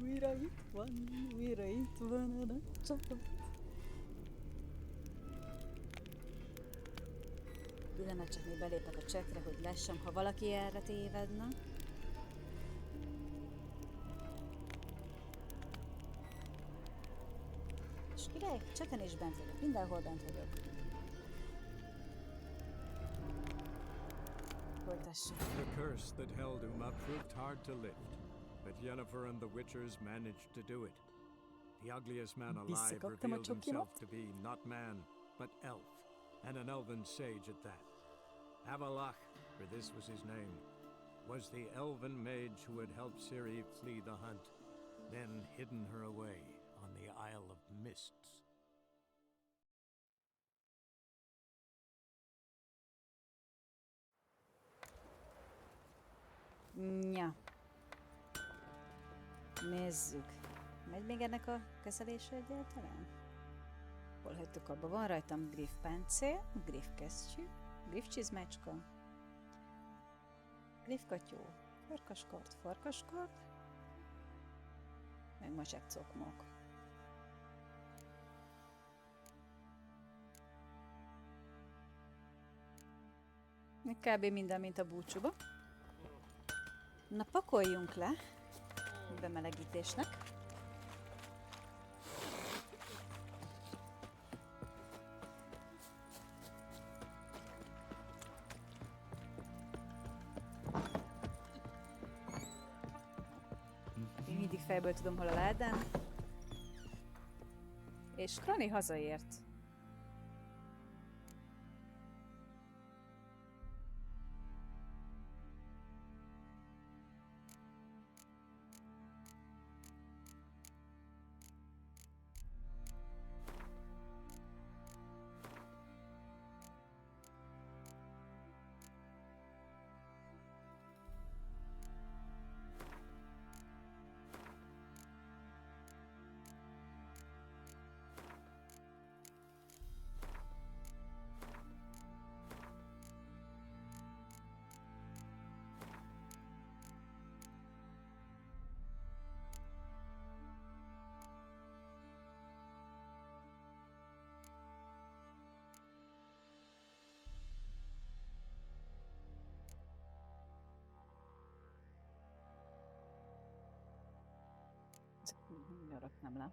Újra itt van a nagy csapat. Pillanat, csak még belépek a csetre, hogy lássam, ha valaki erre tévedna. És király, cseten is bent vagyok, mindenhol bent vagyok. Folytassuk. The curse that held Uma proved hard to lift, but Yennefer and the Witchers managed to do it. The ugliest man alive revealed himself to be not man, but elf, and an elven sage at that. Avalach, for this was his name, was the elven mage who had helped Ciri flee the hunt, then hidden her away on the Isle of Mists. Ja. Nézzük. Megy még ennek a kezelésre egyáltalán? Hol hagytuk abba? Van rajtam griff páncél, griff kesztyű, griff csizmácska, griff katyó, farkaskard, meg macsek cokmok. Kb. Minden, mint a búcsúba. Na, pakoljunk le bemelegítésnek. Én mindig fejből tudom, hol a ládám. És Krani hazaért. Raknám le.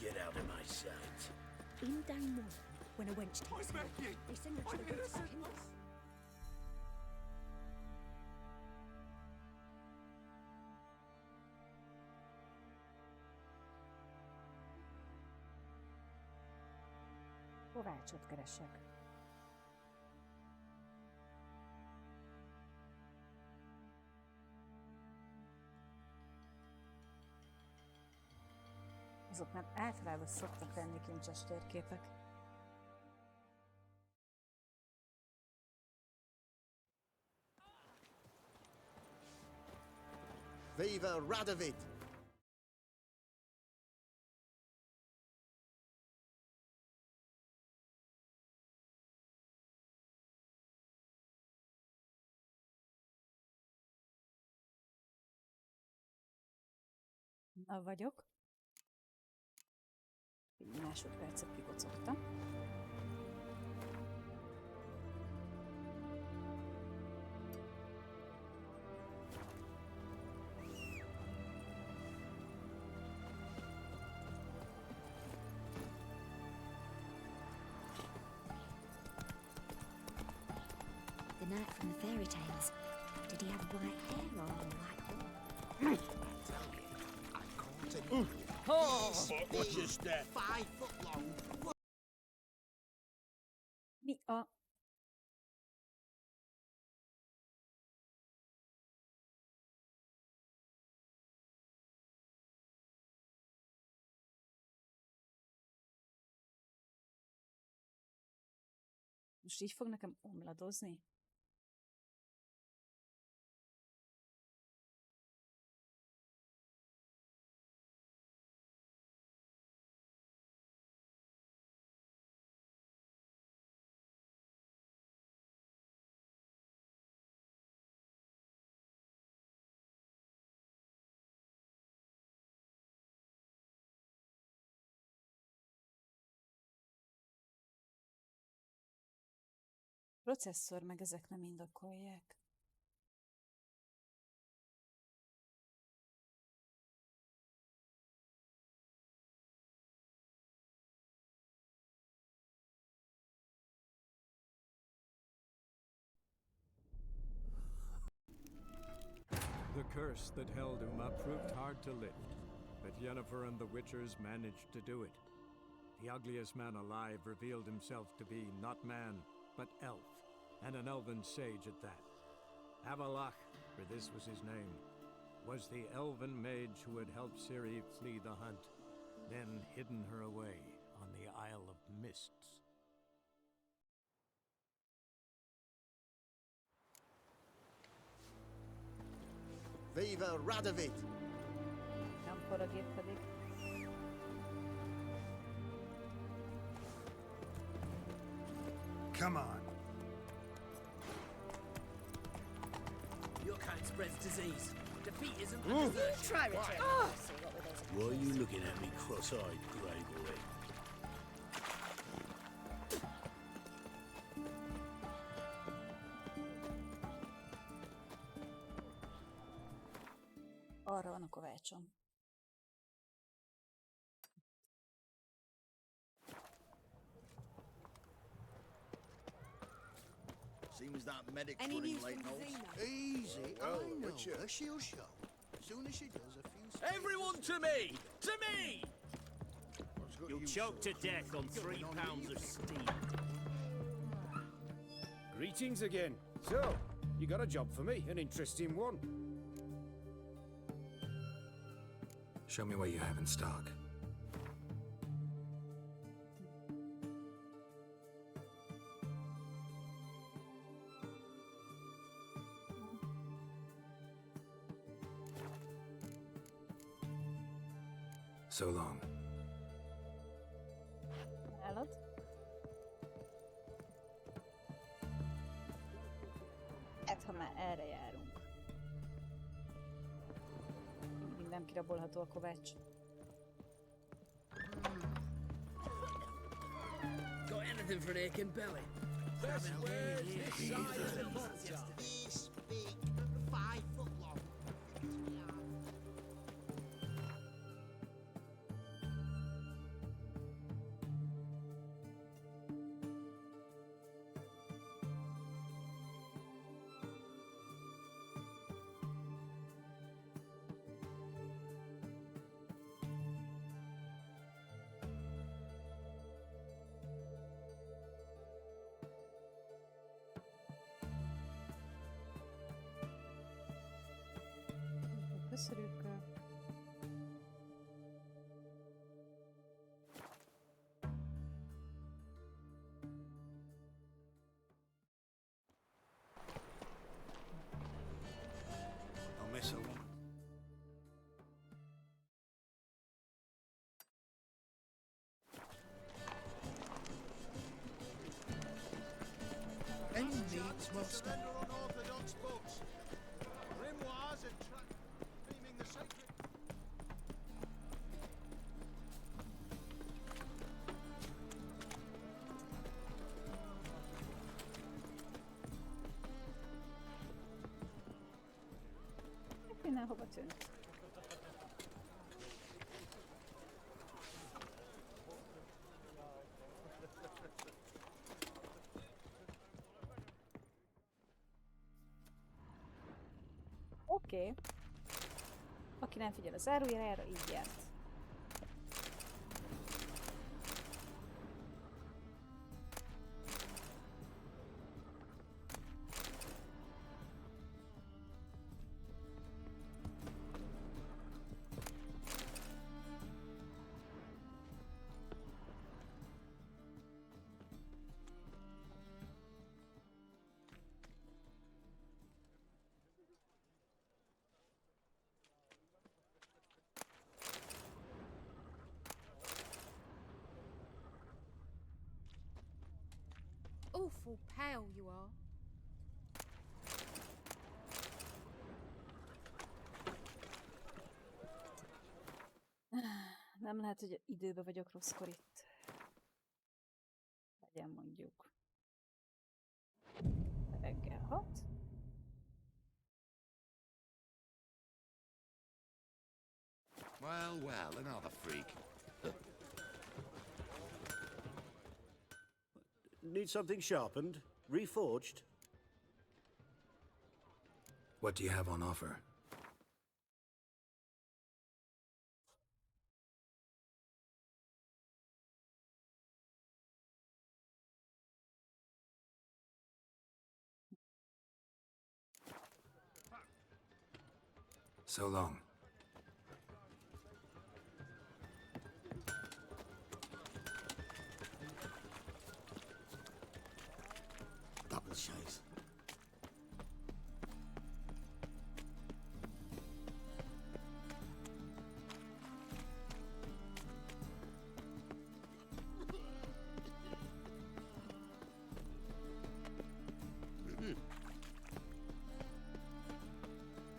Get out of my sight. In down one, when a wench takes her, they send her to the woods for him. Kovácsot keresek. Azok már általában szoktak lenni kincses térképek. Viva Radovid! Na vagyok. Egy másodpercet kikocogtam. fairy tales. Did he have white hair or white hair? What's your step? 5 foot long. Mi a... Most így fog nekem omladozni? Processzor meg ezek nem indokolják. The curse that held Uma proved hard to lift, but Yennefer and the Witchers managed to do it. The ugliest man alive revealed himself to be not man, but elf, and an elven sage at that. Avalach, for this was his name, was the elven mage who had helped Ciri flee the hunt, then hidden her away on the Isle of Mists. Viva Radovid! Nem forragép pedig. Come on. Your kind spreads disease. Defeat isn't a You desert. try returning. Oh. See what were those Why are you looking at me cross-eyed, grey boy? Arra van a kovácsom. Seems that medic's Any running news late from now. Zena? Easy, Oh, I know. Witcher. Her she'll show. Soon as she does, a few... Everyone to me! To me! What's got You'll you choke so- to death on 3 Going on pounds here? of steam. Greetings again. So, you got a job for me, an interesting one. Show me what you have in stock. So long. Állad? Hát, ha már erre járunk. Mindig nem kirabolható a kovács. Got anything for an aching belly? Best words this side of the pot. This big, 5 foot long. Köszönjük. I'll miss a one. Any needs must stand on orthodox books. Grimoires and theming the sacred. Mindenhova tűnt. Oké. Aki nem figyel az árujára, így járt. Awful pale you are. Nem lehet, hogy időbe vagyok rosszkor itt. Legyen mondjuk reggel 6. Well, well, another freak. Need something sharpened? Reforged? What do you have on offer? So long. Double chase.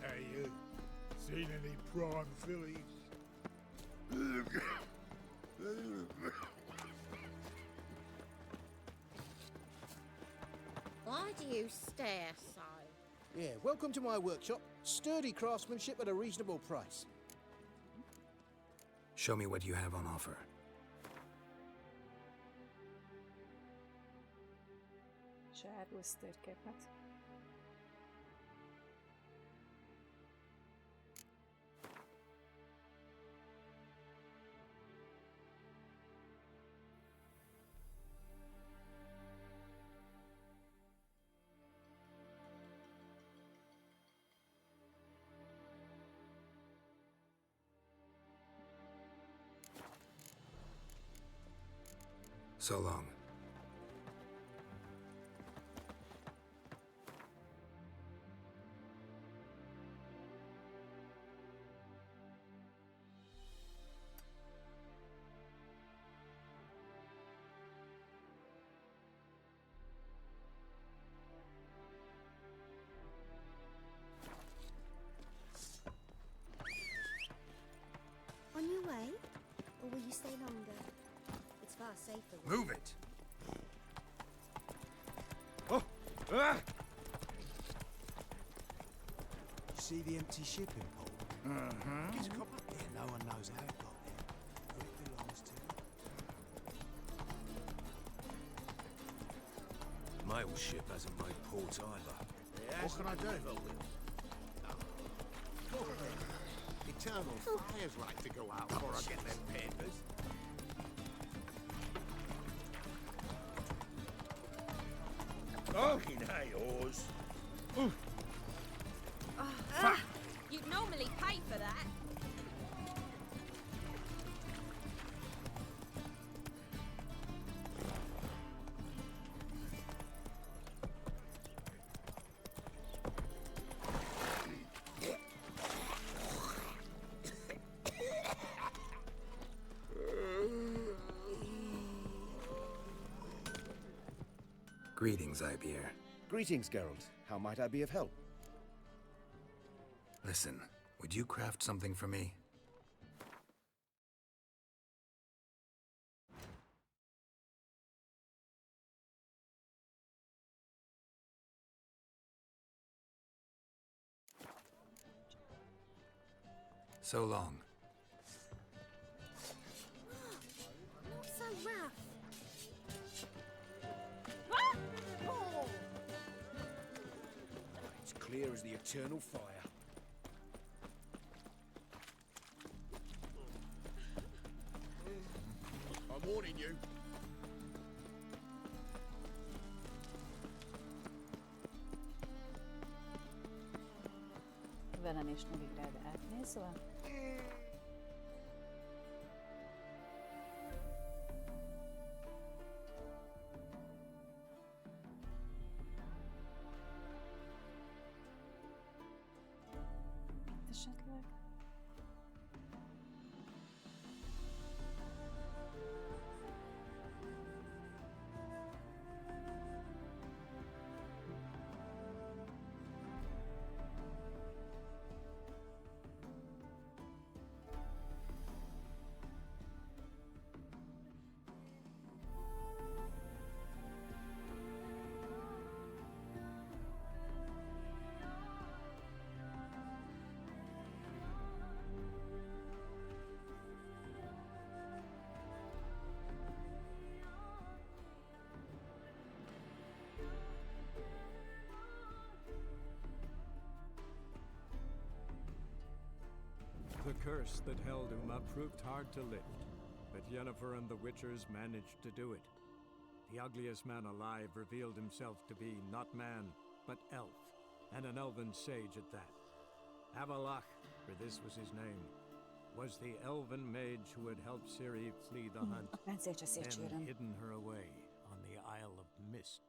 Hey, you. Seen any prime fillies? Why do you stare so? Yeah, welcome to my workshop. Sturdy craftsmanship at a reasonable price. Show me what you have on offer. Se árulsz térképet. So long. On your way? Or will you stay longer? It's far safer. Move it! Oh! Ah! See the empty shipping port? Mm-hmm. It's copper. Yeah, no one knows how it got there. Who it belongs to. Mail ship hasn't made port either. What can I do? Eternal fires like to go out before I get them papers. Fucking hey, oars. You'd normally pay for that. Greetings, Ibeer. Greetings, Geralt. How might I be of help? Listen, would you craft something for me? So long. Not so rough. It's clear as the eternal fire. warning you. Velem és Novigrad átnézve. Itt esetleg. The curse that held Uma proved hard to lift, but Yennefer and the Witchers managed to do it. The ugliest man alive revealed himself to be not man, but elf, and an elven sage at that. Avalach, for this was his name, was the elven mage who had helped Ciri flee the hunt, and hidden her away on the Isle of Mists.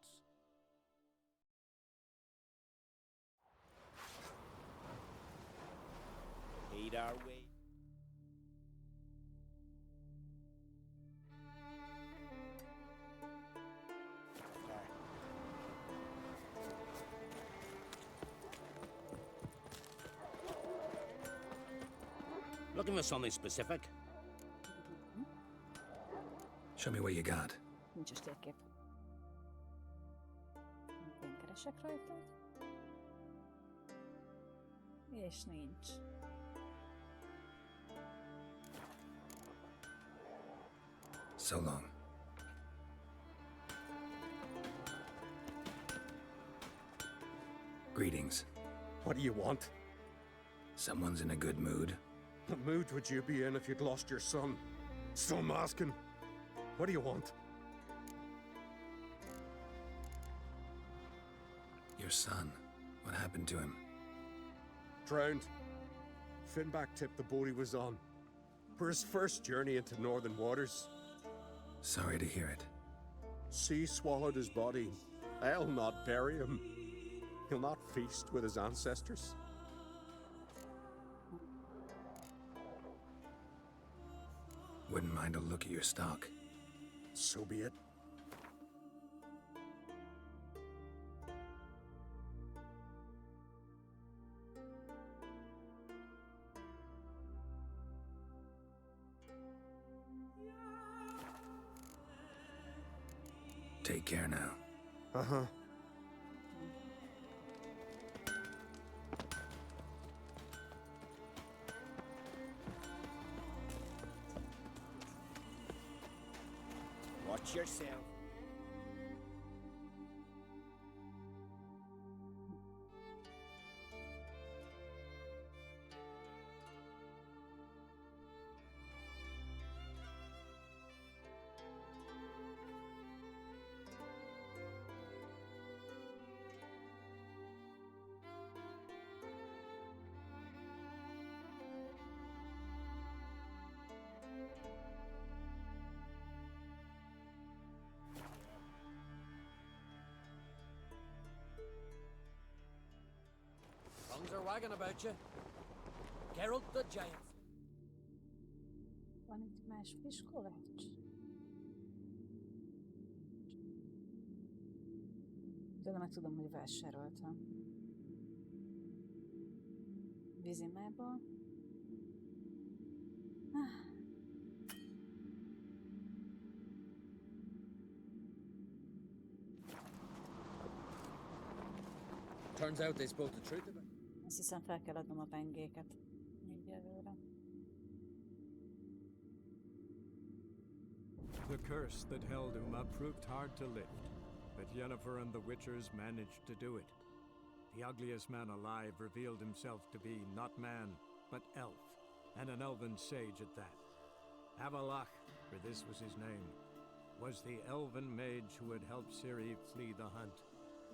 Eat our way. Looking for something specific? Show me what you got. Nincs is térkép. Én keresek rajtad. És nincs. So long. Greetings. What do you want? Someone's in a good mood. What mood would you be in if you'd lost your son? So I'm asking. What do you want? Your son. What happened to him? Drowned. Finback tipped the boat he was on. For his first journey into northern waters. Sorry to hear it. Sea swallowed his body. I'll not bury him. He'll not feast with his ancestors. Wouldn't mind a look at your stock. So be it. Take care now. Uh-huh. Watch yourself. Tongues are wagging about you. Geralt the Giant. Van itt más friss kovács? Tőle meg tudom, hogy vásároltam. Vízimába. Turns out they spoke the truth about it. Azt hiszem, fel kell adnom a pengéket. Egyelőre. The curse that held Uma proved hard to lift, but Yennefer and the Witchers managed to do it. The ugliest man alive revealed himself to be not man, but elf, and an elven sage at that. Avalach, for this was his name, was the elven mage who had helped Ciri flee the hunt,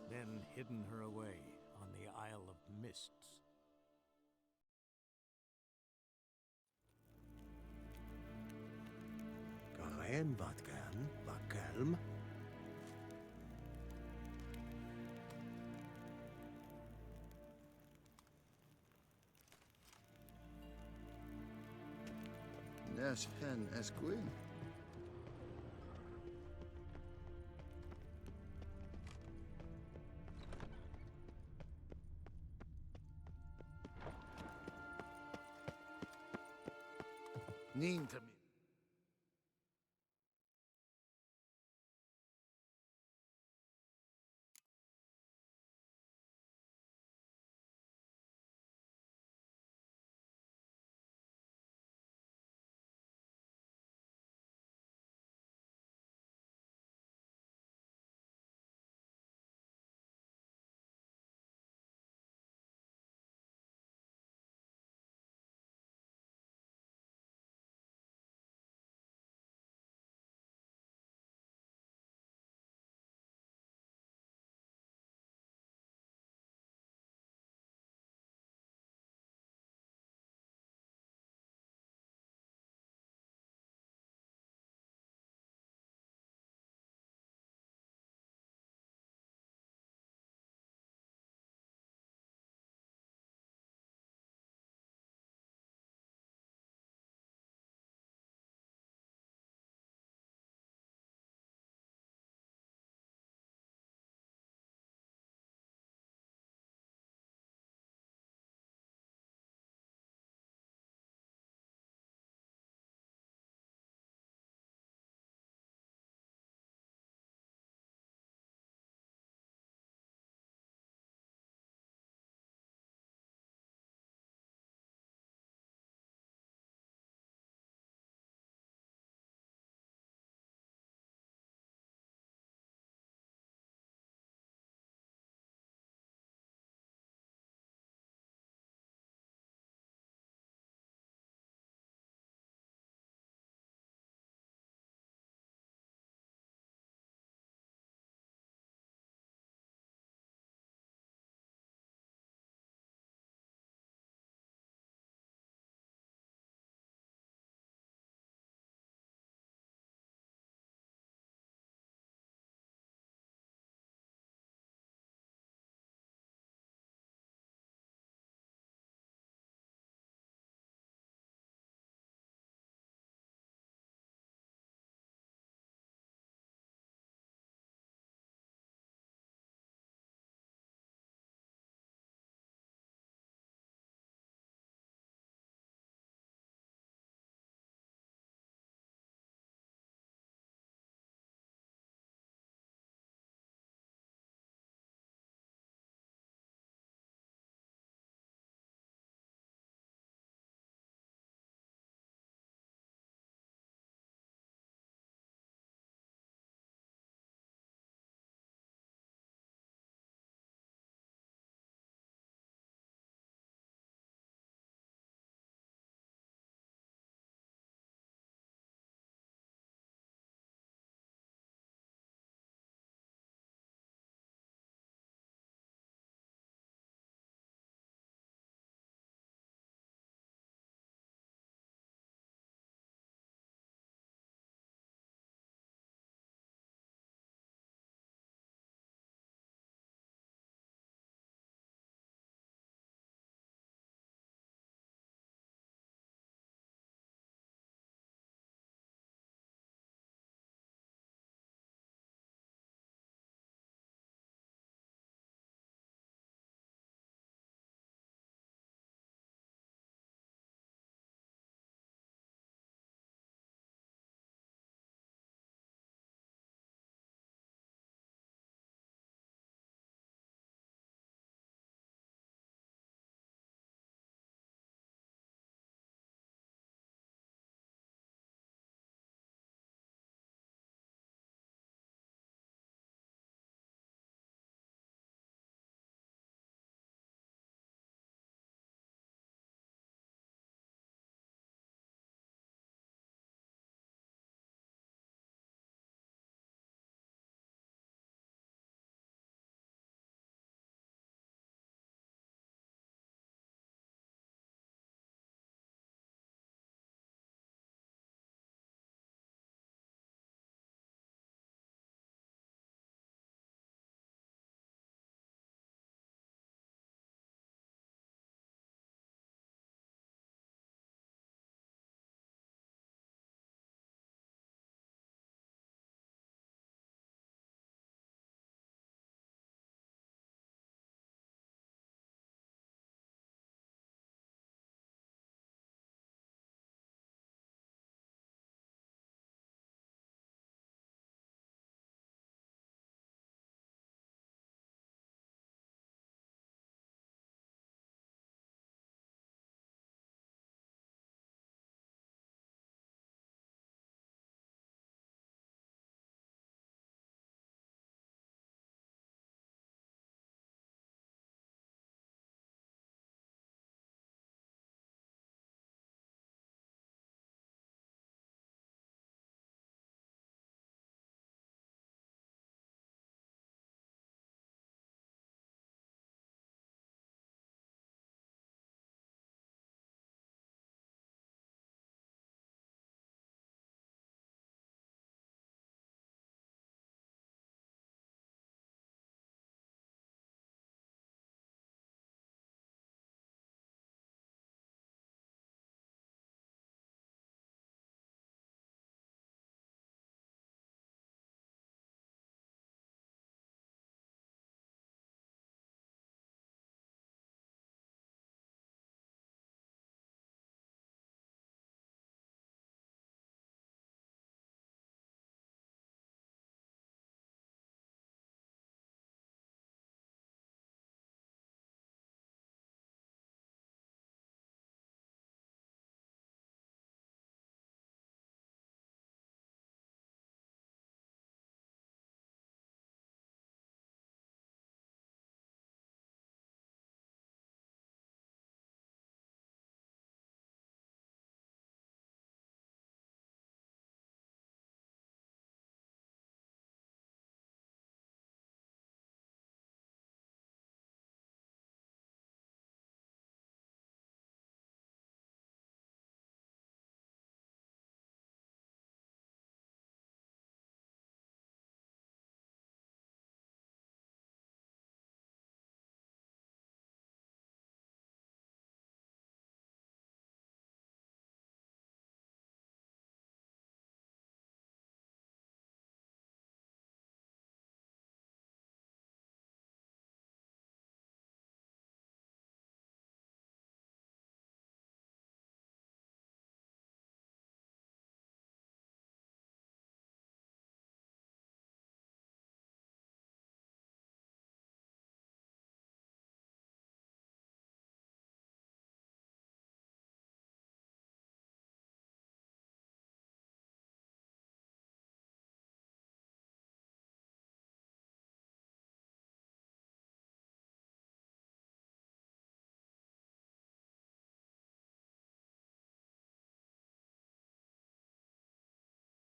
then hidden her away on the Isle of Mists. Karen, wat kan, wat kalm. Nes hen es gwyn. Nín to me.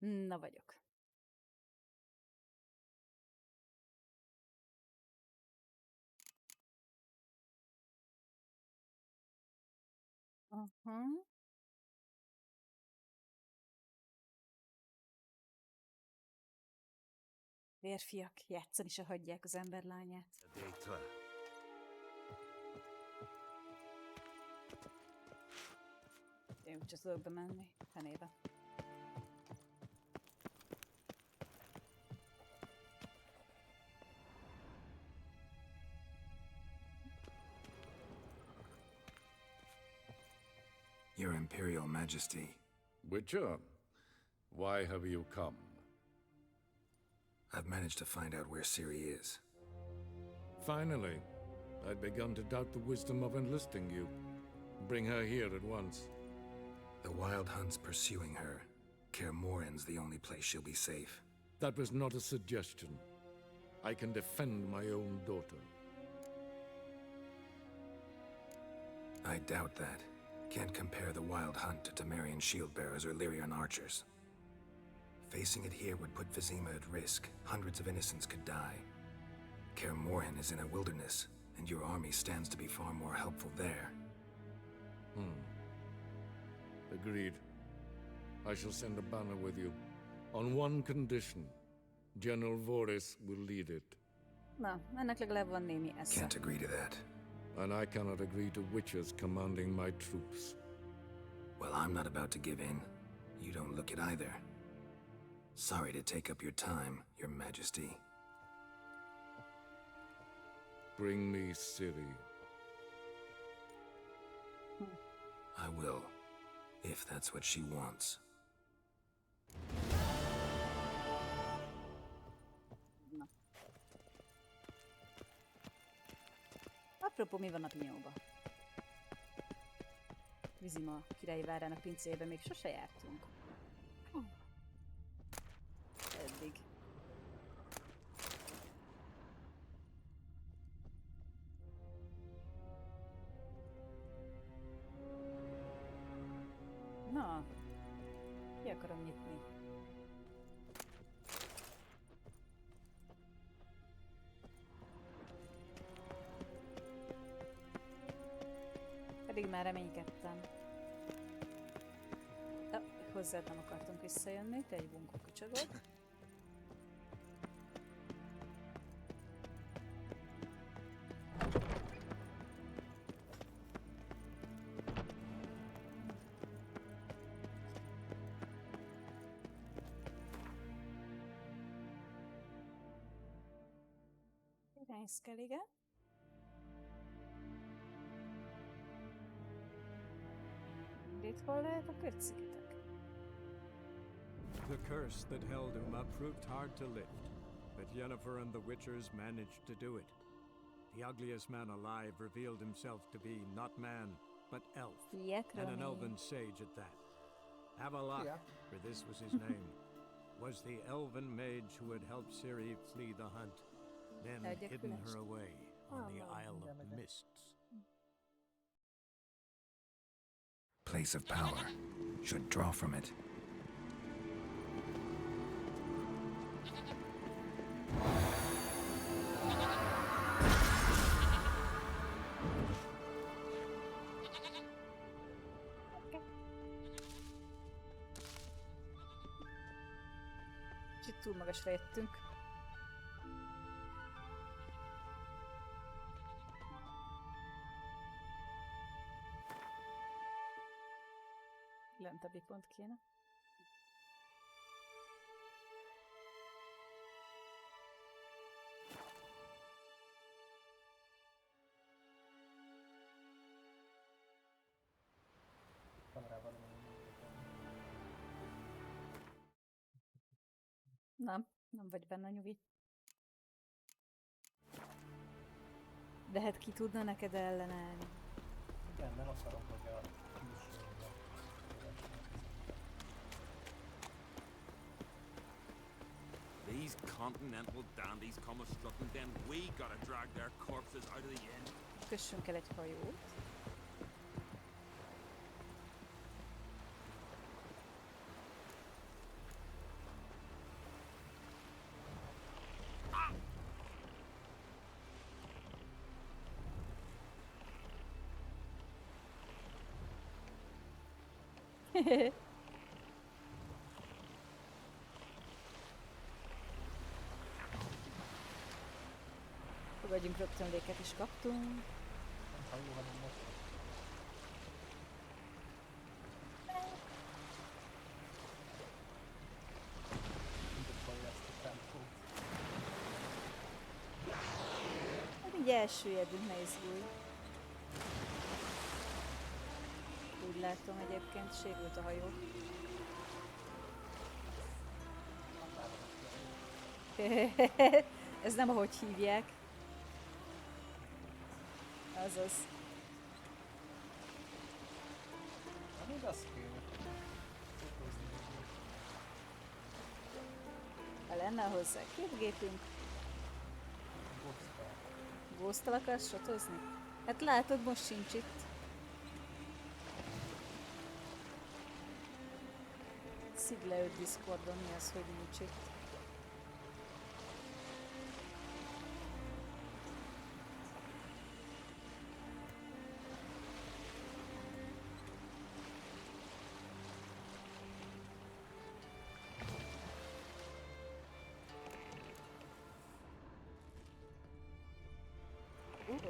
Na vagyok. Férfiak játszani se hagyják az ember lányát. Én úgyse tudok bemenni, fenébe. Your Imperial Majesty. Witcher, why have you come? I've managed to find out where Ciri is. Finally. I'd begun to doubt the wisdom of enlisting you. Bring her here at once. The Wild Hunt's pursuing her. Kaer Morhen's the only place she'll be safe. That was not a suggestion. I can defend my own daughter. I doubt that. Can't compare the Wild Hunt to Temerian shield-bearers or Lyrian archers. Facing it here would put Vizima at risk. Hundreds of innocents could die. Kaer Morhen is in a wilderness, and your army stands to be far more helpful there. Agreed. I shall send a banner with you. On one condition. General Voris will lead it. Na, ennek legalább van némi esze. Can't agree to that. And I cannot agree to witches commanding my troops. Well, I'm not about to give in. You don't look it either. Sorry to take up your time, Your Majesty. Bring me Ciri. I will, if that's what she wants. Na. Apropó, mi van a pinyóba? Vizima királyi várának pincéjében még sose jártunk. Eddig. Na, ki akarom nyitni. Pedig már reménykedtem. Hozzá nem akartunk visszajönni, te egy bunkó kücsögod. Irányszkel, igen. Itt hol lehet a Köd Szigetek? The curse that held Uma proved hard to lift, but Yennefer and the Witchers managed to do it. The ugliest man alive revealed himself to be not man, but elf, and an elven sage at that. Avalok, for this was his name, was the elven mage who had helped Ciri flee the hunt, then hidden her away on the Isle of Mists. Place of power. Should draw from it. Kicsit túl magasra jöttünk. Lentebbi pont kéne. Nem vagy benne, nyugi. De hát ki tudna neked ellenállni? Igen, nem akarok, hogy a külsőben. These continental dandies come a-strutting, then we gotta drag their corpses out of the inn. Kössünk el egy hajót. Fogadjunk, rögtön léket is kaptunk. Nem hajó, hanem motor. Hát így elsüllyedünk, ne izgulj. Úgy látom, egyébként sérült a hajó. Ez nem ahogy hívják. Azaz. Na még azt kéne. Ha lenne hozzá két gépünk. Ghostal akarsz sotozni? Hát látod, most sincs itt. Szigd le őt Discordon, mi az, hogy nincs itt.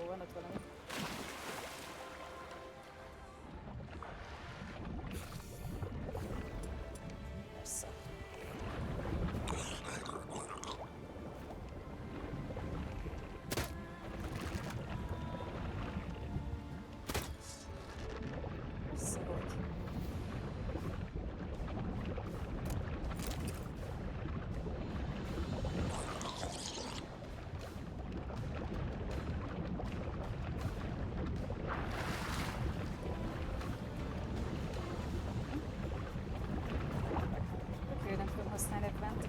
Van ott valami. Persze. Persze, hogy. Használják bent.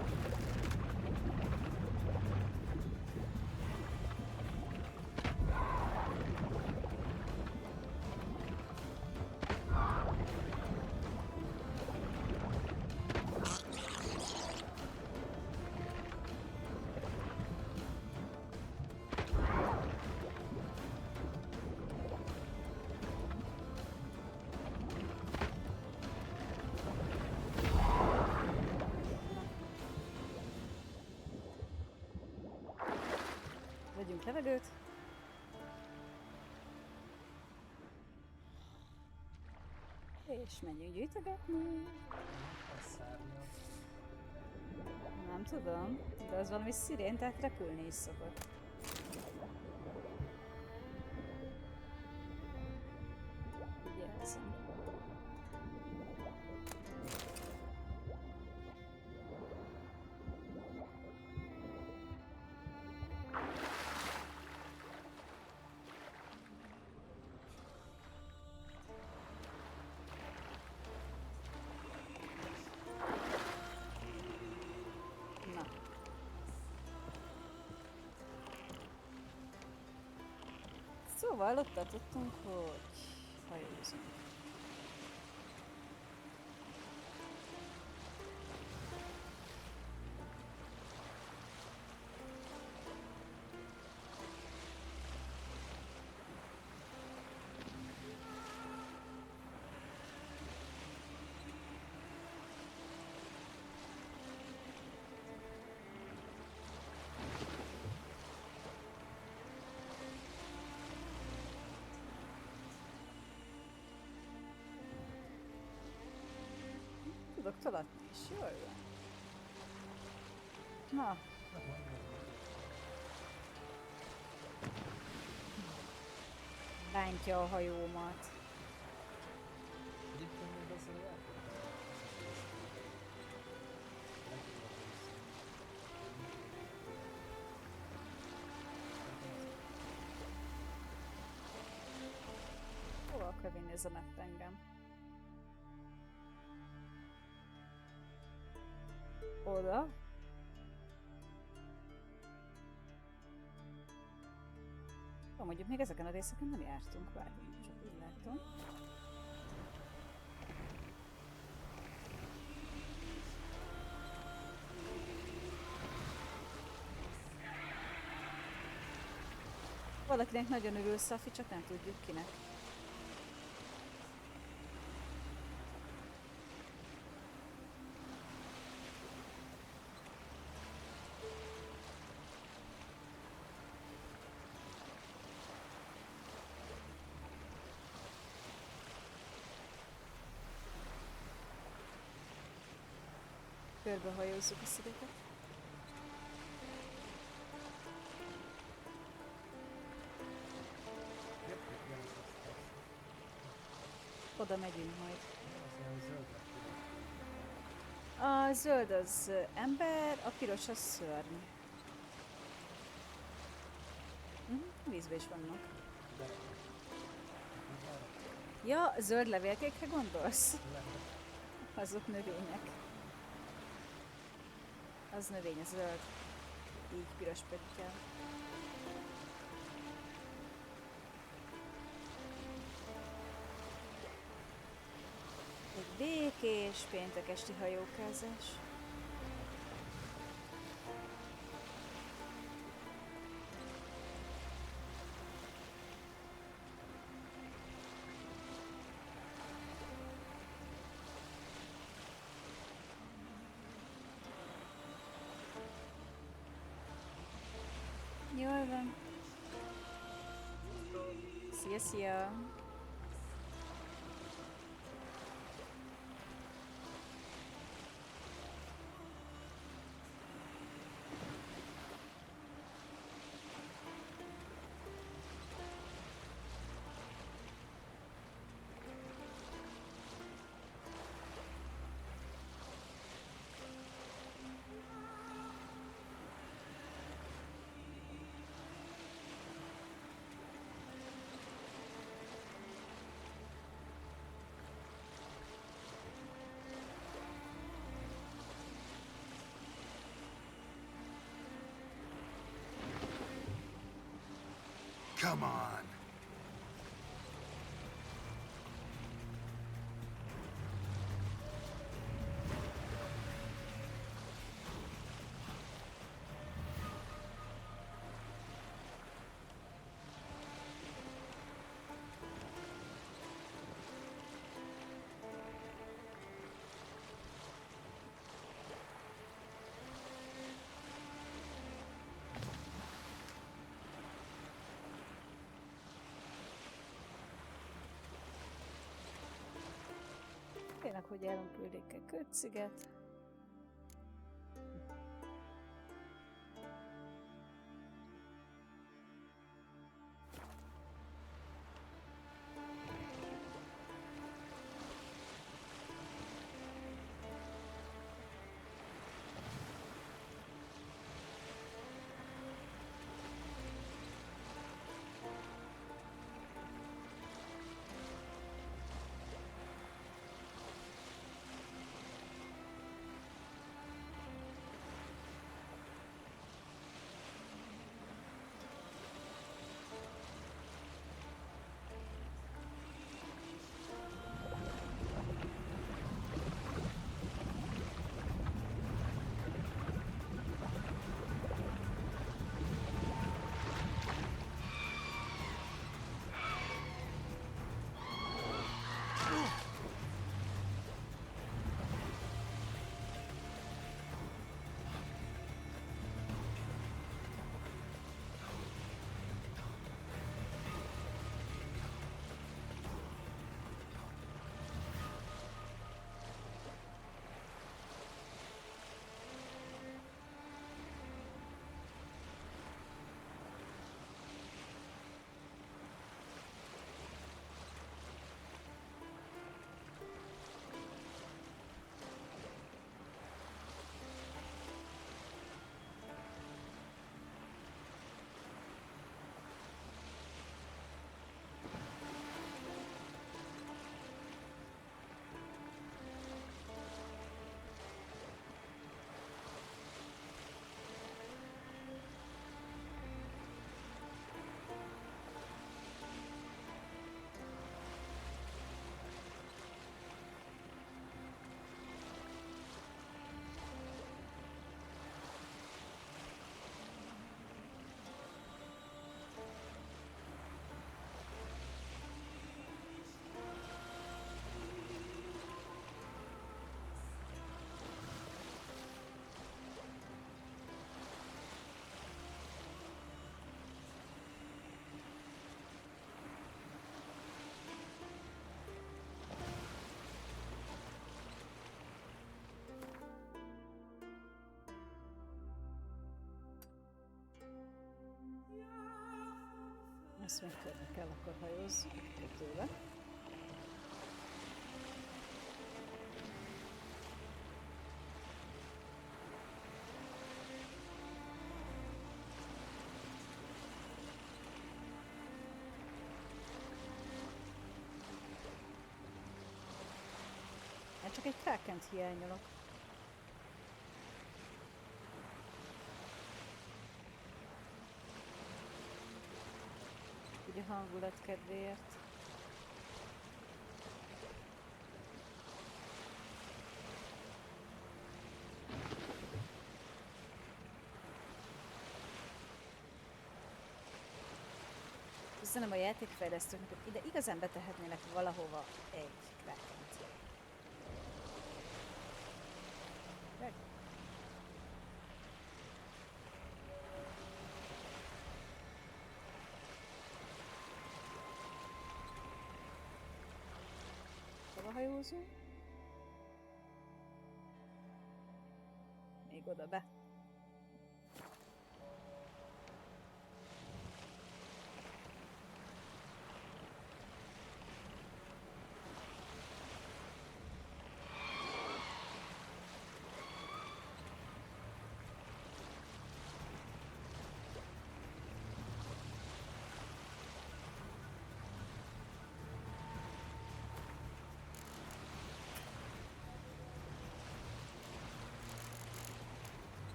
Vegyünk levegőt. És menjünk gyűjtögetni. Nem tudom, de az valami szirén, tehát repülni is szokott. Vigyázzunk. Szóval ott tartottunk, hogy hajózunk. Tudok tolatni is, jól van. Na. Bántja a hajómat. Hova akar vinni ez a map engem? Oda. Mondjuk még ezeken a részeken nem jártunk, várjunk, csak úgy látom. Valakinek nagyon örül Szafi, csak nem tudjuk kinek. Körbehajózzuk a szigetet. Oda megyünk majd. A zöld az ember, a piros az szörny. Vízbe is vannak. Ja, zöld levélkékre gondolsz? Azok növények. Az növény, a zöld. Így piros pedig kell. Egy békés péntek esti hajókázás. Jól van. Szia, szia! Come on. Tényleg, hogy elküldik a Köd Sziget. azt még körbe kell, akkor hajóz tőle. Hát csak egy krákent hiányolok. Ugye a hangulat kedvéért. Köszönöm a játékfejlesztőknek, hogy ide igazán betehetnének valahova egy krákent. Hajózunk. Még oda be.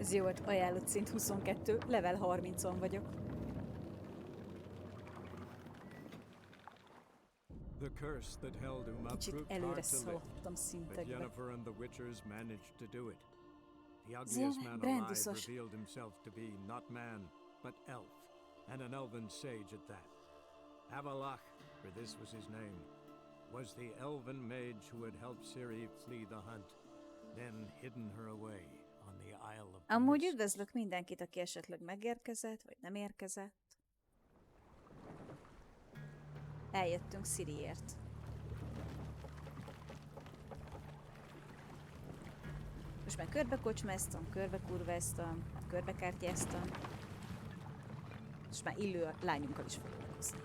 Ez jó volt, ajánlott szint 22, level 30-on vagyok. The curse that held him up Kicsit proved előre hard to lift, szaladtam but szintekbe. Yennefer and the Witchers managed to do it. The ugliest man alive Branduszos. revealed himself to be not man, but elf, and an elven sage at that. Avalach, for this was his name, was the elven mage who had helped Ciri flee the hunt, then hidden her away on the Isle of Amúgy üdvözlök mindenkit, aki esetleg megérkezett, vagy nem érkezett. Eljöttünk Ciriért. Most már körbekocsmáztam, körbekurváztam, körbekártyáztam. Most már illő a lányunkkal is foglalkozni.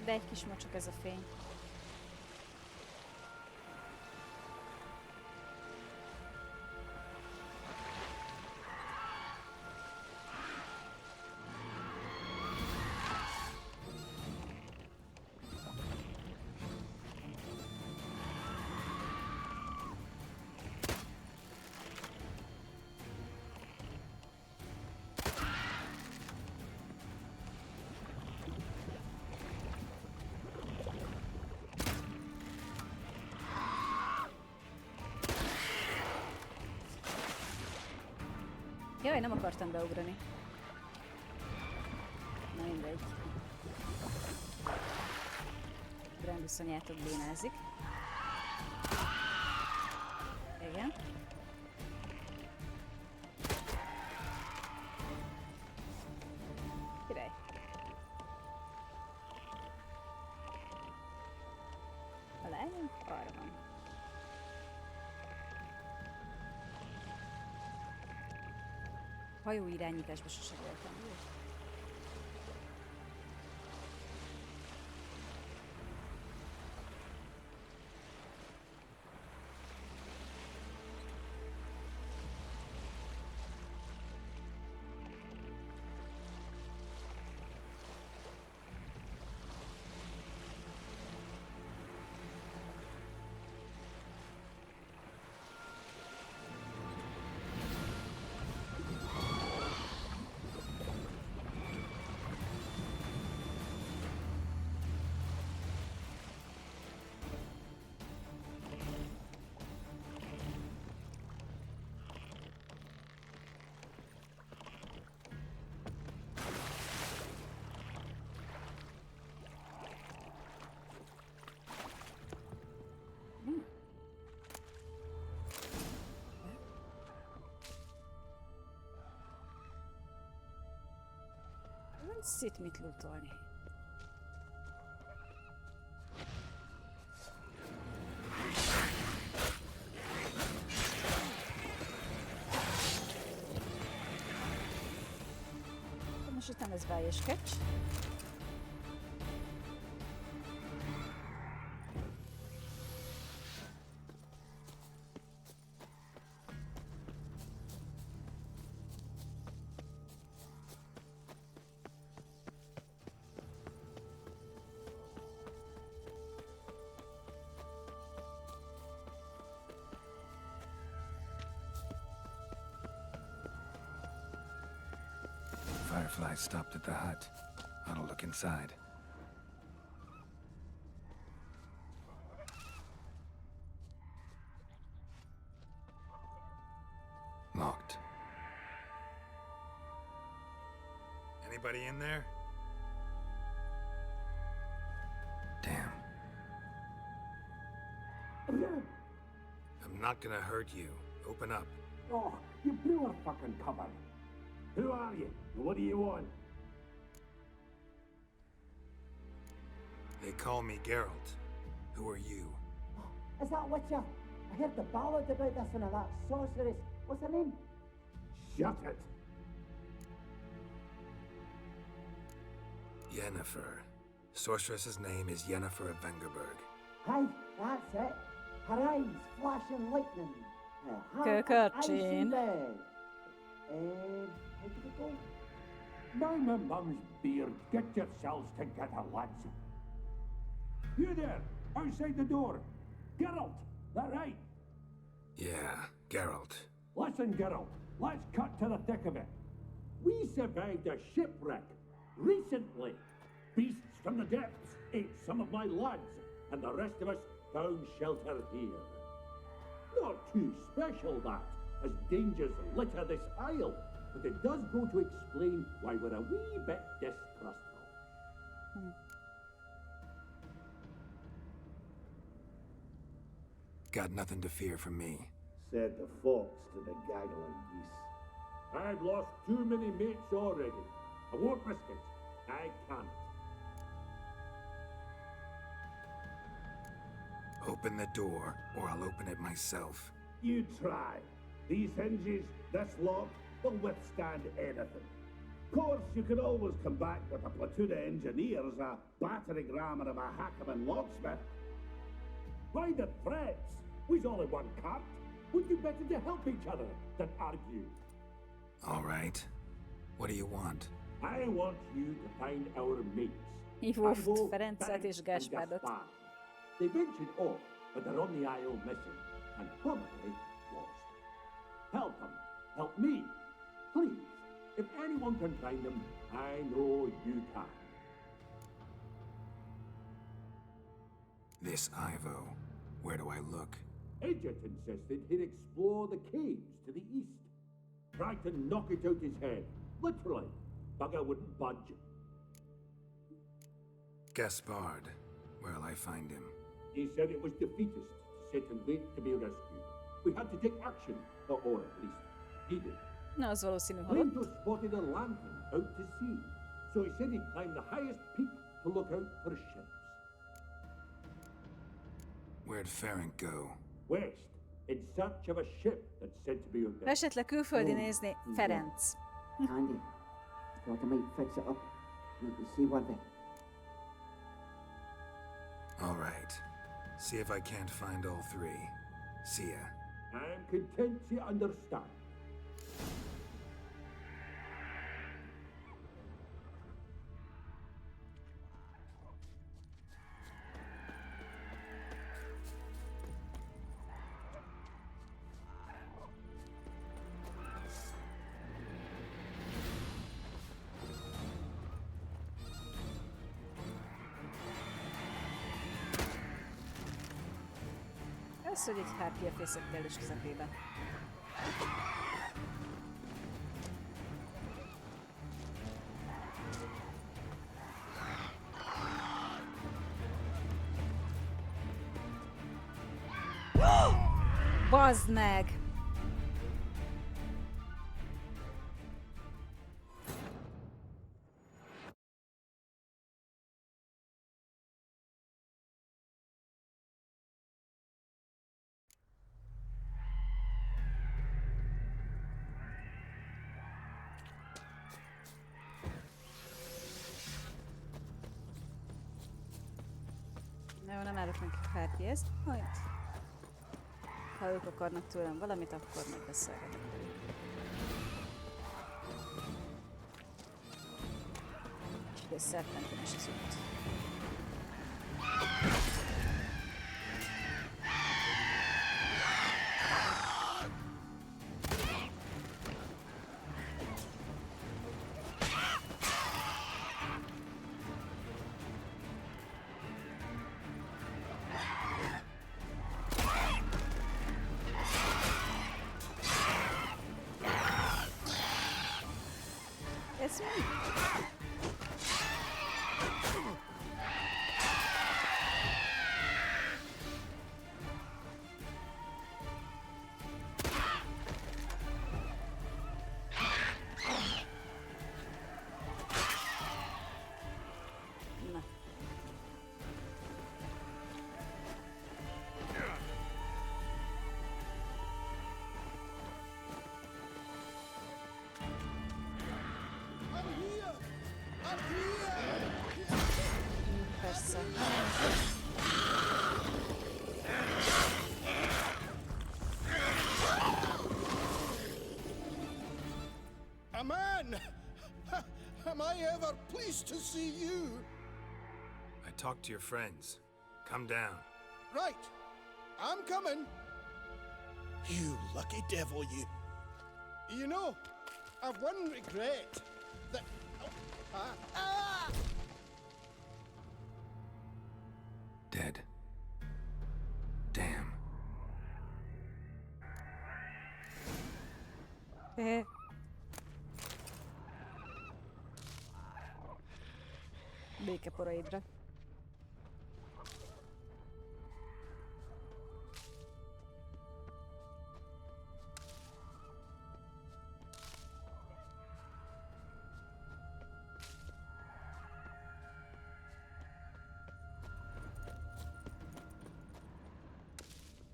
De egy kis mocsok ez a fény. Jaj, nem akartam beugrani. Na mindegy. Brandusz anyátok bénázik. Igen. Király. A lányunk? Hajóirányításban sose voltam jó. Nincs itt mit lootolni. Most itt nem lesz bájeskecs. Fireflies stopped at the hut. I'll look inside. Locked. Anybody in there? Damn. I'm not gonna hurt you. Open up. Oh, you blew our fucking cover. Who are you? What do you want? They call me Geralt. Who are you? Is that Witcher? I heard the ballad about this one of that sorceress. What's her name? Shut it! Yennefer. Sorceress's name is Yennefer of Vengerberg. Aye, that's it. Her eyes flashing lightning. Kököcsén. How did it go? Now my mum's beard, get yourselves together, lads. You there, outside the door. Geralt, that right? Yeah, Geralt. Listen, Geralt, let's cut to the thick of it. We survived a shipwreck recently. Beasts from the depths ate some of my lads, and the rest of us found shelter here. Not too special, that, as dangers litter this isle, but it does go to explain why we're a wee bit distrustful. Got nothing to fear from me. Said the fox to the gaggling geese. I've lost too many mates already. I won't risk it. I can't. Open the door, or I'll open it myself. You try. These hinges, this lock, will withstand anything. Of course, you can always come back with a platoon of engineers, a battering ram and a hackman locksmith. Why the threats? We's only one cart. We'd do better to help each other than argue. All right. What do you want? I want you to find our mates. Hívóft Ferencet és Gáspárdot. They ventured off, but they're on the isle missing, and probably lost. Help them. Help me. Please. If anyone can find them, I know you can. This Ivo. Where do I look? Agent insisted he'd explore the caves to the east. Tried to knock it out his head. Literally. Bugger wouldn't budge. Gaspard. Where'll I find him? He said it was defeatist to sit and wait to be rescued. We had to take action, or at least he did. Na, az valószínű halott. Brandusz spotted a lantern out to sea, so he said he'd climb the highest peak to look out for ships. Where'd Ferenc go? West, in search of a ship that's said to be out there. Esetleg külföldi nézni, Ferenc. Handy. Thought I might fix it up. Make you seaworthy. All right. See if I can't find all three. See ya. I'm content you understand. Ez, hogy egy hárpia fészekkel is közepébe. Bazd meg! Jó, nem állok neki hárpiezt, majd ha ők akarnak tőlem valamit, akkor megbeszélgetek velük. És ide szerpentenes az út. Ez mi? Na. Persze. A man! Am I ever pleased to see you? I talked to your friends. Come down. Right. I'm coming. You lucky devil, you. You know, I've one regret. That... Dead. Damn. Béke poraidra.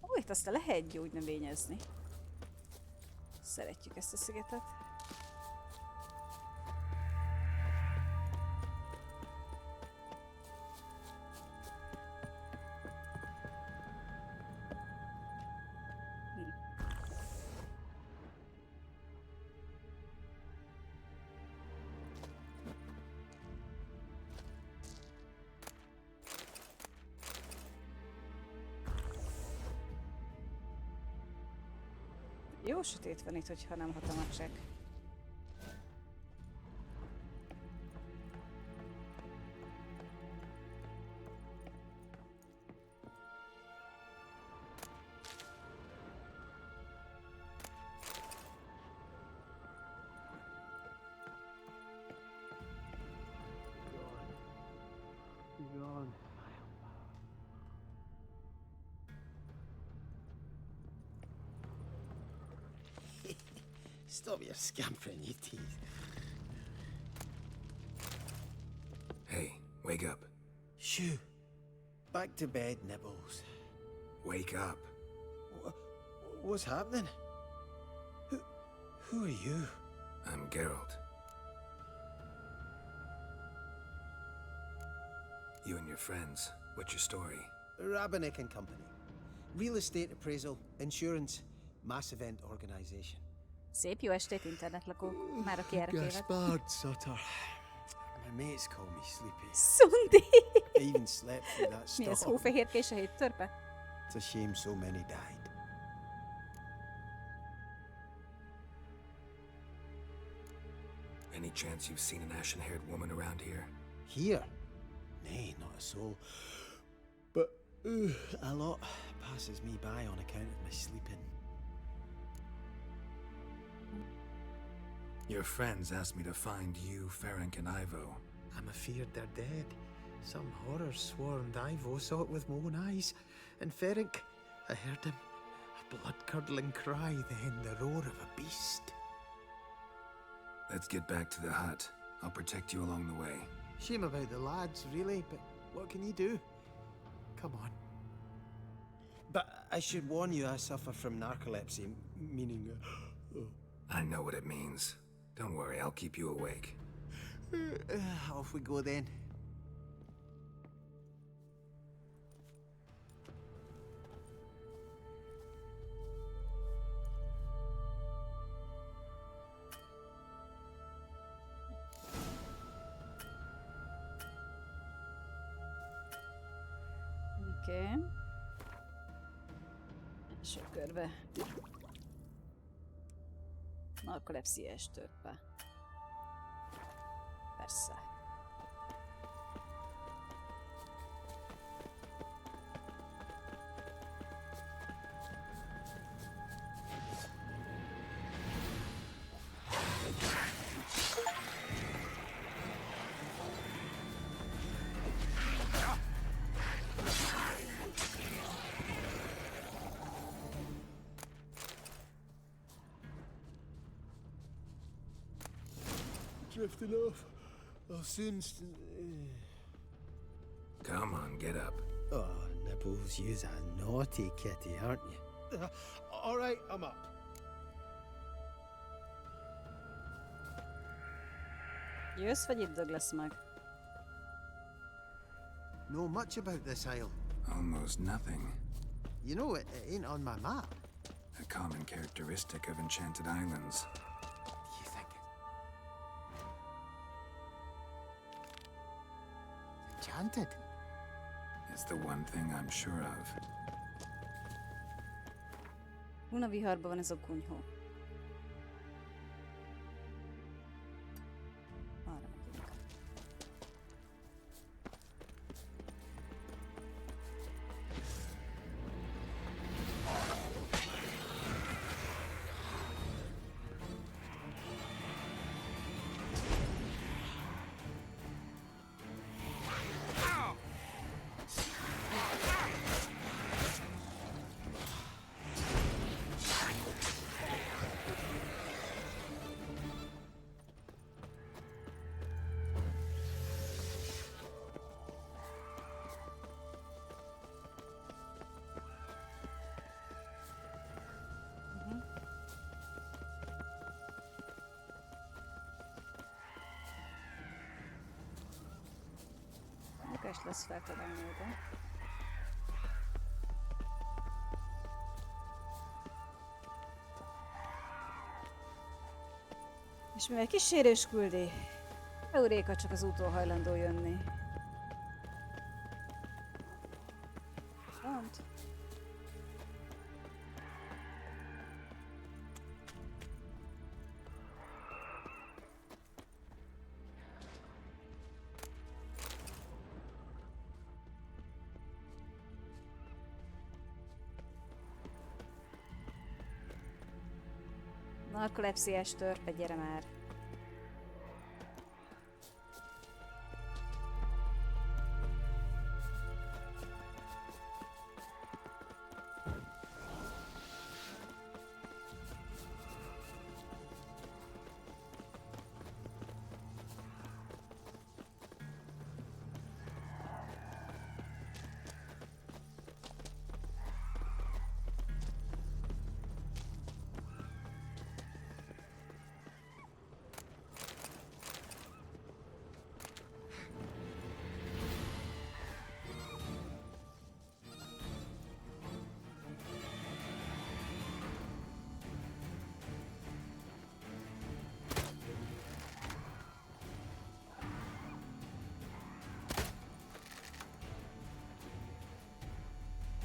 Ó, itt aztán lehet gyógynövényezni. Szeretjük ezt a szigetet. Jó sötét van itt, hogyha nem hat a macsek. Stop your scampering, you teeth. Hey, wake up. Shoo. Back to bed, Nibbles. Wake up. What's happening? Who are you? I'm Geralt. You and your friends, what's your story? Rabenik and Company. Real estate appraisal, insurance, mass event organization. Szép jó estét, internetlakók. Már aki erre Guess téved. bad, Sutter. My mates call me Sleepy. Szundi! I even slept through that Mi ez, storm. hófehérkés a hét törpe? It's a shame so many died. Any chance you've seen an ashen-haired woman around here? Here? Nay, not a soul. But a lot passes me by on account of my sleeping. Your friends asked me to find you, Ferenc, and Ivo. I'm afeard they're dead. Some horror swarmed Ivo, saw it with my own eyes. And Ferenc, I heard him. A blood-curdling cry, then the roar of a beast. Let's get back to the hut. I'll protect you along the way. Shame about the lads, really, but what can you do? Come on. But I should warn you, I suffer from narcolepsy, meaning... I know what it means. Don't worry, I'll keep you awake. Off we go then. Oké. Első körbe. Narkolepsziás törpe. Persze. Drifting off. I'll soon... Come on, get up. Oh, Nibbles, you's a naughty kitty, aren't you? All right, I'm up. Jössz, vagy itt döglesz meg? Know much about this isle? Almost nothing. You know, it ain't on my map. A common characteristic of enchanted islands. You think it's enchanted? It's the one thing I'm sure of. Luna viharban van ez a kunyhó. Arra megyünk. Munkás lesz feltalálni oda. És mivel kísérős küldi, Euréka csak az úton hajlandó jönni. Pont. Narkolepsziás törpe, gyere már!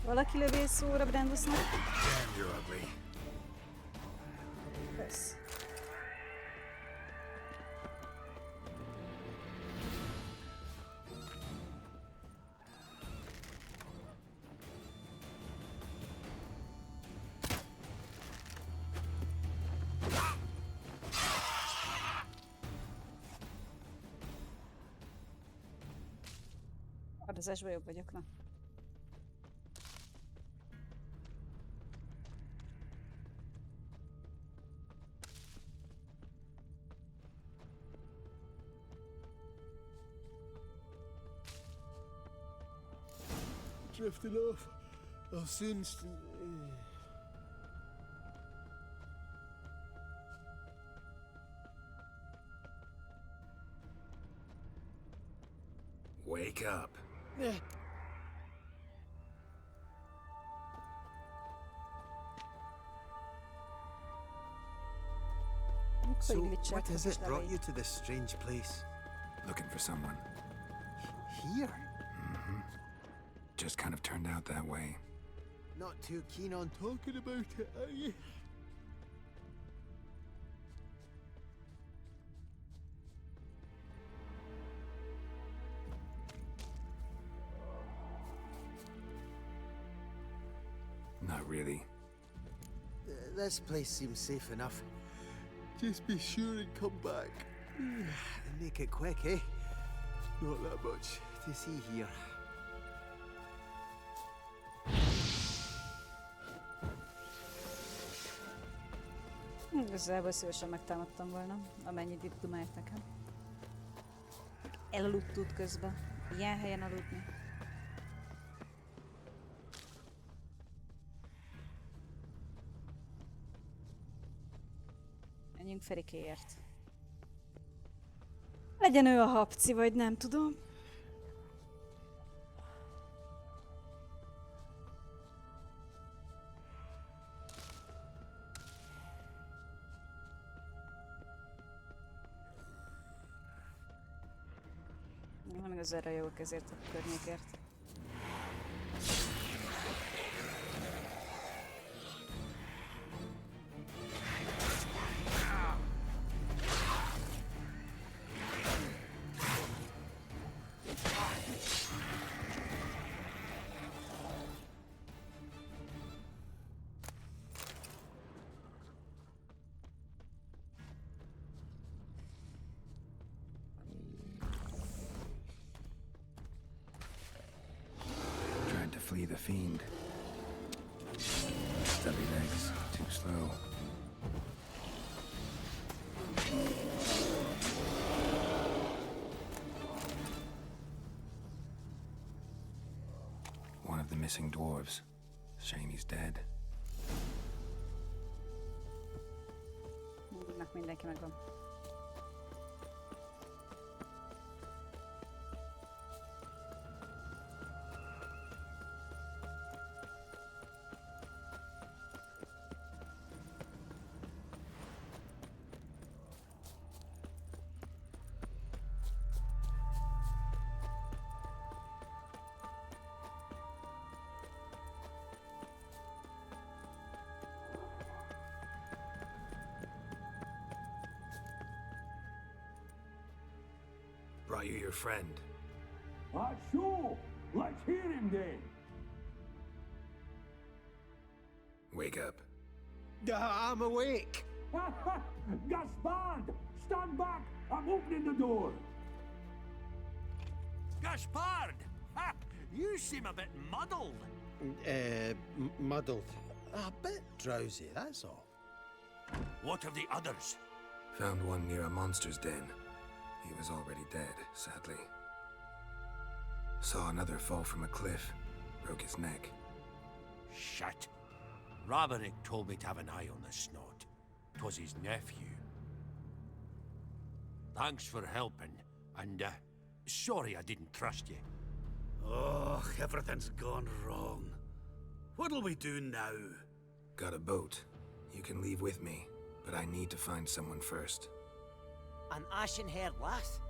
Valaki lövészóra Brandusznak? Damn, you're ugly. Kösz. Adozásban jobb vagyok, na. Drifting off. I'll soon. Wake up. So, what is it brought you to this strange place? Looking for someone. Here? Mm-hmm. Just kind of turned out that way. Not too keen on talking about it, are you? Not really. This place seems safe enough. Just be sure and come back. And make it quick, eh? Not that much to see here. Igazából szívesen megtámadtam volna, amennyit itt dumált nekem. Elaludt út közben. Ilyen helyen aludni. Menjünk Ferikéért. Legyen ő a habci, vagy nem tudom. Nem igazán rajogok ezért a környékért. Flee the fiend. Stubby legs, too slow. One of the missing dwarves. Shame he's dead. Mindenki megvan. Brought you your friend. Sure. Let's hear him then. Wake up. I'm awake. Gaspard! Stand back! I'm opening the door. Gaspard! Ha! You seem a bit muddled. Muddled. A bit drowsy, that's all. What of the others? Found one near a monster's den. He was already dead, sadly. Saw another fall from a cliff. Broke his neck. Shit. Roderick told me to have an eye on the snot. 'Twas his nephew. Thanks for helping, and sorry I didn't trust you. Oh, everything's gone wrong. What'll we do now? Got a boat. You can leave with me, but I need to find someone first. An ashen-haired lass?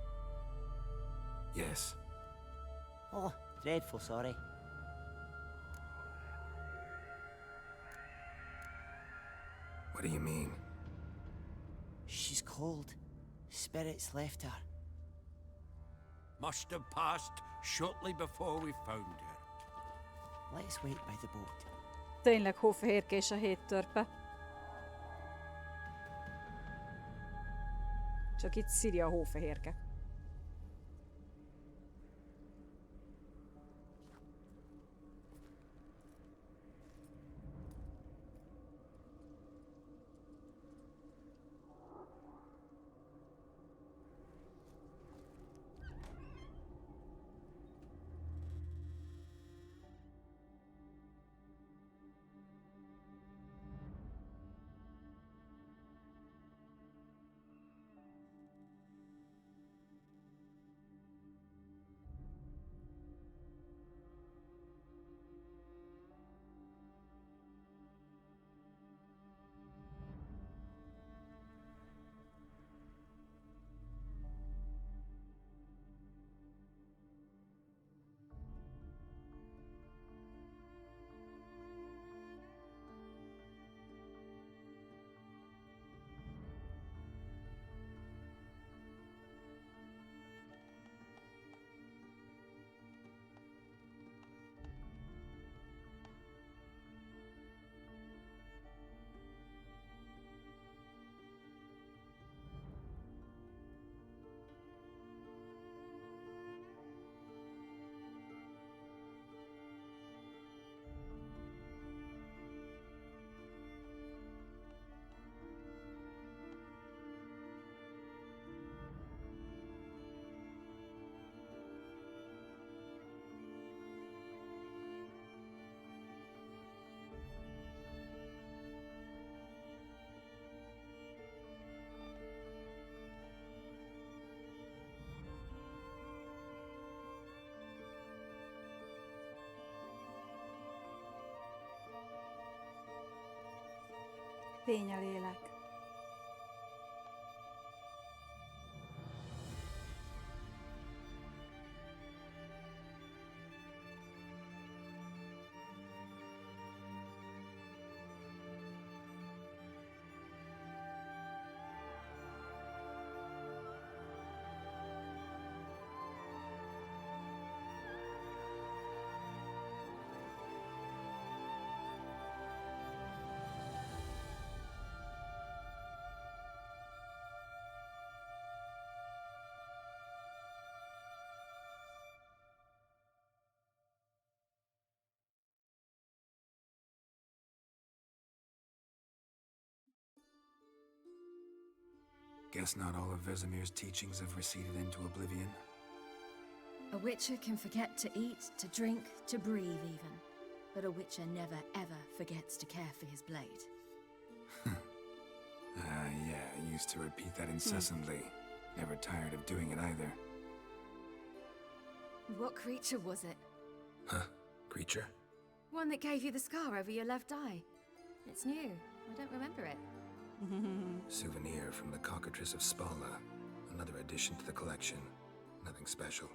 Yes. Oh, dreadful sorry. What do you mean? She's cold. Spirits left her. Must have passed shortly before we found her. Let's wait by the boat. Tényleg hófehérkés a 7 törpe. Csak itt Szíria a hófehérke. Fény a lélek. Guess not all of Vesemir's teachings have receded into oblivion. A witcher can forget to eat, to drink, to breathe even. But a witcher never ever forgets to care for his blade. Yeah, I used to repeat that incessantly. Never tired of doing it either. What creature was it? Huh? Creature? One that gave you the scar over your left eye. It's new. I don't remember it. Souvenir from the cockatrice of Spala. Another addition to the collection. Nothing special.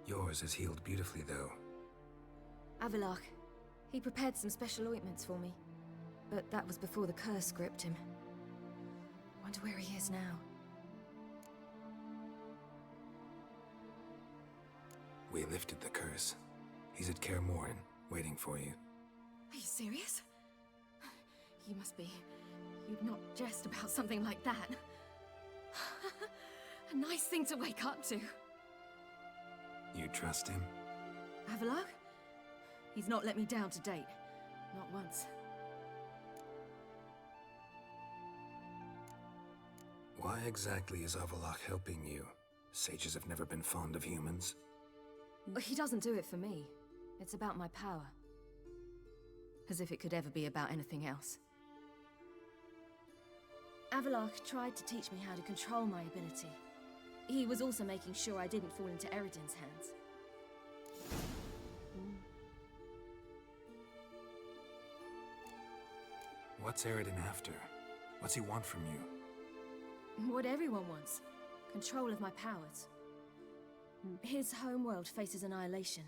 Yours has healed beautifully, though. Avalok. He prepared some special ointments for me. But that was before the curse gripped him. Wonder where he is now. We lifted the curse. He's at Kaer Morhen, waiting for you. Are you serious? You must be. You'd not jest about something like that. A nice thing to wake up to. You trust him? Avalok? He's not let me down to date. Not once. Why exactly is Avalok helping you? Sages have never been fond of humans. He doesn't do it for me. It's about my power. As if it could ever be about anything else. Avalok tried to teach me how to control my ability. He was also making sure I didn't fall into Eredin's hands. What's Eredin after? What's he want from you? What everyone wants. Control of my powers. His homeworld faces annihilation.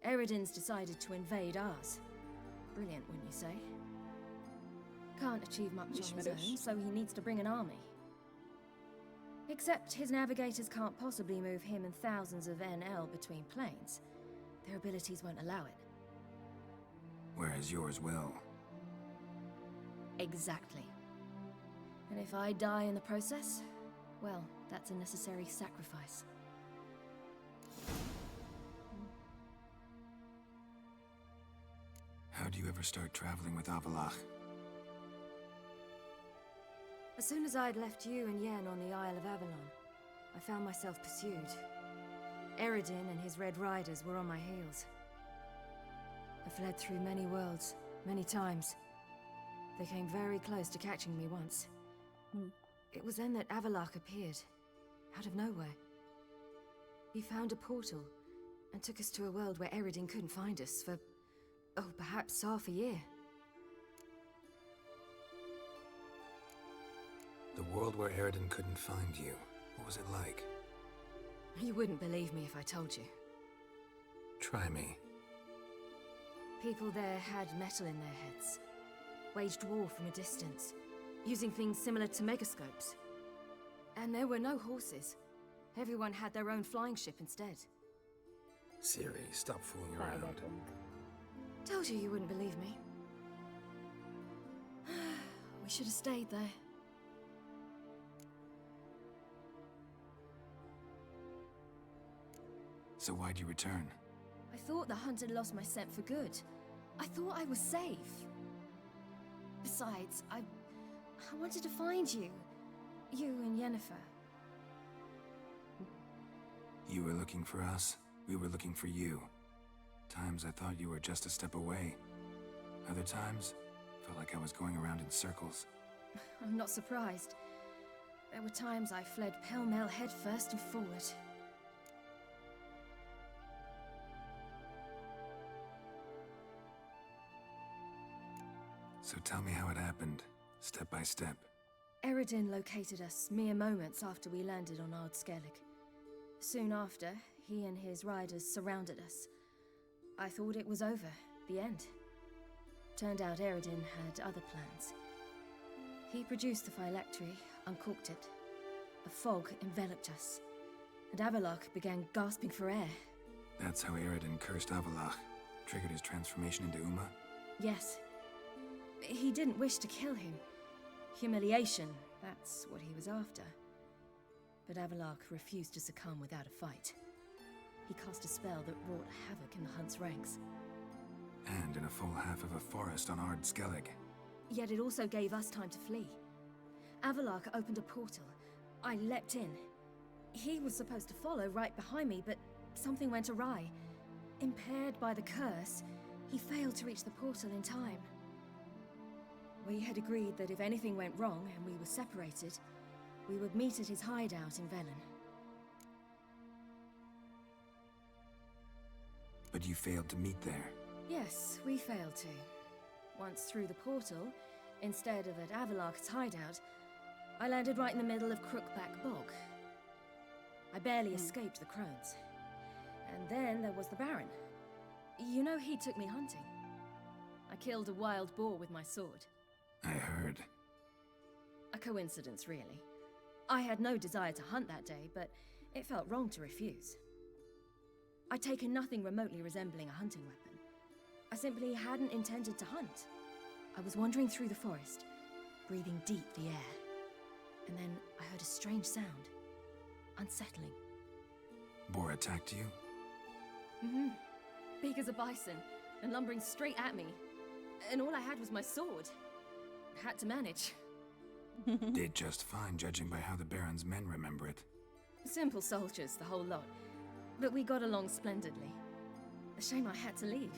Eredin's decided to invade ours. Brilliant, wouldn't you say? Can't achieve much on his Ismerős. own, so he needs to bring an army. Except his navigators can't possibly move him and thousands of NL between planes. Their abilities won't allow it. Whereas yours will. Exactly. And if I die in the process, well, that's a necessary sacrifice. How do you ever start traveling with Avalach? As soon as I'd left you and Yen on the Isle of Avalon, I found myself pursued. Eredin and his Red Riders were on my heels. I fled through many worlds, many times. They came very close to catching me once. It was then that Avalach appeared, out of nowhere. He found a portal and took us to a world where Eredin couldn't find us for, oh, perhaps half a year. The world where Eredin couldn't find you. What was it like? You wouldn't believe me if I told you. Try me. People there had metal in their heads, waged war from a distance, using things similar to megascopes. And there were no horses. Everyone had their own flying ship instead. Siri, stop fooling around. Told you wouldn't believe me. We should have stayed there. So why'd you return? I thought the hunt had lost my scent for good. I thought I was safe. Besides, I wanted to find you. You and Yennefer. You were looking for us, we were looking for you. Times I thought you were just a step away. Other times, felt like I was going around in circles. I'm not surprised. There were times I fled pell-mell head first and forward. So tell me how it happened, step by step. Eredin located us mere moments after we landed on Ard Skellig. Soon after, he and his riders surrounded us. I thought it was over, the end. Turned out Eredin had other plans. He produced the phylactery, uncorked it. A fog enveloped us, and Avalach began gasping for air. That's how Eredin cursed Avalach, triggered his transformation into Uma? Yes. He didn't wish to kill him. Humiliation, that's what he was after. But Avalach refused to succumb without a fight. He cast a spell that wrought havoc in the hunt's ranks. And in a full half of a forest on Ard Skellig. Yet it also gave us time to flee. Avalach opened a portal. I leapt in. He was supposed to follow right behind me, but something went awry. Impaired by the curse, he failed to reach the portal in time. We had agreed that if anything went wrong and we were separated, we would meet at his hideout in Velen. But you failed to meet there. Yes, we failed to. Once through the portal, instead of at Avalach's hideout, I landed right in the middle of Crookback Bog. I barely escaped the crones. And then there was the Baron. You know, he took me hunting. I killed a wild boar with my sword. I heard. A coincidence, really. I had no desire to hunt that day, but it felt wrong to refuse. I'd taken nothing remotely resembling a hunting weapon. I simply hadn't intended to hunt. I was wandering through the forest, breathing deep the air. And then I heard a strange sound. Unsettling. Boar attacked you? Mm-hmm. Big as a bison, and lumbering straight at me. And all I had was my sword. Had to manage. Did just fine, judging by how the Baron's men remember it. Simple soldiers, the whole lot. But we got along splendidly. A shame I had to leave.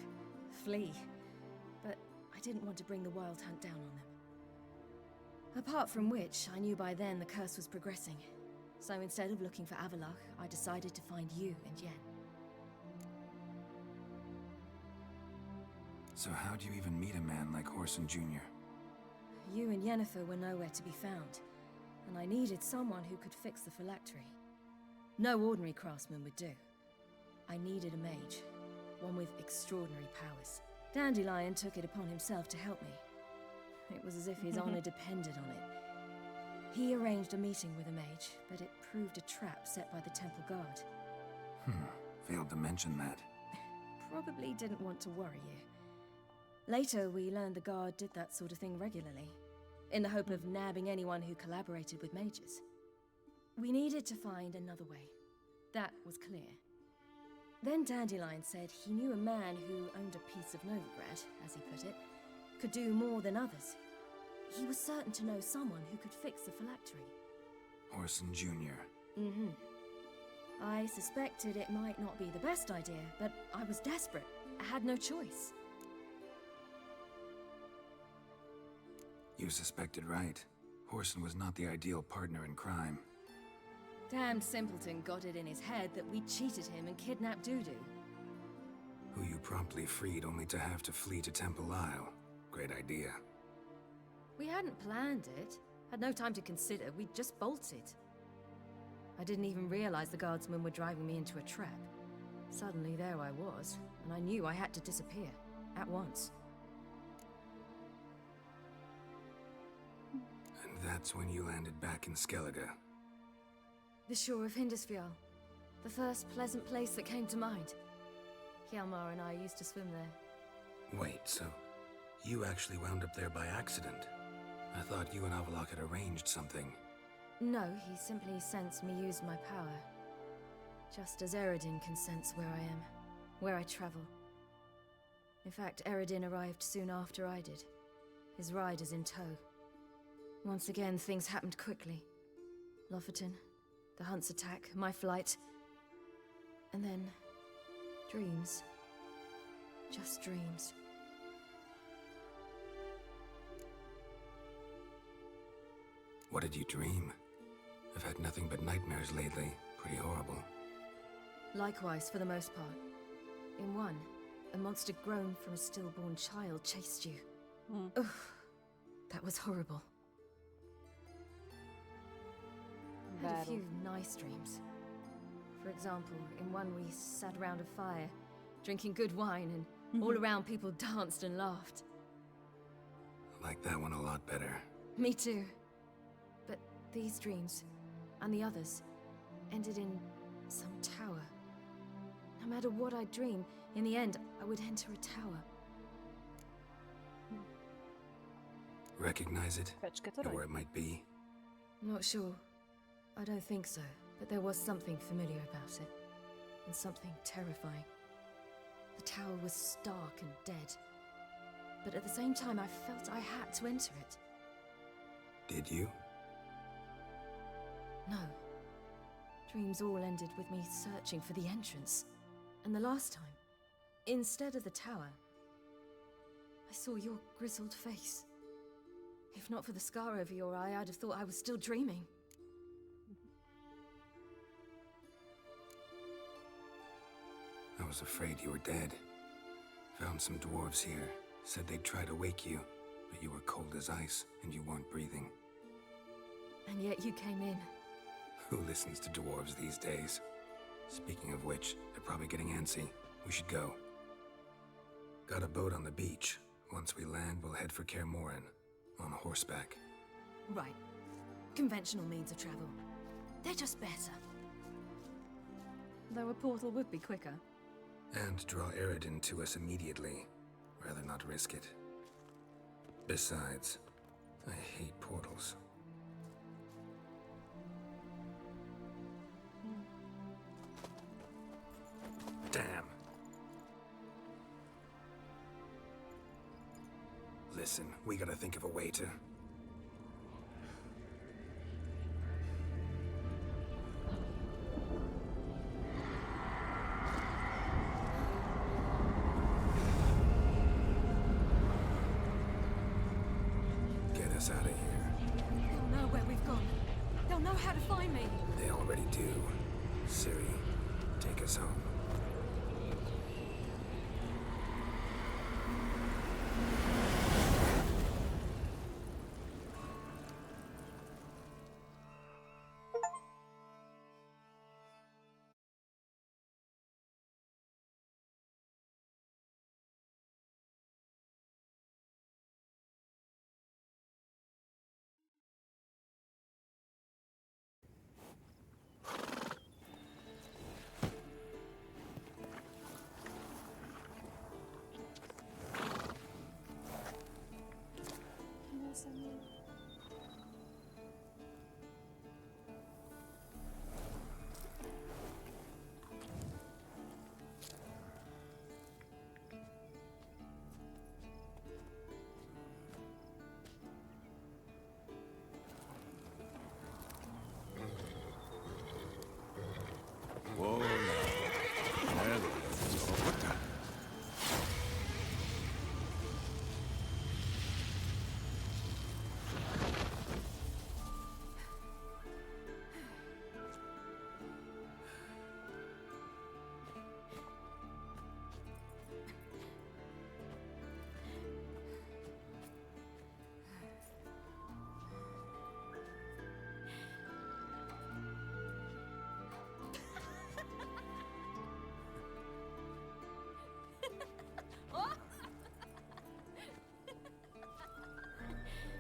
Flee. But I didn't want to bring the wild hunt down on them. Apart from which, I knew by then the curse was progressing. So instead of looking for Avalach, I decided to find you and Yen. So how'd you even meet a man like Hosszan Jr.? You and Yennefer were nowhere to be found, and I needed someone who could fix the phylactery. No ordinary craftsman would do. I needed a mage, one with extraordinary powers. Dandelion took it upon himself to help me. It was as if his honor depended on it. He arranged a meeting with a mage, but it proved a trap set by the temple guard. Failed to mention that. Probably didn't want to worry you. Later, we learned the guard did that sort of thing regularly, in the hope of nabbing anyone who collaborated with mages. We needed to find another way. That was clear. Then Dandelion said he knew a man who owned a piece of Novigrad, as he put it, could do more than others. He was certain to know someone who could fix the phylactery. Hosszan Jr. Mm-hmm. I suspected it might not be the best idea, but I was desperate. I had no choice. You suspected right. Hosszan was not the ideal partner in crime. Damned simpleton got it in his head that we cheated him and kidnapped Dudu. Who you promptly freed only to have to flee to Temple Isle. Great idea. We hadn't planned it. Had no time to consider. We just bolted. I didn't even realize the guardsmen were driving me into a trap. Suddenly there I was, and I knew I had to disappear. At once. And that's when you landed back in Skellige. The shore of Hindisfjall. The first pleasant place that came to mind. Hjalmar and I used to swim there. Wait, so you actually wound up there by accident? I thought you and Avalok had arranged something. No, he simply sensed me use my power. Just as Eredin can sense where I am, where I travel. In fact, Eredin arrived soon after I did. His riders in tow. Once again, things happened quickly. Lofoten, the hunt's attack, my flight. And then, dreams. Just dreams. What did you dream? I've had nothing but nightmares lately. Pretty horrible. Likewise, for the most part. In one, a monster grown from a stillborn child chased you. Ugh, that was horrible. I had a few nice dreams. For example, in one we sat around a fire, drinking good wine, and all around people danced and laughed. I like that one a lot better. Me too. But these dreams, and the others, ended in some tower. No matter what I dream, in the end, I would enter a tower. Recognize it? Know where it might be? Not sure. I don't think so, but there was something familiar about it. And something terrifying. The tower was stark and dead. But at the same time, I felt I had to enter it. Did you? No. Dreams all ended with me searching for the entrance. And the last time, instead of the tower, I saw your grizzled face. If not for the scar over your eye, I'd have thought I was still dreaming. I was afraid you were dead. Found some dwarves here. Said they'd try to wake you, but you were cold as ice and you weren't breathing. And yet you came in. Who listens to dwarves these days? Speaking of which, they're probably getting antsy. We should go. Got a boat on the beach. Once we land, we'll head for Kaer Morhen. On horseback. Right. Conventional means of travel. They're just better. Though a portal would be quicker. And draw Eredin to us immediately. Rather not risk it. Besides, I hate portals. Damn. Listen, we gotta think of a way to... Get us out of here. They'll know where we've gone. They'll know how to find me. They already do. Ciri, take us home.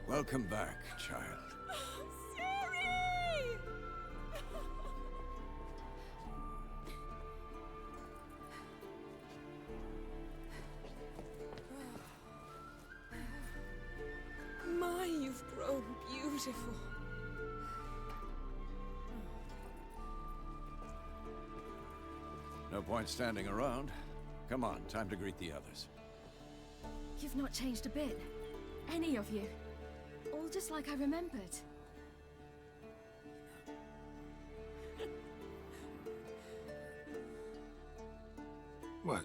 Welcome back, child. Sorry! My, you've grown beautiful. No point standing around. Come on, time to greet the others. You've not changed a bit. Any of you. All just like I remembered. What?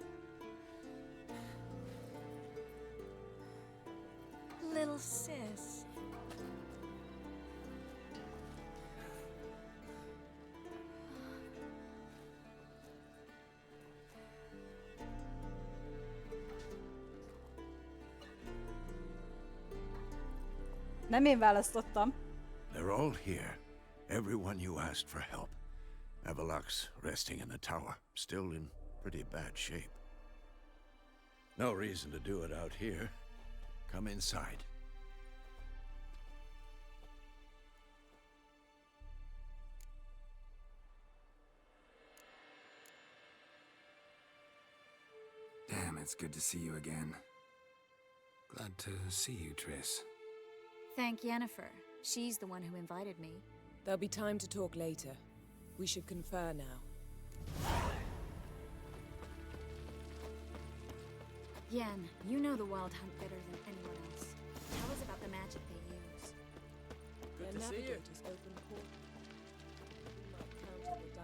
Little sis. Nem én választottam. They're all here. Everyone you asked for help. Avalok's resting in the tower, still in pretty bad shape. No reason to do it out here. Come inside. Damn, it's good to see you again. Glad to see you, Triss. Thank Yennefer. She's the one who invited me. There'll be time to talk later. We should confer now. Yen, you know the Wild Hunt better than anyone else. Tell us about the magic they use. Good to see you.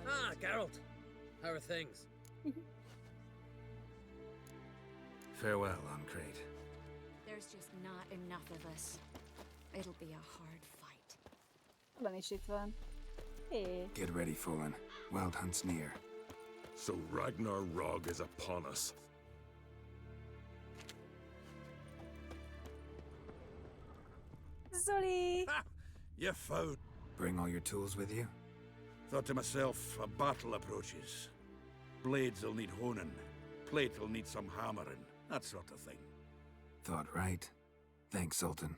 Ah, Geralt. How are things? Farewell, Ancrate. There's just not enough of us. It'll be a hard fight. Van is itt van. Hey. Get ready, Fullen. Wild Hunt's near. So Ragnar Rog is upon us. Zoli! Ha! You found. Bring all your tools with you? Thought to myself, a battle approaches. Blades will need honing. Plate will need some hammering. That sort of thing. Thought right. Thanks, Sultan.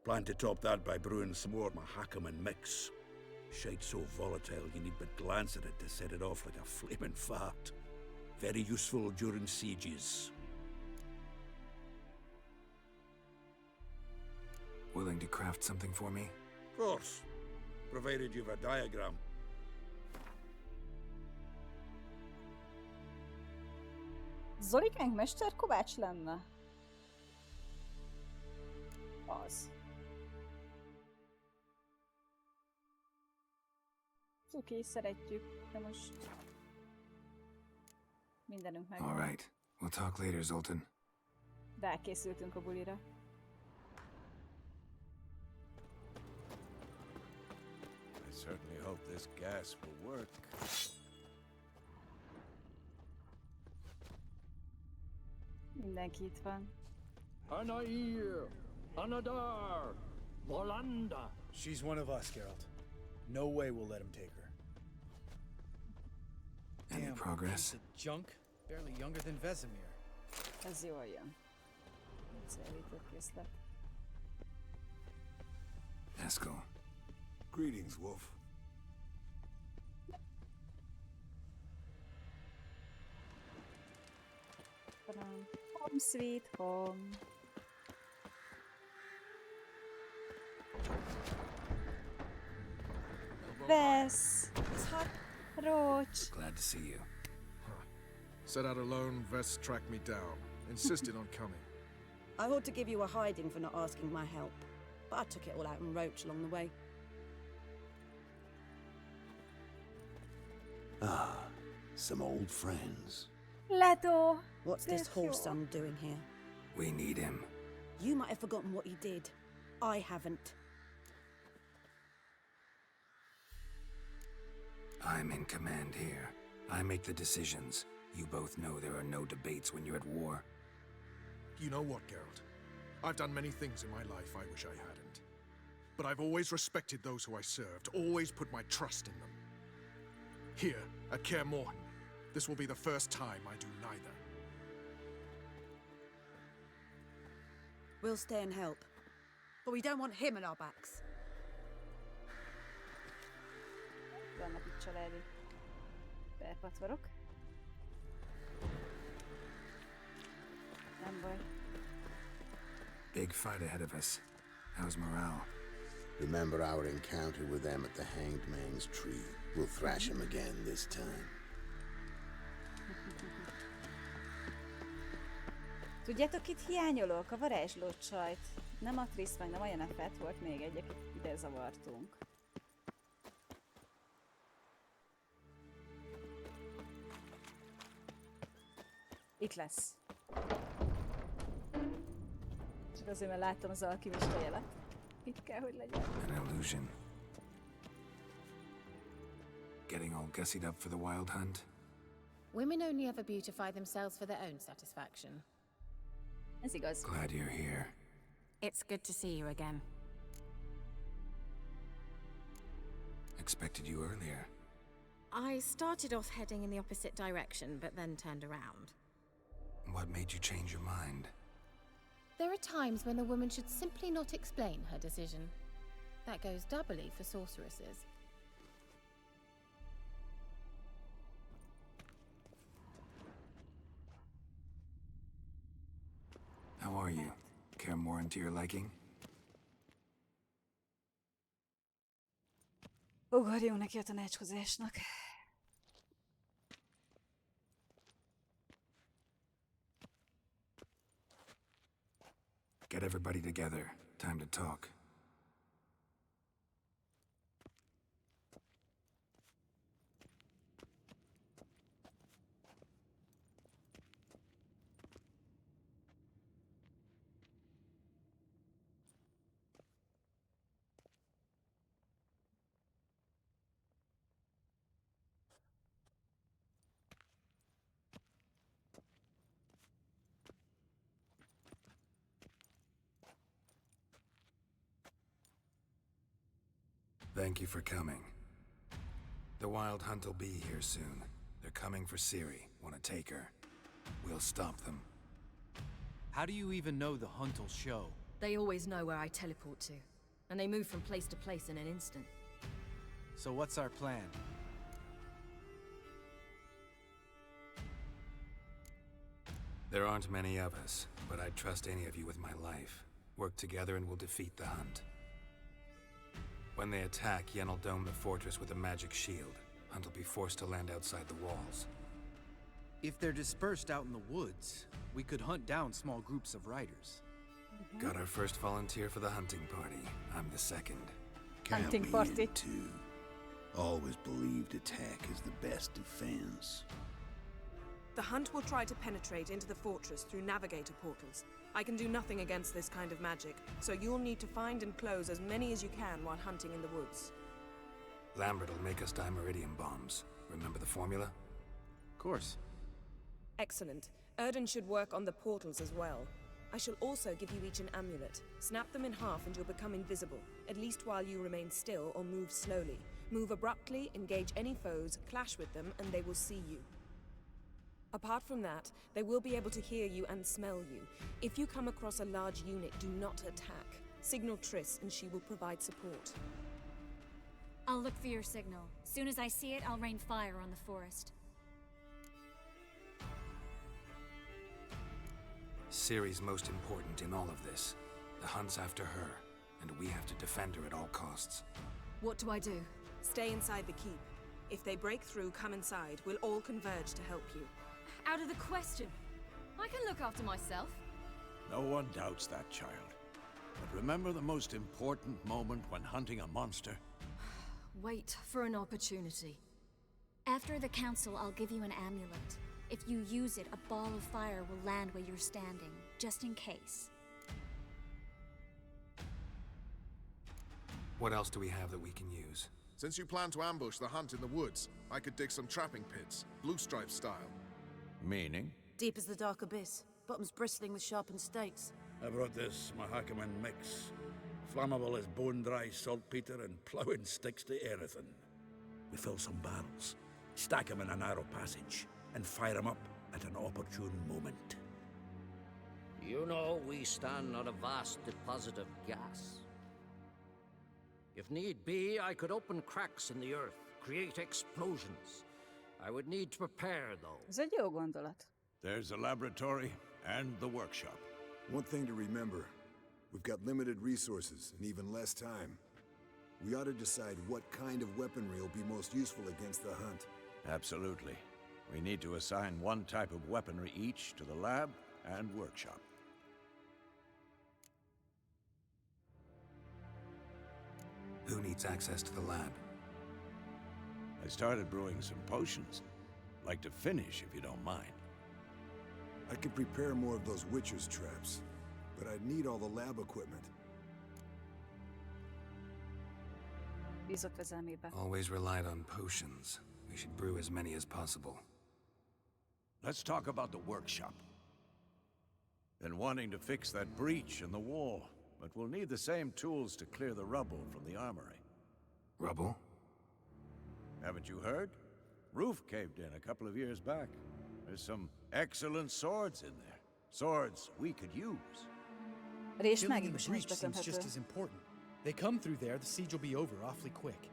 Plan to top that by brewing some more Mahakaman mix. Shite so volatile you need but glance at it to set it off like a flaming fart. Very useful during sieges. Willing to craft something for me? Of course. Provided you've a diagram. Zolikánk mesterkovács lenne? Az. Cuki, szeretjük, de most mindenünk meg. All right. We'll talk later, Zoltan. Rákészültünk a bulira. I certainly hope this gas will work. Mindenki itt van. Anair! Anadar! Volanda! She's one of us, Geralt. No way we'll let him take her. Any Damn, progress? piece of junk? Barely younger than Vesemir. Ez jól jön. Elítő készlet. Eskel. Greetings, Wolf. Home sweet home. Vesz! Roach! Glad to see you. Set out alone, Vess tracked me down. Insisted on coming. I ought to give you a hiding for not asking my help, but I took it all out in Roach along the way. Ah, some old friends. Leto! What's this Hosszan doing here? We need him. You might have forgotten what he did. I haven't. I'm in command here. I make the decisions. You both know there are no debates when you're at war. You know what, Geralt? I've done many things in my life I wish I hadn't. But I've always respected those who I served, always put my trust in them. Here, at Kaer Morhen, this will be the first time I do neither. We'll stay and help. but we don't want him on our backs. Vannak itt családi perpatvarok. Nem baj. Big fight ahead of us. How's morale? Remember our encounter with them at the Hanged Man's Tree. We'll thrash him again this time. Tudjátok, itt hiányolok? A varázsló csajt. Nem a Triss, meg nem a Yennefer, volt még egy, akit ide zavartunk. Itt lesz. Csak azért, mert láttam az alkimista jelet. Itt kell, hogy legyen. An illusion. Getting all gussied up for the wild hunt? Women only ever beautify themselves for their own satisfaction. Ez igaz. Glad you're here. It's good to see you again. Expected you earlier. I started off heading in the opposite direction, but then turned around. What made you change your mind? There are times when a woman should simply not explain her decision. That goes doubly for sorceresses. How are you? Care more into your liking? Ugorjunk neki a tanácskozásnak. Get everybody together. Time to talk. Thank you for coming. The wild hunt will be here soon. They're coming for Ciri. Want to take her? We'll stop them. How do you even know the hunt will show? They always know where I teleport to, and they move from place to place in an instant. So what's our plan? There aren't many of us, but I'd trust any of you with my life. Work together and we'll defeat the hunt. When they attack, Yen'll dome the fortress with a magic shield. Hunt will be forced to land outside the walls. If they're dispersed out in the woods, we could hunt down small groups of riders. Got our first volunteer for the hunting party. I'm the second. Hunting party. Too. Always believed attack is the best defense. The hunt will try to penetrate into the fortress through navigator portals. I can do nothing against this kind of magic, so you'll need to find and close as many as you can while hunting in the woods. Lambert'll make us dimeridium bombs. Remember the formula? Of course. Excellent. Erden should work on the portals as well. I shall also give you each an amulet. Snap them in half and you'll become invisible, at least while you remain still or move slowly. Move abruptly, engage any foes, clash with them, and they will see you. Apart from that, they will be able to hear you and smell you. If you come across a large unit, do not attack. Signal Triss and she will provide support. I'll look for your signal. Soon as I see it, I'll rain fire on the forest. Ciri's most important in all of this. The hunt's after her, and we have to defend her at all costs. What do I do? Stay inside the keep. If they break through, come inside. We'll all converge to help you. Out of the question. I can look after myself. No one doubts that, child. But remember the most important moment when hunting a monster? Wait for an opportunity. After the council, I'll give you an amulet. If you use it, a ball of fire will land where you're standing, just in case. What else do we have that we can use? Since you plan to ambush the hunt in the woods, I could dig some trapping pits, blue stripe style. Meaning? Deep as the dark abyss, bottoms bristling with sharpened stakes. I brought this Mahakaman mix. Flammable as bone-dry saltpeter and ploughing sticks to anything. We fill some barrels, stack them in a narrow passage, and fire them up at an opportune moment. You know, we stand on a vast deposit of gas. If need be, I could open cracks in the earth, create explosions. I would need to prepare, though. Ez egy jó gondolat. There's the laboratory and the workshop. One thing to remember, we've got limited resources and even less time. We ought to decide what kind of weaponry will be most useful against the hunt. Absolutely. We need to assign one type of weaponry each to the lab and workshop. Who needs access to the lab? I started brewing some potions. Like to finish, if you don't mind. I could prepare more of those Witcher's traps, but I'd need all the lab equipment. Bízok vezelmébe. Always relied on potions. We should brew as many as possible. Let's talk about the workshop. Been wanting to fix that breach in the wall, but we'll need the same tools to clear the rubble from the armory. Rubble? Haven't you heard? Roof caved in a couple of years back. There's some excellent swords in there. Swords we could use. Rés Killing in the mágikusan is breach seems just betömhető. as important. They come through there, the siege will be over awfully quick.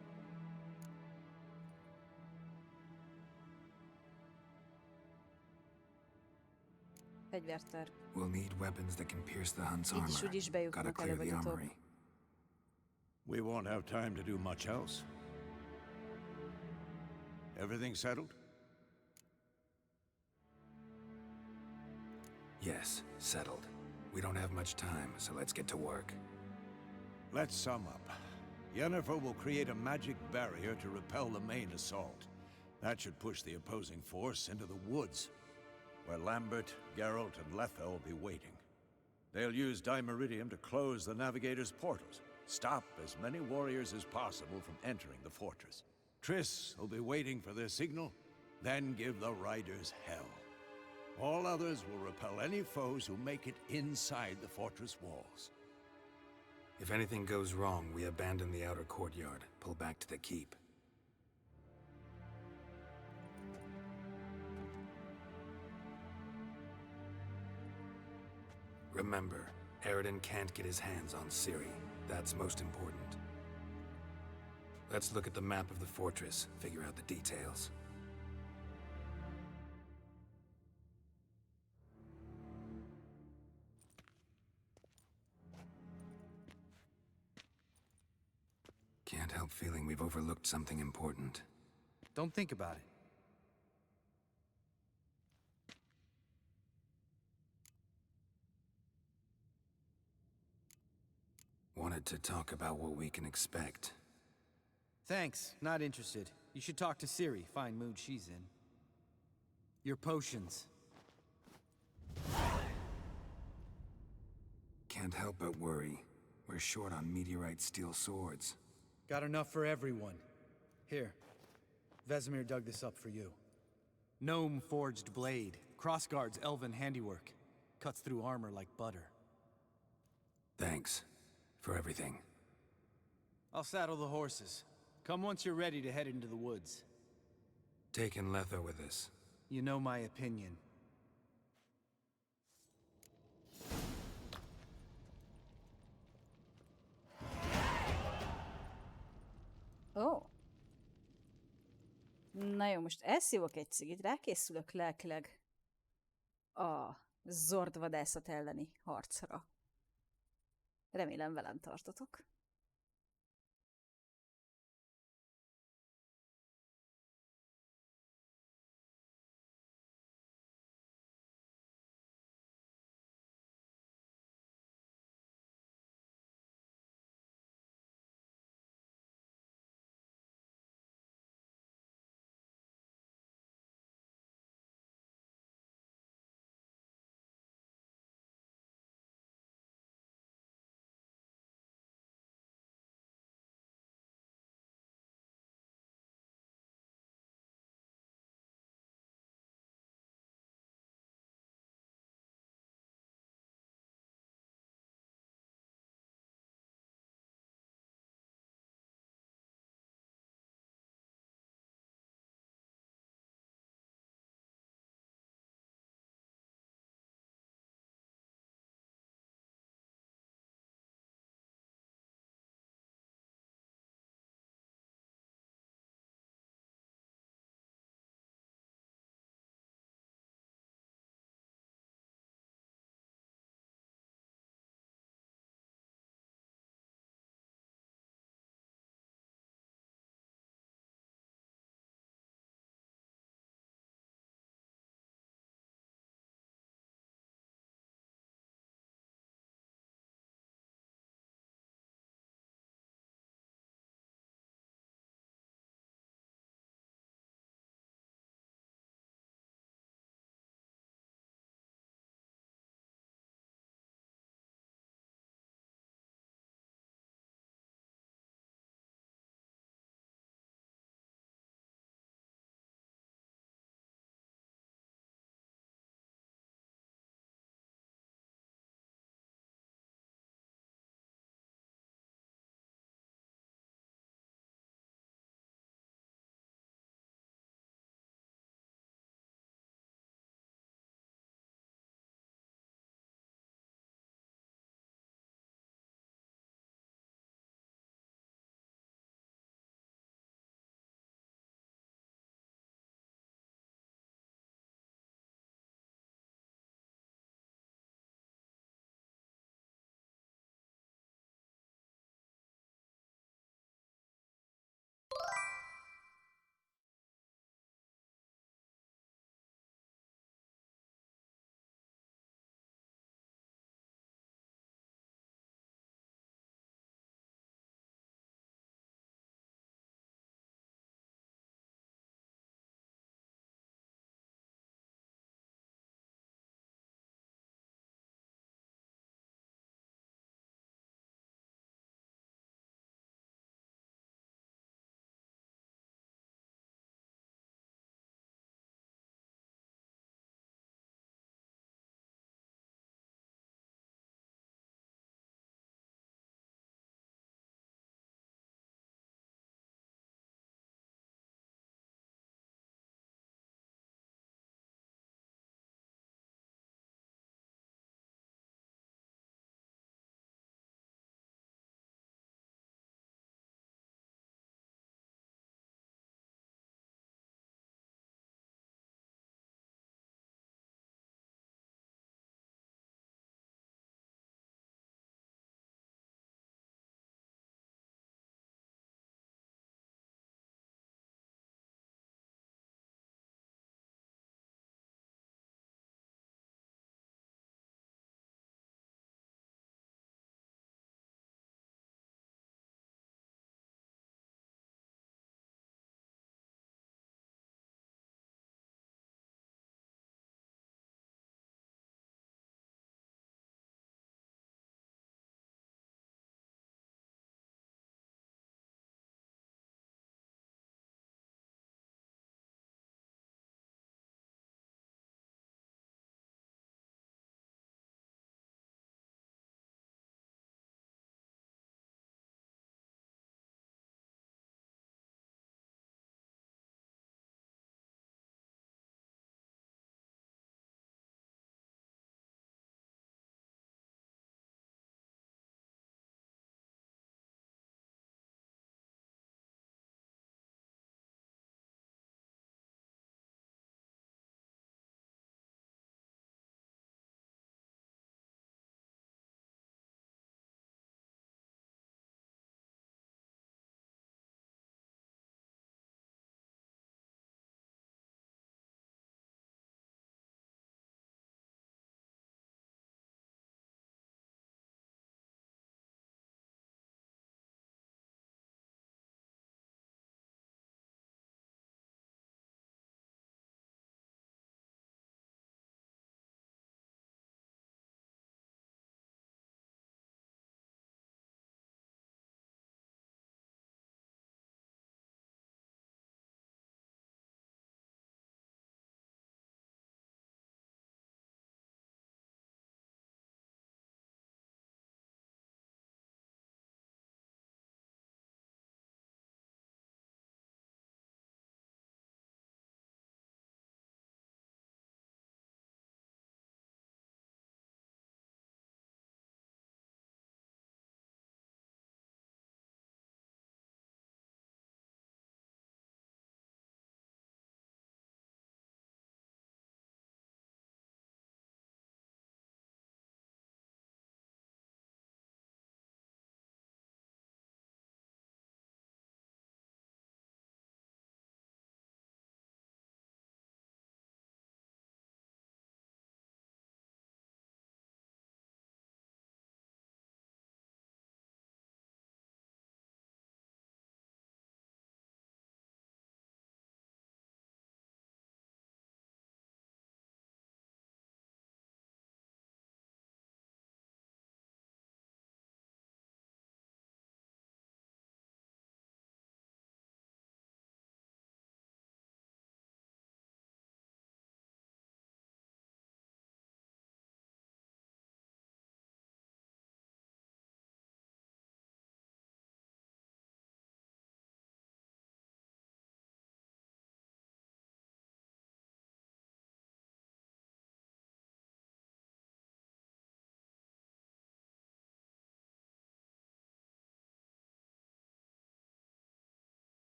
Fegyvertár. We'll need weapons that can pierce the hunt's Így is úgy is armor. Gotta bejutnak clear the előbb-utóbb. armory. We won't have time to do much else. Everything settled? Yes, settled. We don't have much time, so let's get to work. Let's sum up. Yennefer will create a magic barrier to repel the main assault. That should push the opposing force into the woods, where Lambert, Geralt, and Letha will be waiting. They'll use Dimeridium to close the navigator's portals, stop as many warriors as possible from entering the fortress. Triss will be waiting for their signal, then give the riders hell. All others will repel any foes who make it inside the fortress walls. If anything goes wrong, we abandon the outer courtyard, pull back to the keep. Remember, Eredin can't get his hands on Ciri. That's most important. Let's look at the map of the fortress, figure out the details. Can't help feeling we've overlooked something important. Don't think about it. Wanted to talk about what we can expect. Thanks, not interested. You should talk to Ciri, fine mood she's in. Your potions. Can't help but worry. We're short on meteorite steel swords. Got enough for everyone. Here, Vesemir dug this up for you. Gnome-forged blade. Crossguard's elven handiwork. Cuts through armor like butter. Thanks for everything. I'll saddle the horses. Come once you're ready to head into the woods. Taking Letha with us. You know my opinion. Ó. Na jó, most elszívok egy cigit, rákészülök lelkileg a zordvadászat elleni harcra. Remélem velem tartotok.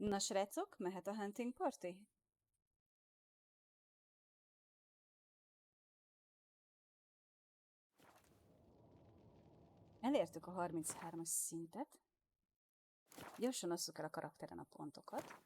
Na srácok, mehet a hunting party? Elértük a 33-as szintet. Gyorsan osszuk el a karakteren a pontokat.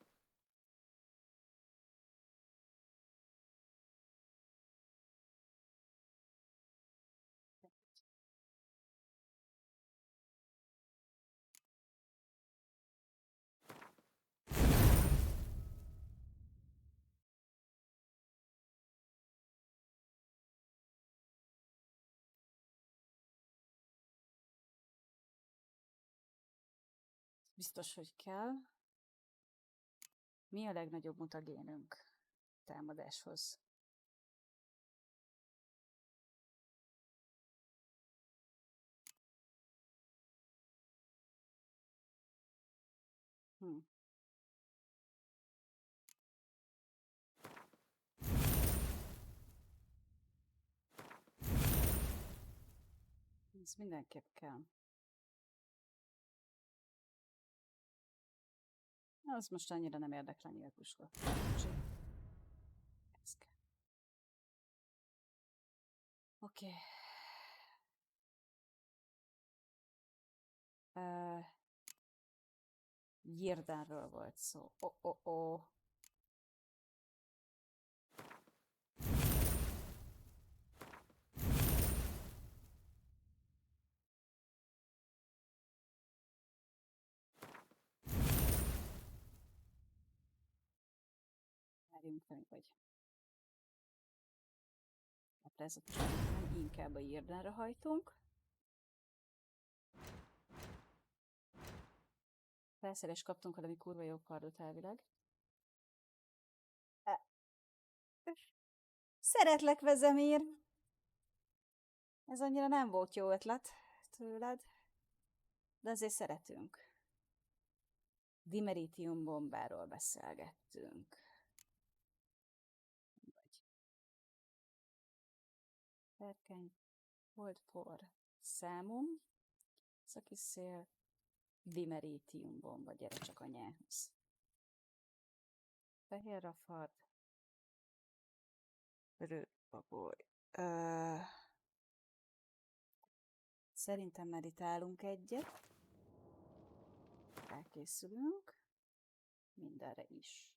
Biztos, hogy kell. Mi a legnagyobb mutagénünk támadáshoz? Ez mindenképp kell. Az most annyira nem érdekel nyilkuska. Ez kell. Oké. Jirdánról volt szó. Várjunk fel, vagy táplázatosan inkább a Jirdánra hajtunk. Felszerelést kaptunk valami kurva jó kardot elvileg. Szeretlek, Vezemír! Ez annyira nem volt jó ötlet tőled, de azért szeretünk. Dimeritium bombáról beszélgettünk. Verkeny, volt por, számom, szakiszél, dimeritium bomba, gyere csak anyához. Fehér rafard, rőpaboly. Szerintem meditálunk egyet. Elkészülünk. Mindenre is.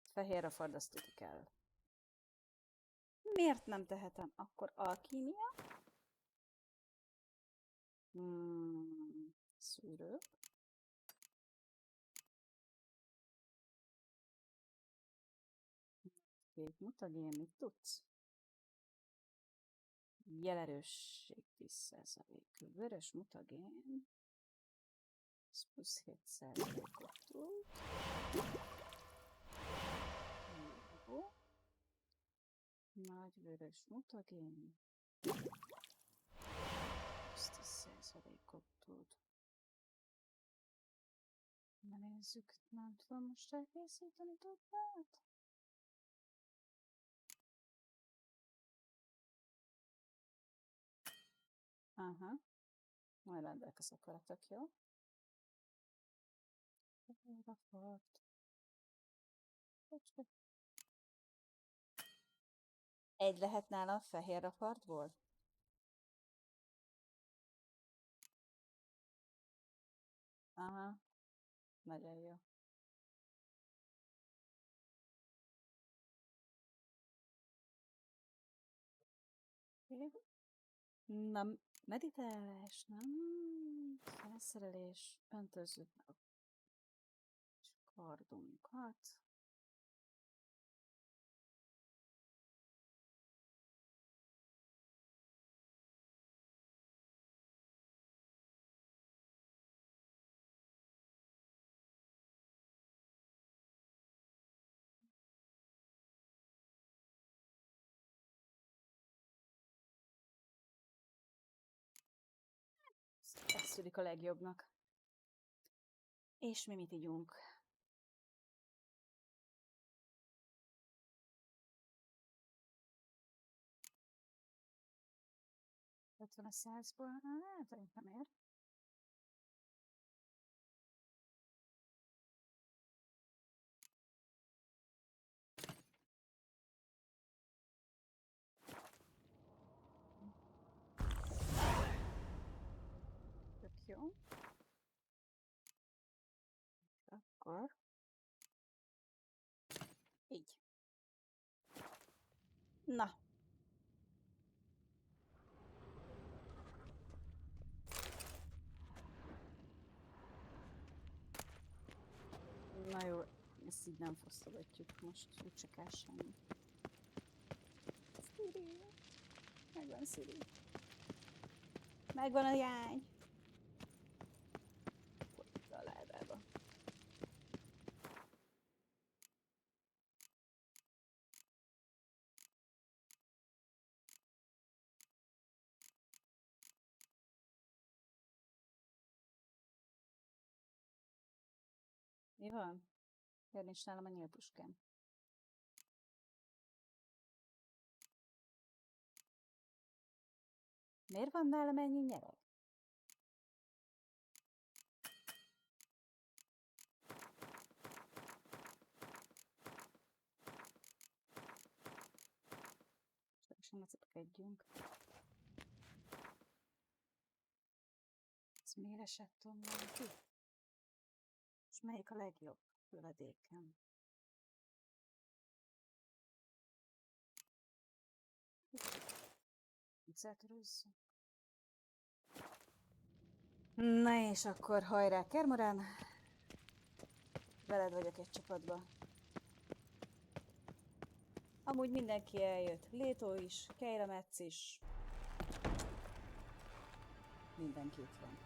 Fehér rafard, azt tudni kell. Miért nem tehetem? Akkor alkímia. Szűrő. Két mutagén, mit tudsz? Jelerősség 10%. Vörös mutagén. Ez plusz 7%-ot tud. Jó. Nagy vörös mutagén. Plusz 10%-ot tud. Na nézzük, nem tudom most elkészíteni többet. Aha. Majd rendelkezek vele, tök jó. Egy lehet nála fehér rapartból? Aha. Nagyon jó. Na, meditálás, nem? Felszerelés, öntözők meg a kardunkat. Ez tűnik a legjobbnak. És mi mit ígyunk? Ott van a 100-ból, hát nem ér. Jó. Akkor... Így. Na. Na jó, ezt így nem fosztogatjuk most, úgyse kell semmi. Sziri. Megvan Sziri. Megvan a jány. Ott a ládába. Mi van? Miért nincs nálam a nyílpuskám? Miért van nálam ennyi nyereg? Sem lecipkedjünk. Ez miért esett onnan ki? És melyik a legjobb lövedékem? Celtörözzön. Na és akkor hajrá, Kermorán! Veled vagyok egy csapatba. Amúgy mindenki eljött. Létó is, Kejremetsz is. Mindenki itt van.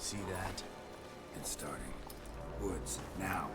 See that? It's starting. Woods, now.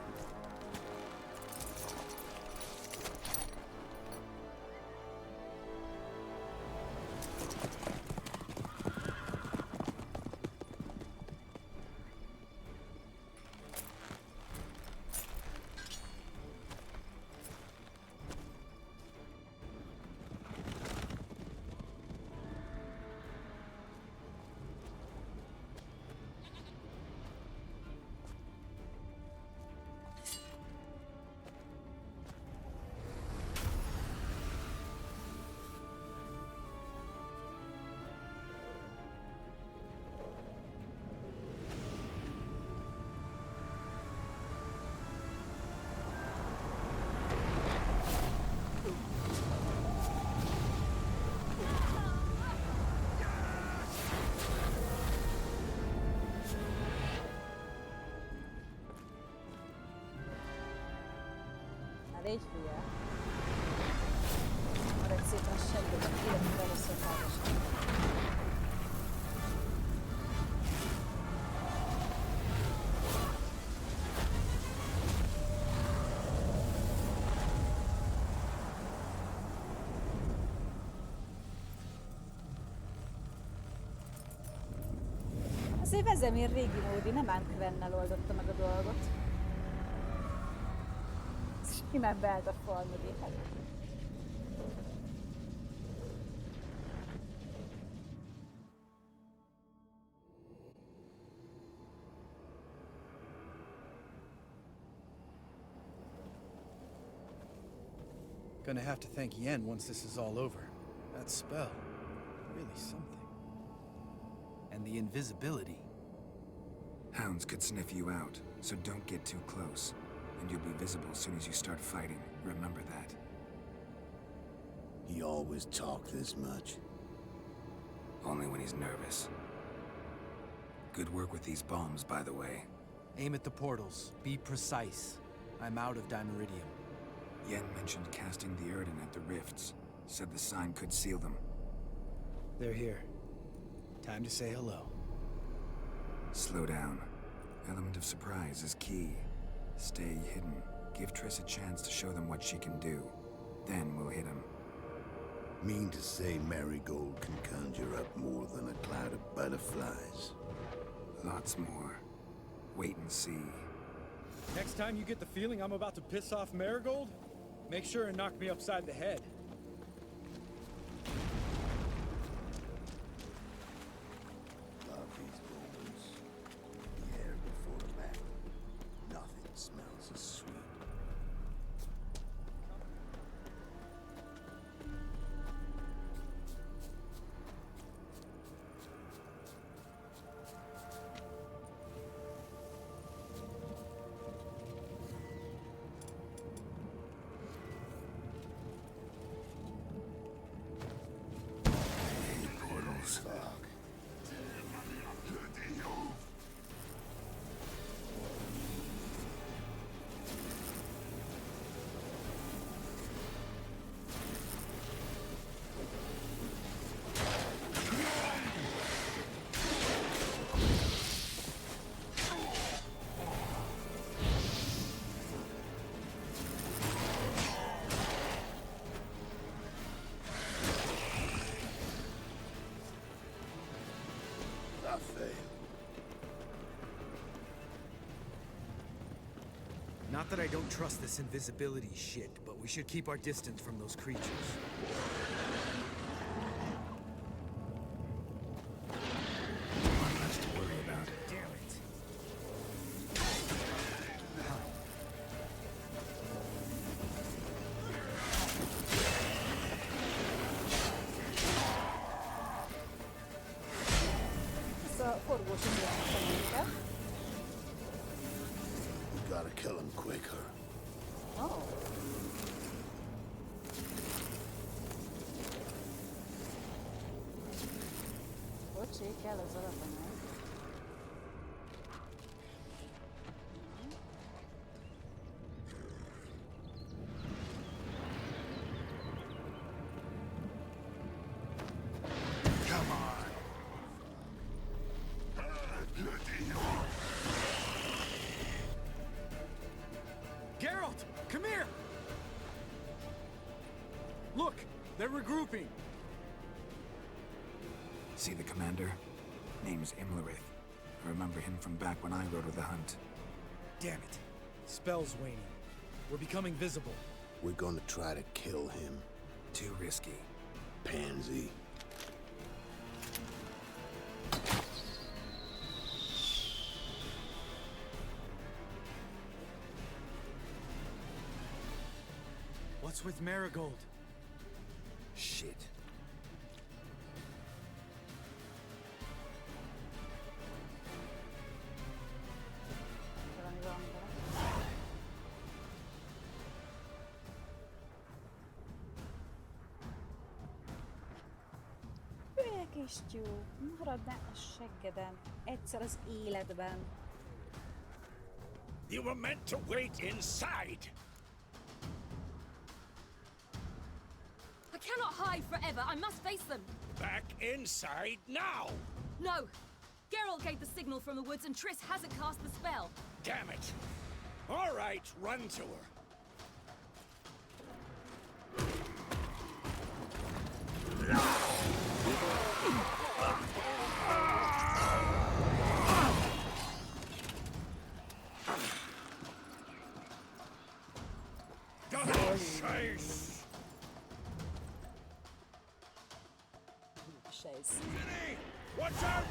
Légy hülye. Maradj szépen seggében, életünk először hallgassam. Azért Vesemir régi módi, nem Anquennel oldotta meg a dolgot. Simán beállt a fal mögé. Gonna have to thank Yen once this is all over. That spell. Really something. And the invisibility. Hounds could sniff you out, so don't get too close. And you'll be visible as soon as you start fighting. Remember that. He always talked this much. Only when he's nervous. Good work with these bombs, by the way. Aim at the portals. Be precise. I'm out of dimeridium. Yen mentioned casting the Erden at the rifts. Said the sign could seal them. They're here. Time to say hello. Slow down. Element of surprise is key. Stay hidden. Give Triss a chance to show them what she can do. Then we'll hit him. Mean to say Marigold can conjure up more than a cloud of butterflies? Lots more. Wait and see. Next time you get the feeling I'm about to piss off Marigold, make sure and knock me upside the head. Love these moments. The air before the battle. Nothing smells as sweet. Not that I don't trust this invisibility shit, but we should keep our distance from those creatures. Not much to worry about. Damn it. Szóval forgós indultak. We gotta kill him quicker. Oh. Bocsi, kell az alapanyag. Geralt, come here! Look, they're regrouping. See the commander? Name's Imlerith. I remember him from back when I rode with the hunt. Damn it. Spell's waning. We're becoming visible. We're gonna try to kill him. Too risky. Pansy. What's with Marigold? Shit. Hülye kis tyúk, maradnál a seggeden, egyszer az életben. You were meant to wait inside! I cannot hide forever. I must face them. Back inside now! No! Geralt gave the signal from the woods and Triss hasn't cast the spell. Damn it! All right, run to her. Sejsz. Watch out!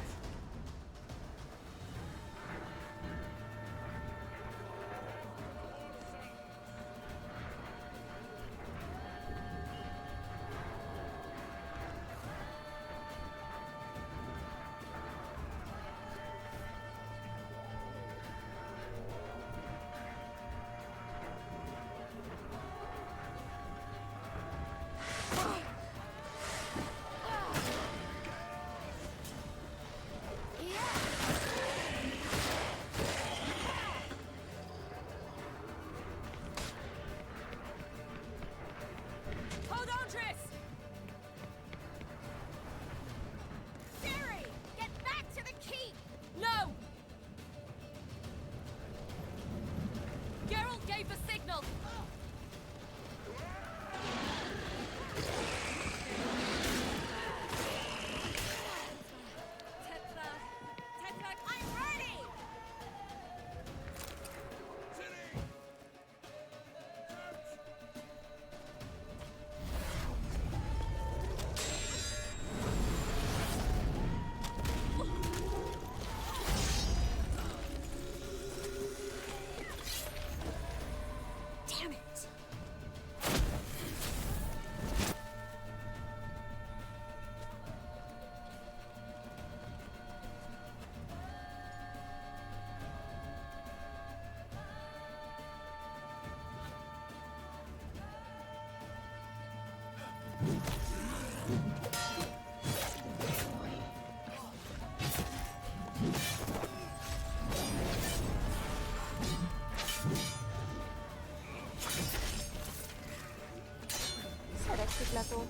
Szeretjük letót.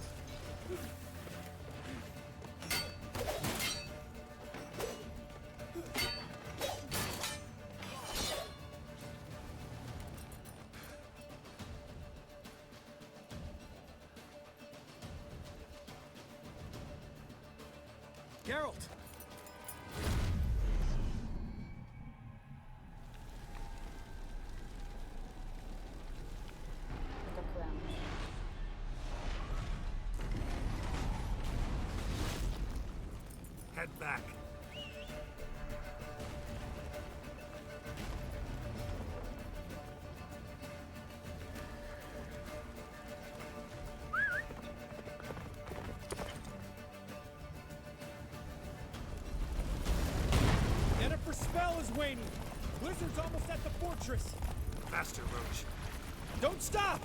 Geralt! Head back. Yennefer's spell is waning. Blizzard's almost at the fortress. Faster, Roach. Don't stop!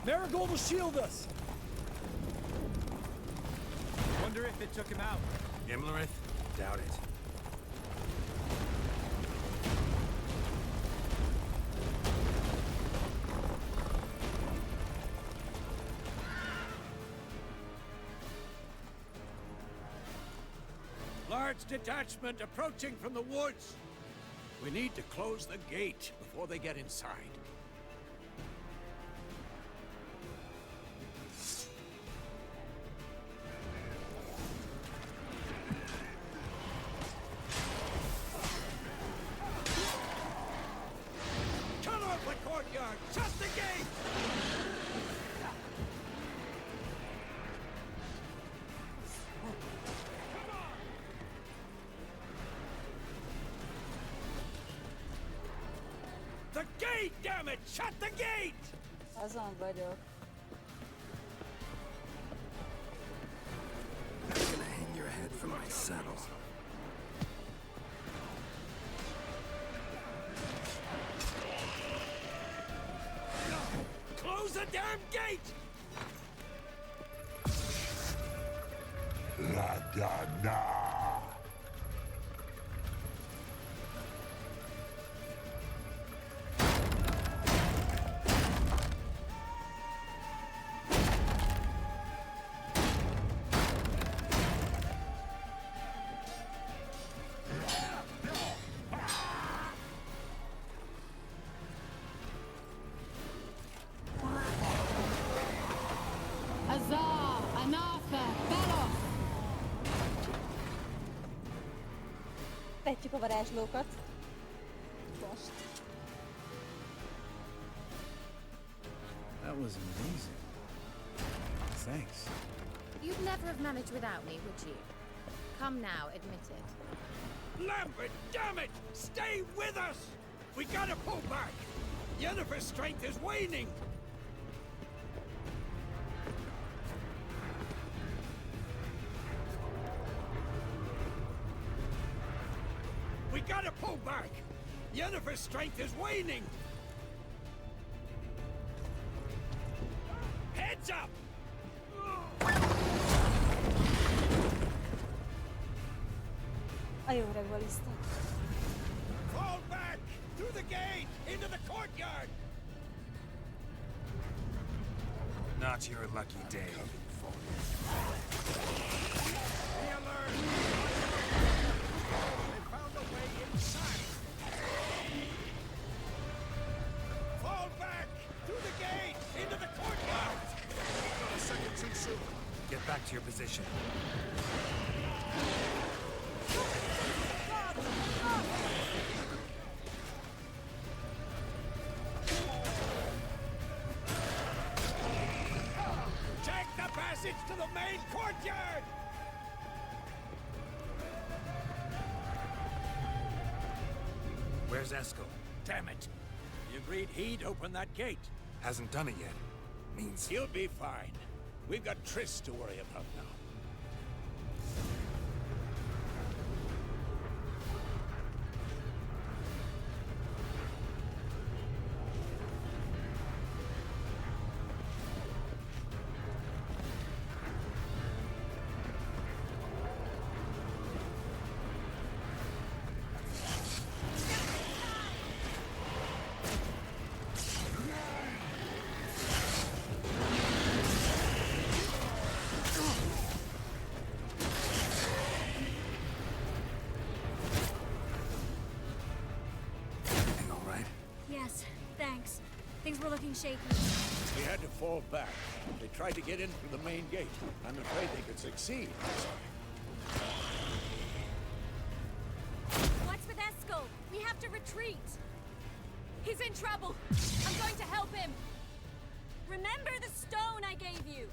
Marigold will shield us. Wonder if it took him out. Imlerith? Doubt it. Large detachment approaching from the woods. We need to close the gate before they get inside. Cut off the courtyard! Shut the gate! The gate, damn it! Shut the gate! Azon vagyok. I'm gonna hang your head from my saddle. Close the damn gate! La da na. Vetjük a varázslókat. Most. That was amazing. Thanks. You'd never have managed without me, would you? Come now, admit it. Lambert, damn it! Stay with us! We gotta pull back! Yennefer's strength is waning! We gotta pull back! Yennefer's strength is waning! Heads up! A jó reggeliztek. Fall back! Through the gate! Into the courtyard! Not your lucky day. Be alert! They found a way inside! Fall back! Through the gate! Into the courtyard! Not a second too soon. Get back to your position. Take the passage to the main courtyard! Where's Eskel? Damn it! He agreed he'd open that gate. Hasn't done it yet. Means He'll be fine. We've got Triss to worry about now. Things were looking shaky. We had to fall back. They tried to get in through the main gate. I'm afraid they could succeed. What's with Eskel? We have to retreat. He's in trouble. I'm going to help him. Remember the stone I gave you.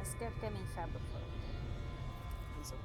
Ez kemény fából húzok.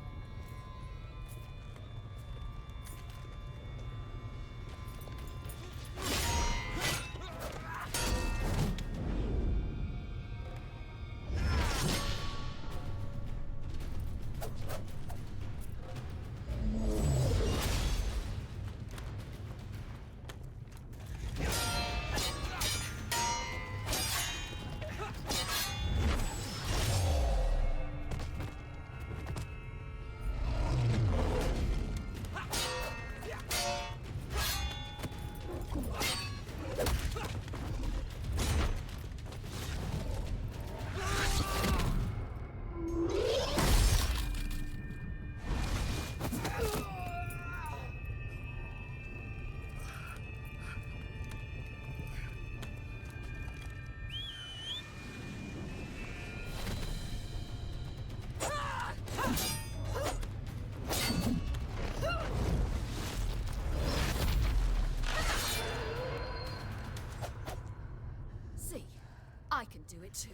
I can do it too.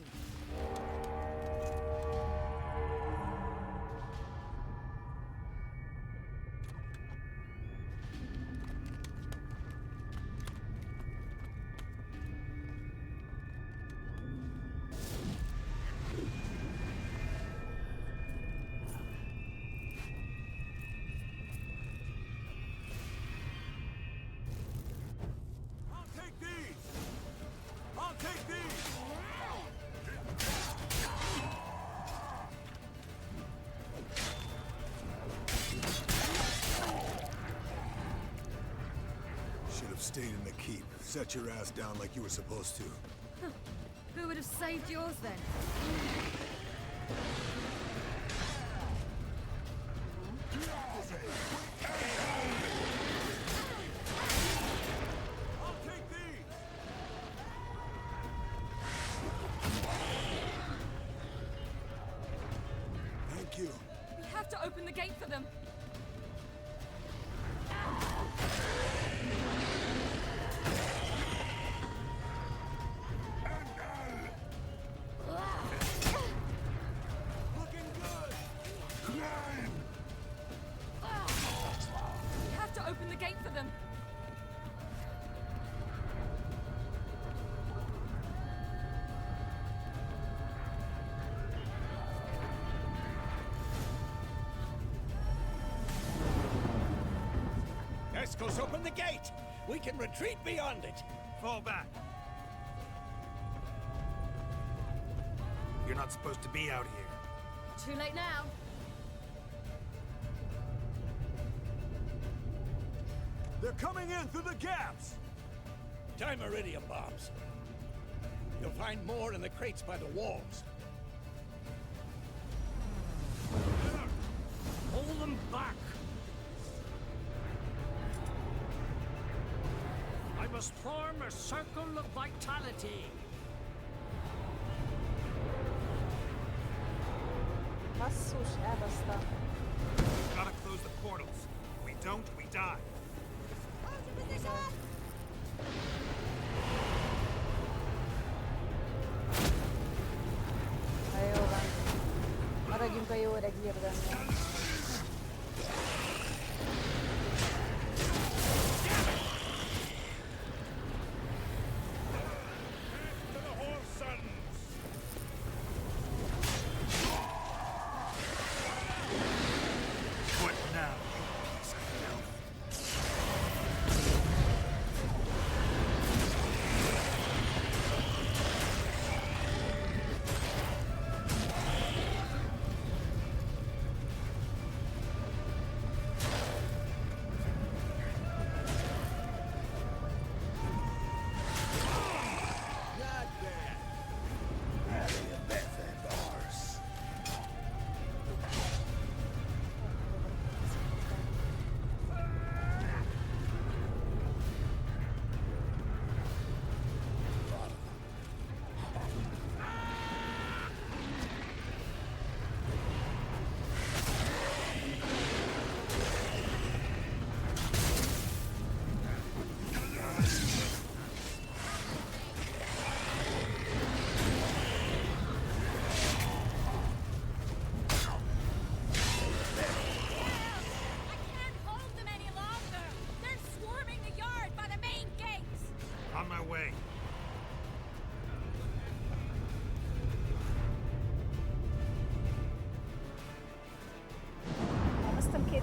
Stayed in the keep. Set your ass down like you were supposed to. Huh. Who would have saved yours then? I'll take these! Thank you. We have to open the gate for them. Eskel's open the gate! We can retreat beyond it! Fall back. You're not supposed to be out here. Too late now. They're coming in through the gaps! Time iridium bombs. You'll find more in the crates by the walls. Hold them back! I must form a circle of vitality. Basszus, elbaszta. Gotta close the portals. If we don't, we die. Na jó van. Maradjunk a jó öreg írdannél.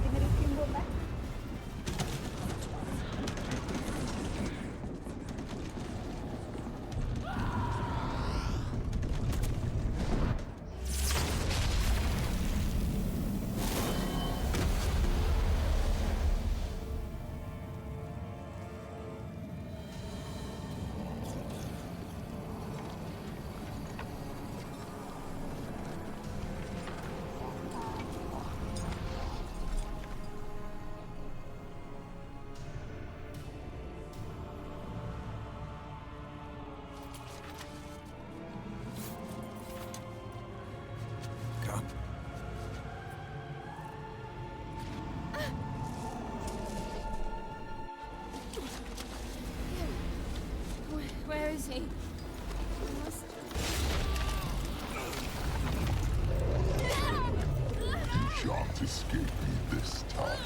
Timmerikünkből meg. Where is he? You shan't escape me this time.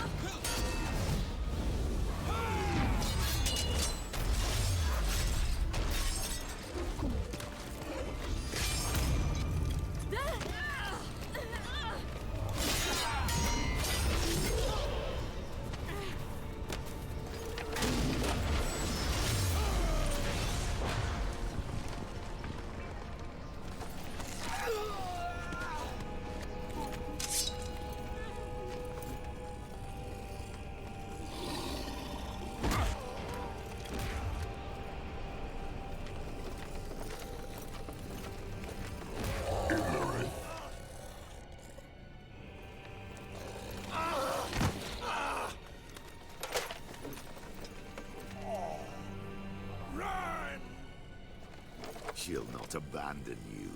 She'll not abandon you.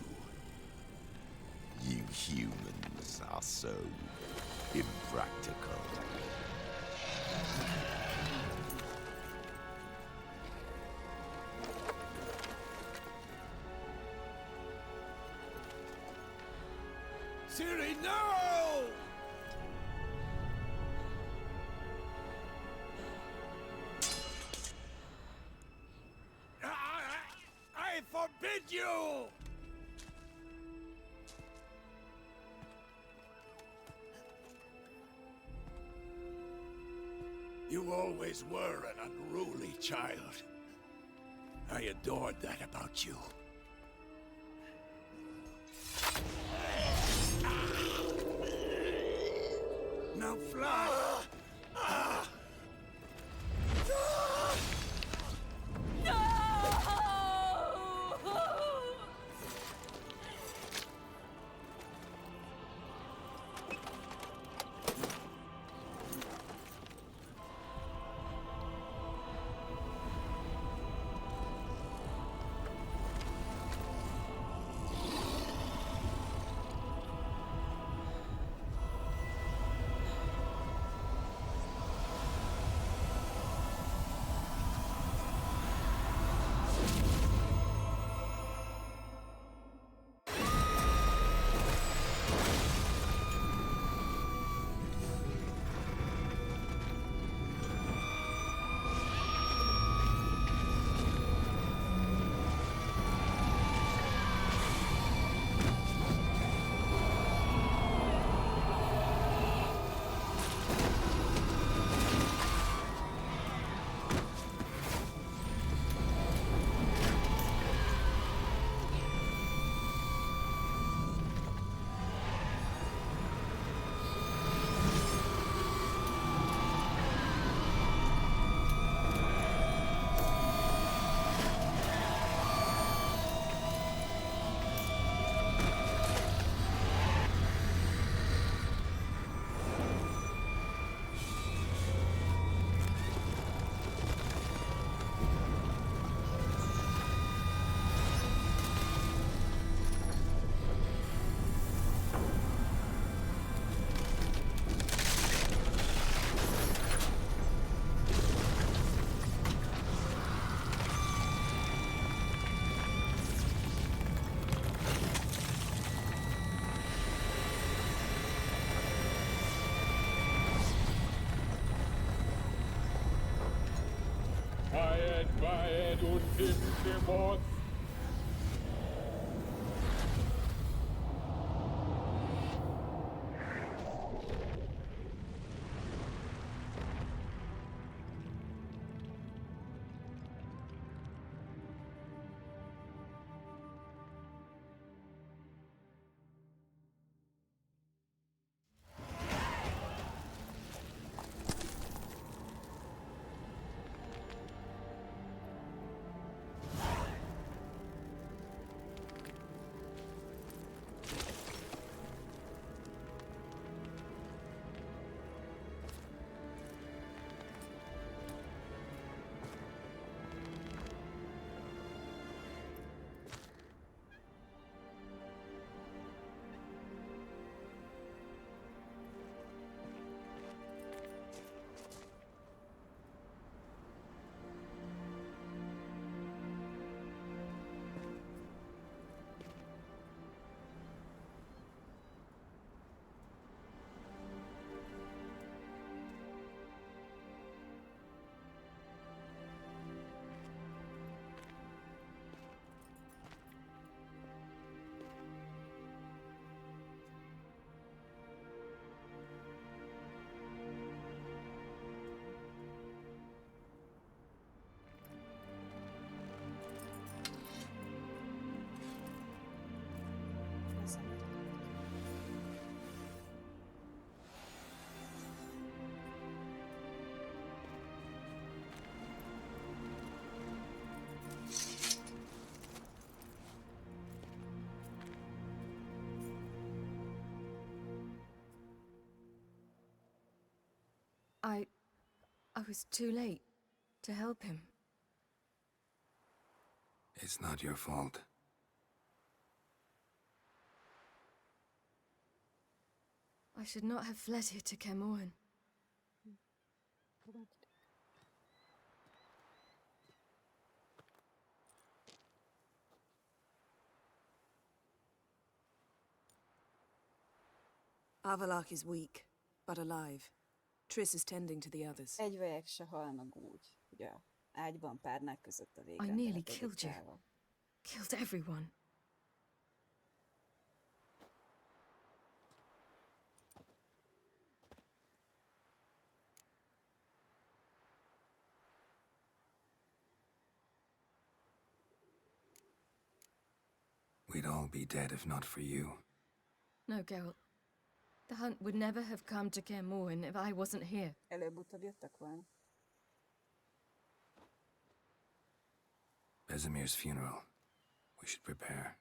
You humans are so impractical. Ciri, no! I forbid you! You always were an unruly child. I adored that about you. Now fly! Weit und im Gemotz. I was too late to help him. It's not your fault. I should not have fled here to Camoin. Avallac'h is weak, but alive. Triss is tending to the others. Egy vaják se hal meg úgy, hogy a ágyban párnák között a I végén. nearly killed you. Killed everyone. We'd all be dead if not for you. No, Geralt. The hunt would never have come to Kaer Morhen if I wasn't here. Előbb-utóbb jöttek volna. Vesemir's funeral. We should prepare.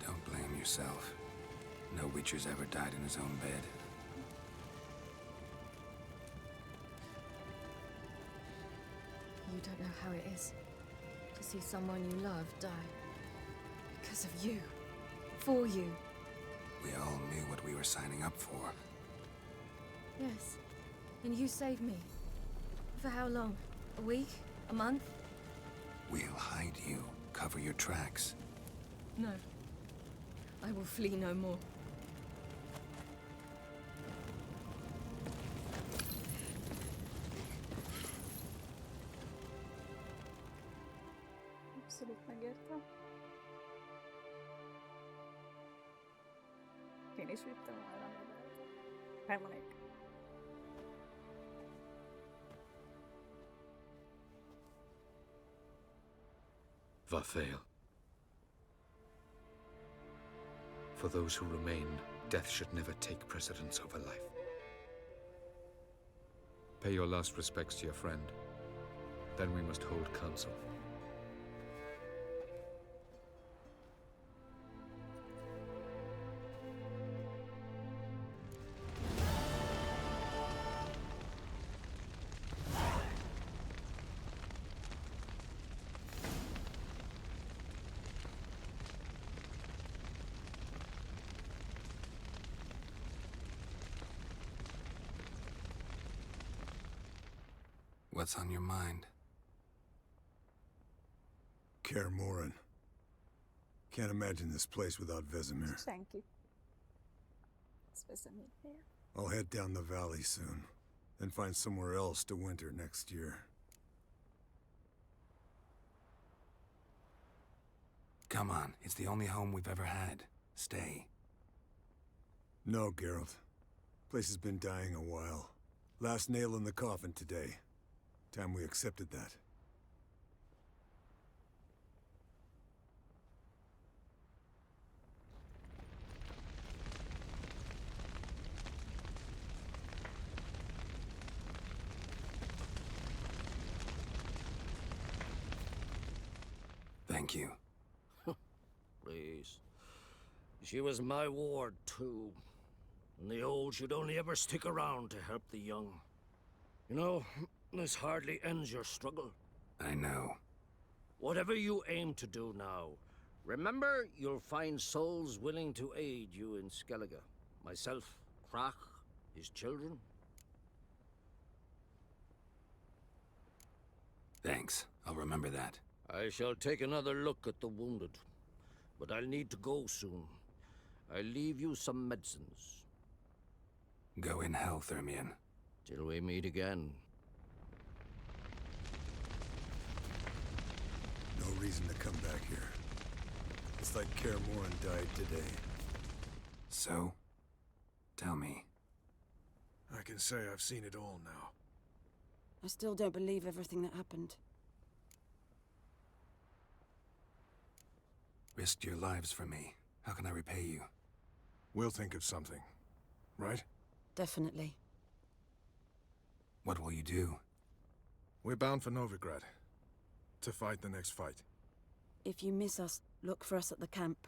Don't blame yourself. No Witcher's ever died in his own bed. You don't know how it is to see someone you love die. Because of you. For you. We all knew what we were signing up for. Yes. And you saved me. For how long? A week? A month? We'll hide you. Cover your tracks. No. I will flee no more. Abszolút megértem. Én is vittem volna magát. Elmonék. Varthael. For those who remain, death should never take precedence over life. Pay your last respects to your friend. Then we must hold council. What's on your mind? Kaer Morhen. Can't imagine this place without Vesemir. Senki. Ez Vesemir helye. I'll head down the valley soon, then find somewhere else to winter next year. Come on, it's the only home we've ever had. Stay. No, Geralt. Place has been dying a while. Last nail in the coffin today. Time we accepted that. Thank you. Please. She was my ward, too. And the old should only ever stick around to help the young. You know, this hardly ends your struggle. I know. Whatever you aim to do now, remember you'll find souls willing to aid you in Skellige. Myself, Crach, his children. Thanks. I'll remember that. I shall take another look at the wounded. But I'll need to go soon. I'll leave you some medicines. Go in hell, Thermian. Till we meet again. No reason to come back here. It's like Kaer Morhen died today. So? Tell me. I can say I've seen it all now. I still don't believe everything that happened. Risked your lives for me. How can I repay you? We'll think of something, right? Definitely. What will you do? We're bound for Novigrad. To fight the next fight. If you miss us, look for us at the camp.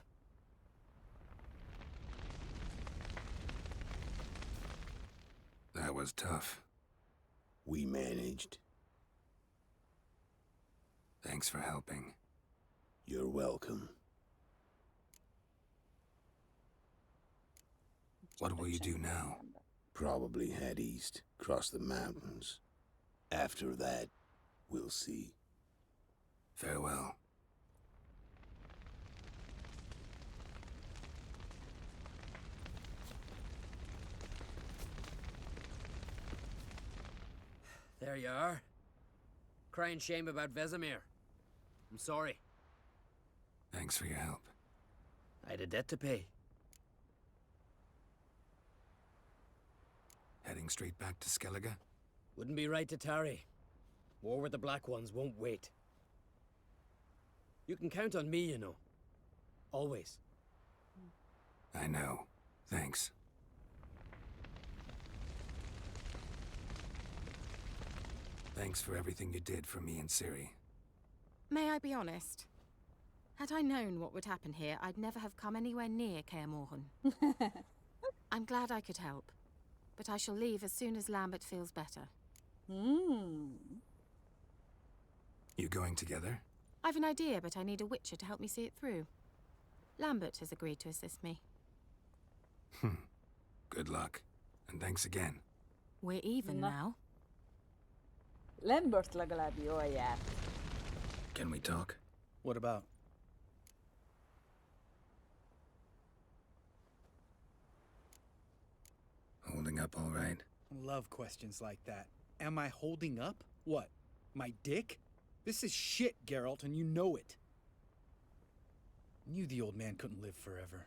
That was tough. We managed. Thanks for helping. You're welcome. What will you do now? Probably head east, cross the mountains. After that, we'll see. Farewell. There you are. Crying shame about Vesemir. I'm sorry. Thanks for your help. I had a debt to pay. Heading straight back to Skellige? Wouldn't be right to tarry. War with the Black Ones won't wait. You can count on me, you know. Always. I know. Thanks. Thanks for everything you did for me and Ciri. May I be honest? Had I known what would happen here, I'd never have come anywhere near Kaer Morhen. I'm glad I could help. But I shall leave as soon as Lambert feels better. You going together? I've an idea, but I need a witcher to help me see it through. Lambert has agreed to assist me. Good luck. And thanks again. We're even now. Lambert legalább jól járt. Can we talk? What about? Holding up all right? Love questions like that. Am I holding up? What? My dick? This is shit, Geralt, and you know it. Knew the old man couldn't live forever.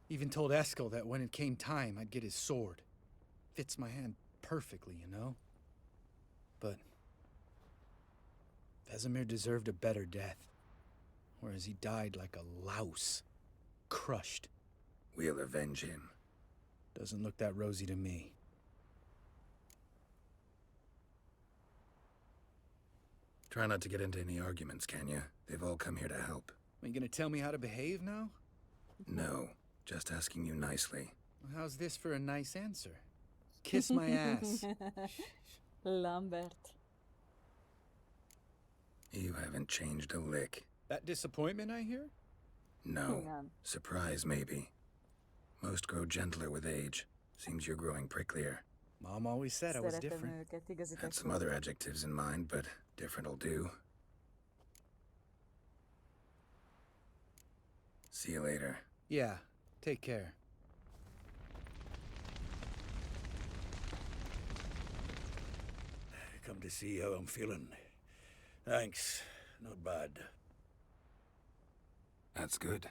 Even told Eskel that when it came time, I'd get his sword. Fits my hand perfectly, you know? But Vesemir deserved a better death. Whereas he died like a louse. Crushed. We'll avenge him. Doesn't look that rosy to me. Try not to get into any arguments, can you? They've all come here to help. Are you gonna tell me how to behave now? No, just asking you nicely. Well, how's this for a nice answer? Kiss my ass. Lambert. You haven't changed a lick. That disappointment I hear? No. Surprise, maybe. Most grow gentler with age. Seems you're growing pricklier. Mom always said I was Szeretem different. őket, igazi Had some other adjectives in mind, but different'll do. See you later. Yeah, take care. Come to see how I'm feeling. Thanks. Not bad. That's good.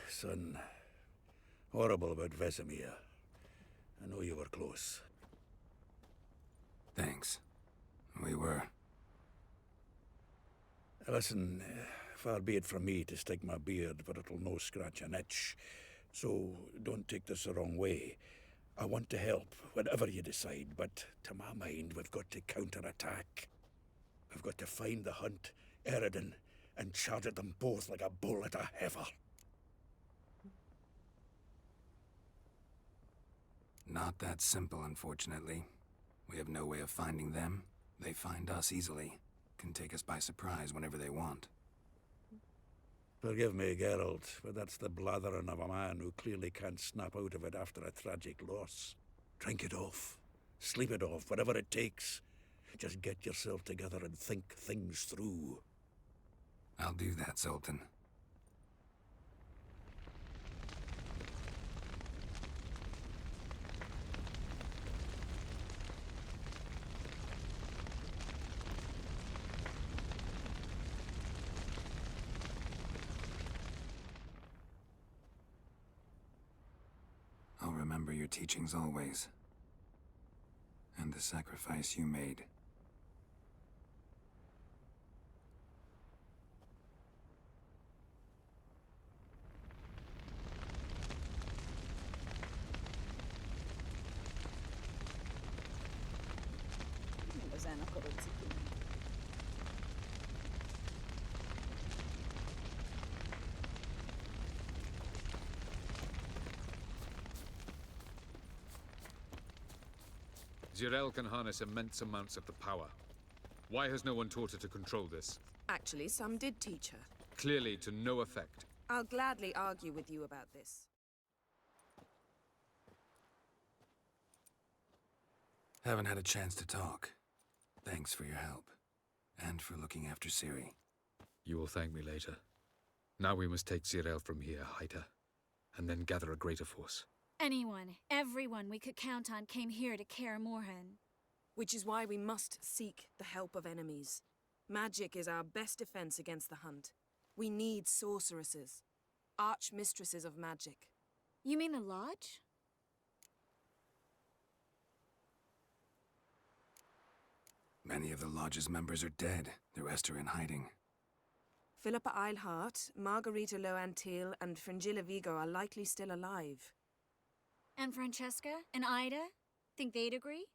Son. Horrible about Vesemir. I know you were close. Thanks. We were. Listen, far be it from me to stick my beard, but it'll no scratch an itch. So don't take this the wrong way. I want to help, whatever you decide, but to my mind, we've got to counterattack. We've got to find the hunt, Eredin, and charge at them both like a bull at a heifer. Not that simple, unfortunately. We have no way of finding them. They find us easily. Can take us by surprise whenever they want. Forgive me, Geralt, but that's the blathering of a man who clearly can't snap out of it after a tragic loss. Drink it off. Sleep it off, whatever it takes. Just get yourself together and think things through. I'll do that, Sultan. I'll remember your teachings always. And the sacrifice you made. Igazán akarod cipőt. Zirel can harness immense amounts of the power. Why has no one taught her to control this? Actually, some did teach her. Clearly to no effect. I'll gladly argue with you about this. Haven't had a chance to talk. Thanks for your help. And for looking after Ciri. You will thank me later. Now we must take Zirel from here, hide her, and then gather a greater force. Anyone, everyone we could count on came here to Kaer Morhen. Which is why we must seek the help of enemies. Magic is our best defense against the hunt. We need sorceresses. Archmistresses of magic. You mean the Lodge? Many of the Lodge's members are dead. The rest are in hiding. Philippa Eilhart, Margarita Loantil, and Fringilla Vigo are likely still alive. And Francesca and Ida? Think they'd agree?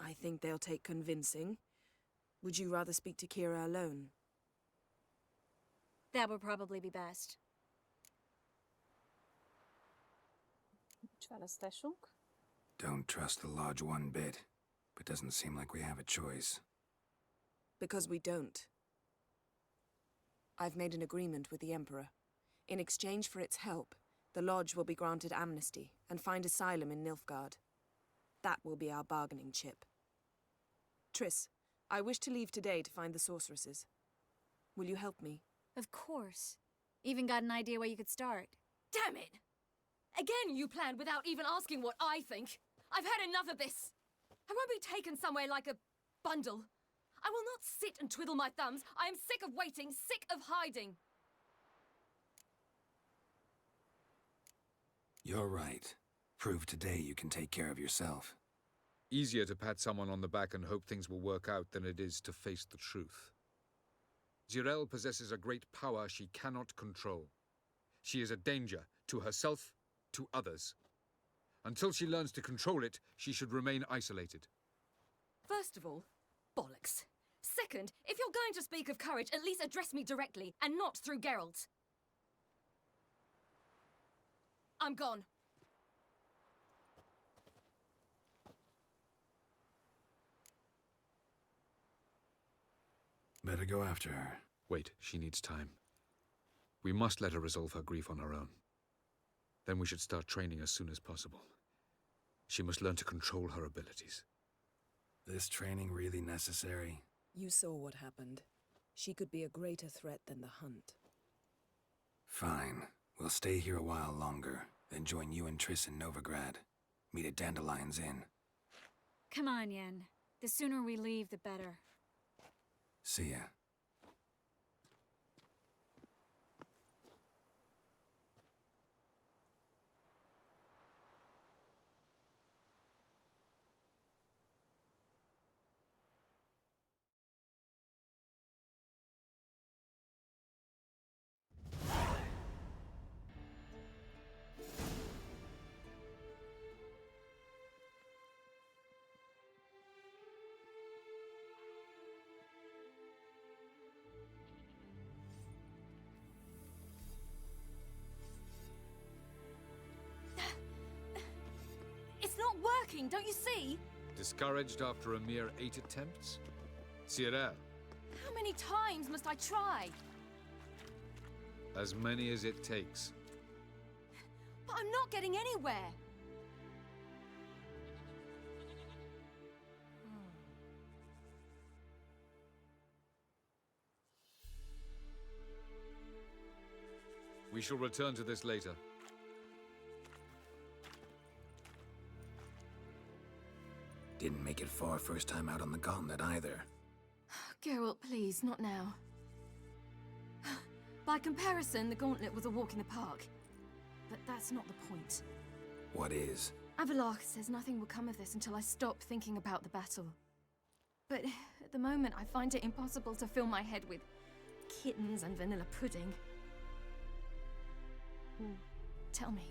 I think they'll take convincing. Would you rather speak to Kira alone? That would probably be best. Választásunk. Don't trust the Lodge one bit, but doesn't seem like we have a choice. Because we don't. I've made an agreement with the Emperor. In exchange for its help, the Lodge will be granted amnesty and find asylum in Nilfgaard. That will be our bargaining chip. Triss, I wish to leave today to find the sorceresses. Will you help me? Of course. Even got an idea where you could start. Damn it! Again you planned without even asking what I think. I've had enough of this. I won't be taken somewhere like a bundle. I will not sit and twiddle my thumbs. I am sick of waiting, sick of hiding. You're right. Prove today you can take care of yourself. Easier to pat someone on the back and hope things will work out than it is to face the truth. Zirel possesses a great power she cannot control. She is a danger to herself, to others. Until she learns to control it, she should remain isolated. First of all, bollocks. Second, if you're going to speak of courage, at least address me directly, and not through Geralt. I'm gone. Better go after her. Wait, she needs time. We must let her resolve her grief on her own. Then we should start training as soon as possible. She must learn to control her abilities. This training really necessary? You saw what happened. She could be a greater threat than the hunt. Fine. We'll stay here a while longer, then join you and Triss in Novigrad. Meet at Dandelion's Inn. Come on, Yen. The sooner we leave, the better. See ya. It's not working, don't you see? Discouraged after a mere 8 attempts? Cyril, How many times must I try? as many as it takes. But I'm not getting anywhere. We shall return to this later. Didn't make it far first time out on the gauntlet either. Geralt, please, not now. By comparison, the gauntlet was a walk in the park. But that's not the point. What is? Avallac'h says nothing will come of this until I stop thinking about the battle. But at the moment, I find it impossible to fill my head with kittens and vanilla pudding. Tell me,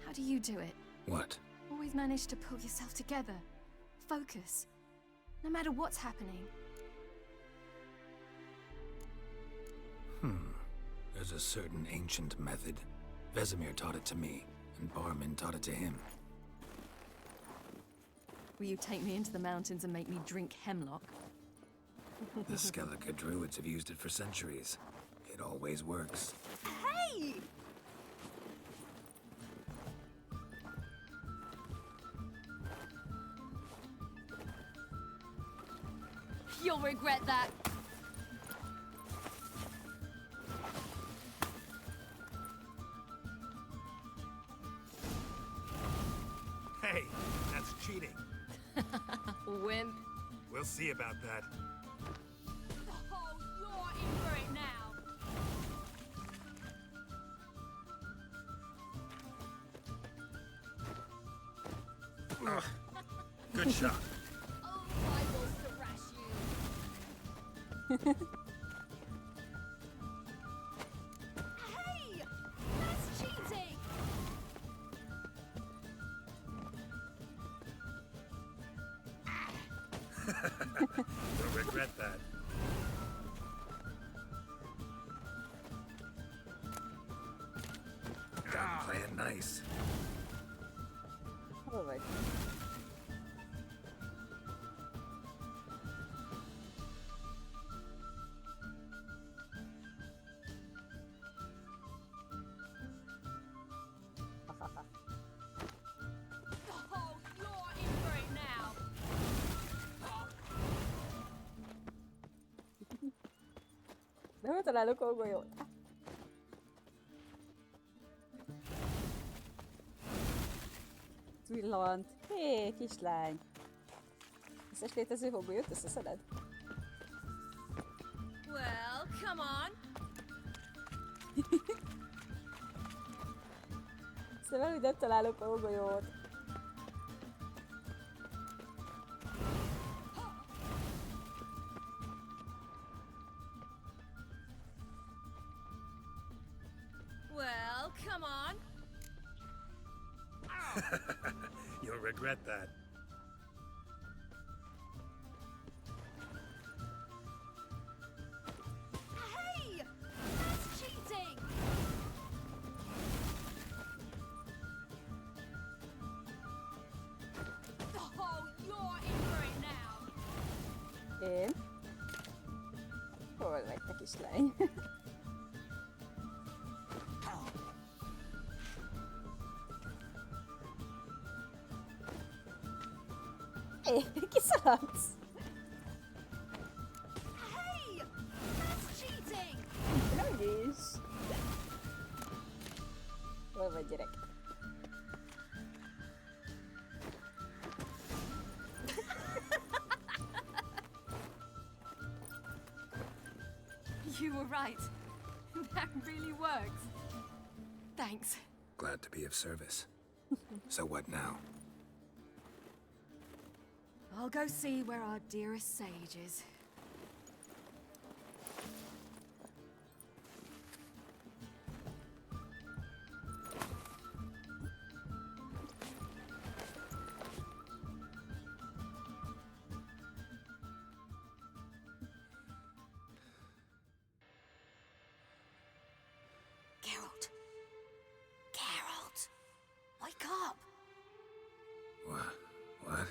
how do you do it? What? Always manage to pull yourself together. Focus. No matter what's happening. There's a certain ancient method. Vesemir taught it to me, and Barman taught it to him. Will you take me into the mountains and make me drink hemlock? The Skellige druids have used it for centuries. It always works. Hey! You'll regret that. Hey, that's cheating. Wimp. We'll see about that. Oh, you're in for it now. Good shot. Oh, I will thrash you. Hey! That's cheating! You'll regret that. Gotta play it nice. Hol vagy? Oh, you're in for it now. De hol találok a golyót? Villant. Hé, kislány! Összes létező hógolyót összeszeded? Well, come on. Szóval, hogy nem találok a hógolyót. Well, come on. You'll regret that. Hey! That's cheating! Oh, you're in for it now. Én? Hol vagy te kislány? Kiszaladsz! Hey! That's cheating! Nem is. Hol vagy, gyerek? You were right. That really works. Thanks. Glad to be of service. So what now? I'll go see where our dearest sage is. Geralt. Geralt. Wake up. What?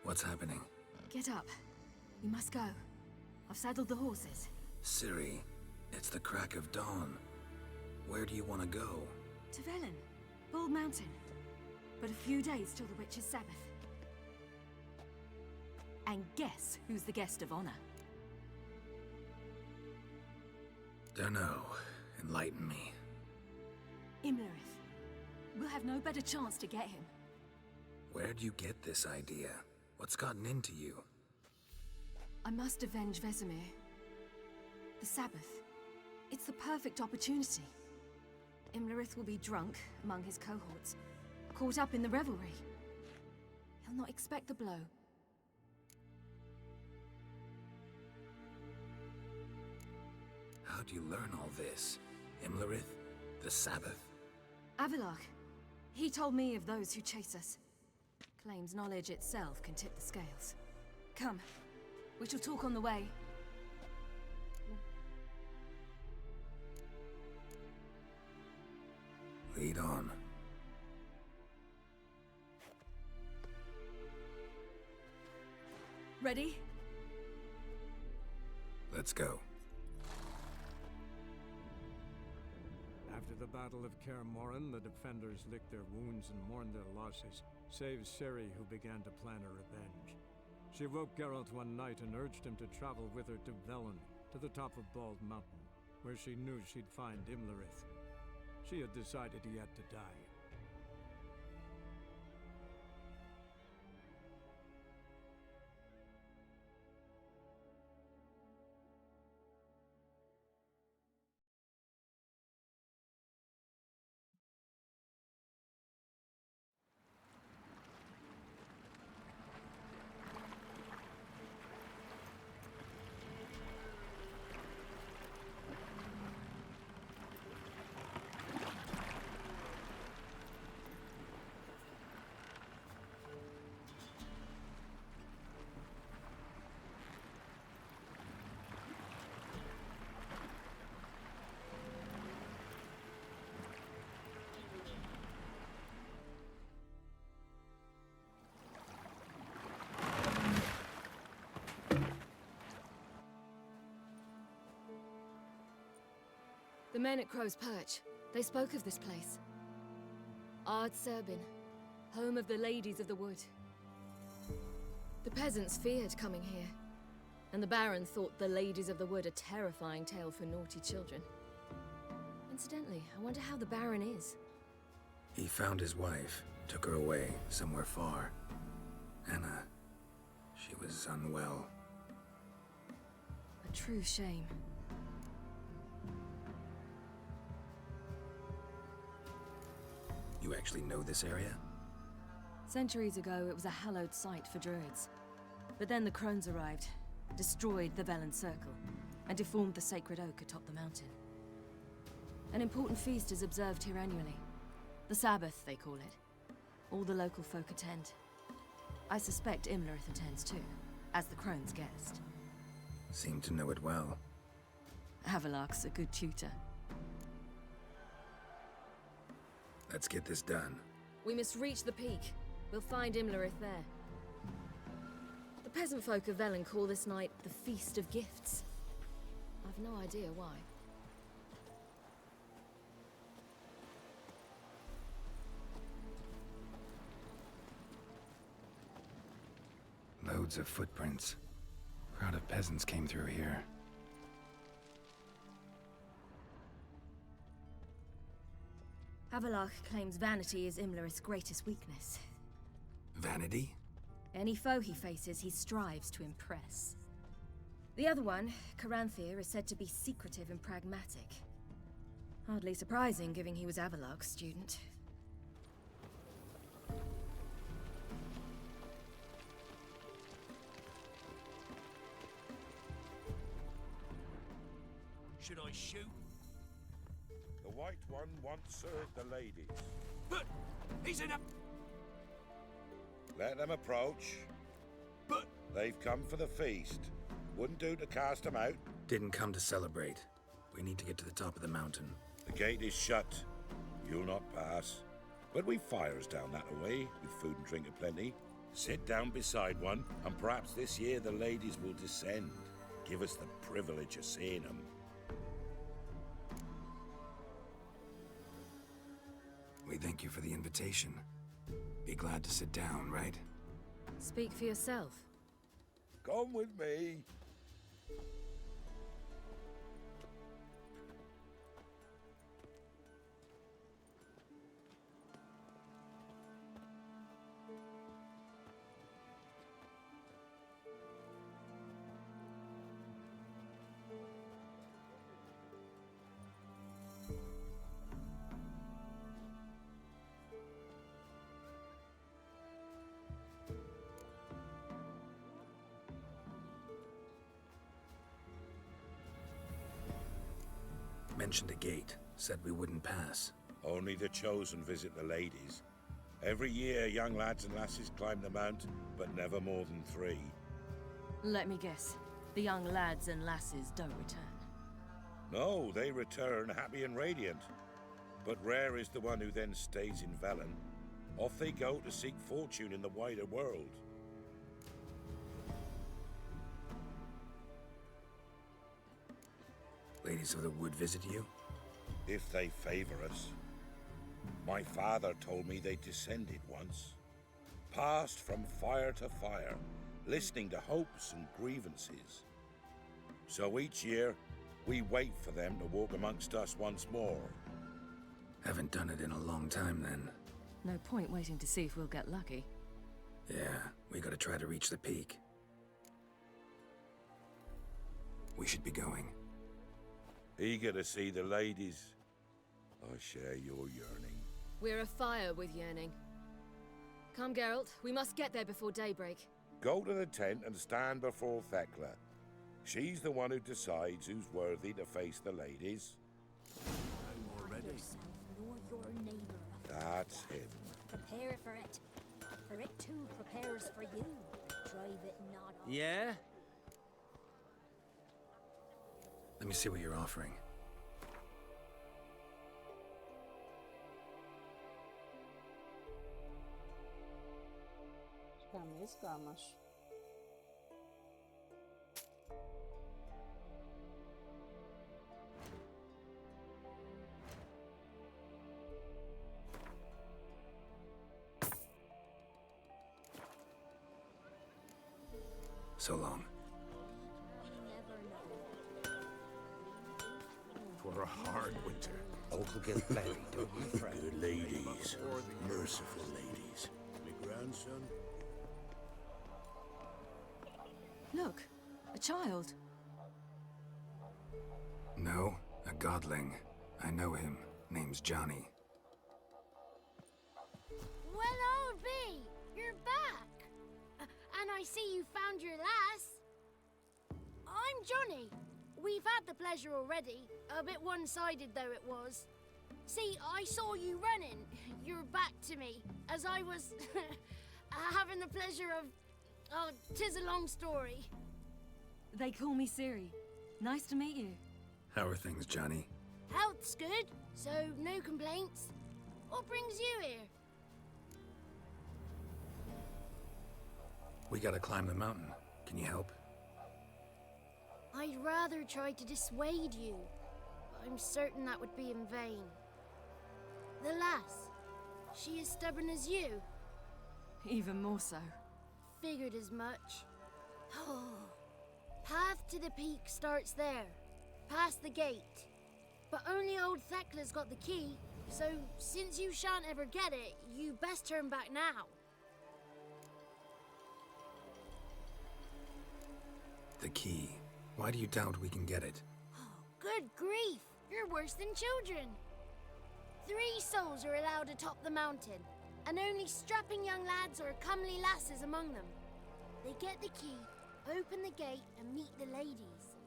What's happening? Get up. We must go. I've saddled the horses. Ciri, it's the crack of dawn. Where do you want to go? To Velen. Bald Mountain. But a few days till the Witch's Sabbath. And guess who's the guest of honor? Dunno. Enlighten me. Imlerith. We'll have no better chance to get him. Where'd you get this idea? What's gotten into you? I must avenge Vesemir. The Sabbath. It's the perfect opportunity. Imlerith will be drunk among his cohorts, caught up in the revelry. He'll not expect the blow. How'd you learn all this? Imlerith? The Sabbath? Avalok. He told me of those who chase us. Claims knowledge itself can tip the scales. Come, we shall talk on the way. Lead on. Ready? Let's go. After the Battle of Kaer Morhen, the defenders licked their wounds and mourned their losses, save Ciri, who began to plan a revenge. She woke Geralt one night and urged him to travel with her to Velen, to the top of Bald Mountain, where she knew she'd find Imlerith. She had decided he had to die. The men at Crow's Perch, they spoke of this place. Ard Serbin, home of the Ladies of the Wood. The peasants feared coming here, and the Baron thought the Ladies of the Wood a terrifying tale for naughty children. Incidentally, I wonder how the Baron is. He found his wife, took her away, somewhere far. Anna, she was unwell. A true shame. You actually know this area? Centuries ago, it was a hallowed site for druids. But then the crones arrived, destroyed the Velen Circle, and deformed the sacred oak atop the mountain. An important feast is observed here annually. The Sabbath, they call it. All the local folk attend. I suspect Imlerith attends too, as the crone's guest. Seem to know it well. Avalok's a good tutor. Let's get this done. We must reach the peak. We'll find Imlerith there. The peasant folk of Velen call this night the Feast of Gifts. I've no idea why. Loads of footprints. Crowd of peasants came through here. Havelach claims vanity is Imlerith's greatest weakness. Vanity? Any foe he faces, he strives to impress. The other one, Caranthir, is said to be secretive and pragmatic. Hardly surprising, given he was Havelach's student. Should I shoot? The white one once served the ladies. But he's in a... Let them approach. But... They've come for the feast. Wouldn't do to cast them out. Didn't come to celebrate. We need to get to the top of the mountain. The gate is shut. You'll not pass. But we've fires down that way, with food and drink aplenty. Sit down beside one, and perhaps this year the ladies will descend. Give us the privilege of seeing them. We thank you for the invitation. Be glad to sit down, right? Speak for yourself. Come with me. Mentioned a gate. Said we wouldn't pass. Only the chosen visit the ladies. Every year, young lads and lasses climb the mount, but never more than 3. Let me guess. The young lads and lasses don't return. No, they return happy and radiant. But rare is the one who then stays in Velen. Off they go to seek fortune in the wider world. Ladies of the Wood visit you? If they favor us. My father told me they descended once. Passed from fire to fire, listening to hopes and grievances. So each year, we wait for them to walk amongst us once more. Haven't done it in a long time, then. No point waiting to see if we'll get lucky. Yeah, we gotta try to reach the peak. We should be going. Eager to see the ladies. I share your yearning. We're afire with yearning. Come, Geralt. We must get there before daybreak. Go to the tent and stand before Thekla. She's the one who decides who's worthy to face the ladies. I'm already. Nor your neighbor. That's him. Prepare for it. For it too prepares for you. Drive it not on. Yeah? Let me see what you're offering. Valami izgalmas. So long. For a hard winter. Uncle get plenty, don't you, Frank? Good ladies. Merciful ladies. My grandson? Look, a child. No, a godling. I know him. Name's Johnny. Well, old B, you're back. And I see you found your lass. I'm Johnny. We've had the pleasure already. A bit one-sided though it was. See, I saw you running. Your back to me. As I was having the pleasure of... Oh, 'tis a long story. They call me Ciri. Nice to meet you. How are things, Johnny? Health's good, so no complaints. What brings you here? We gotta climb the mountain. Can you help? I'd rather try to dissuade you. I'm certain that would be in vain. The lass, she as stubborn as you? Even more so. figured as much. Path to the peak starts there, past the gate. But only old Thekla's got the key, so since you shan't ever get it, you best turn back now. The key. Why do you doubt we can get it? Good grief! You're worse than children. 3 souls are allowed atop the mountain, and only strapping young lads or comely lasses among them. They get the key, open the gate, and meet the ladies.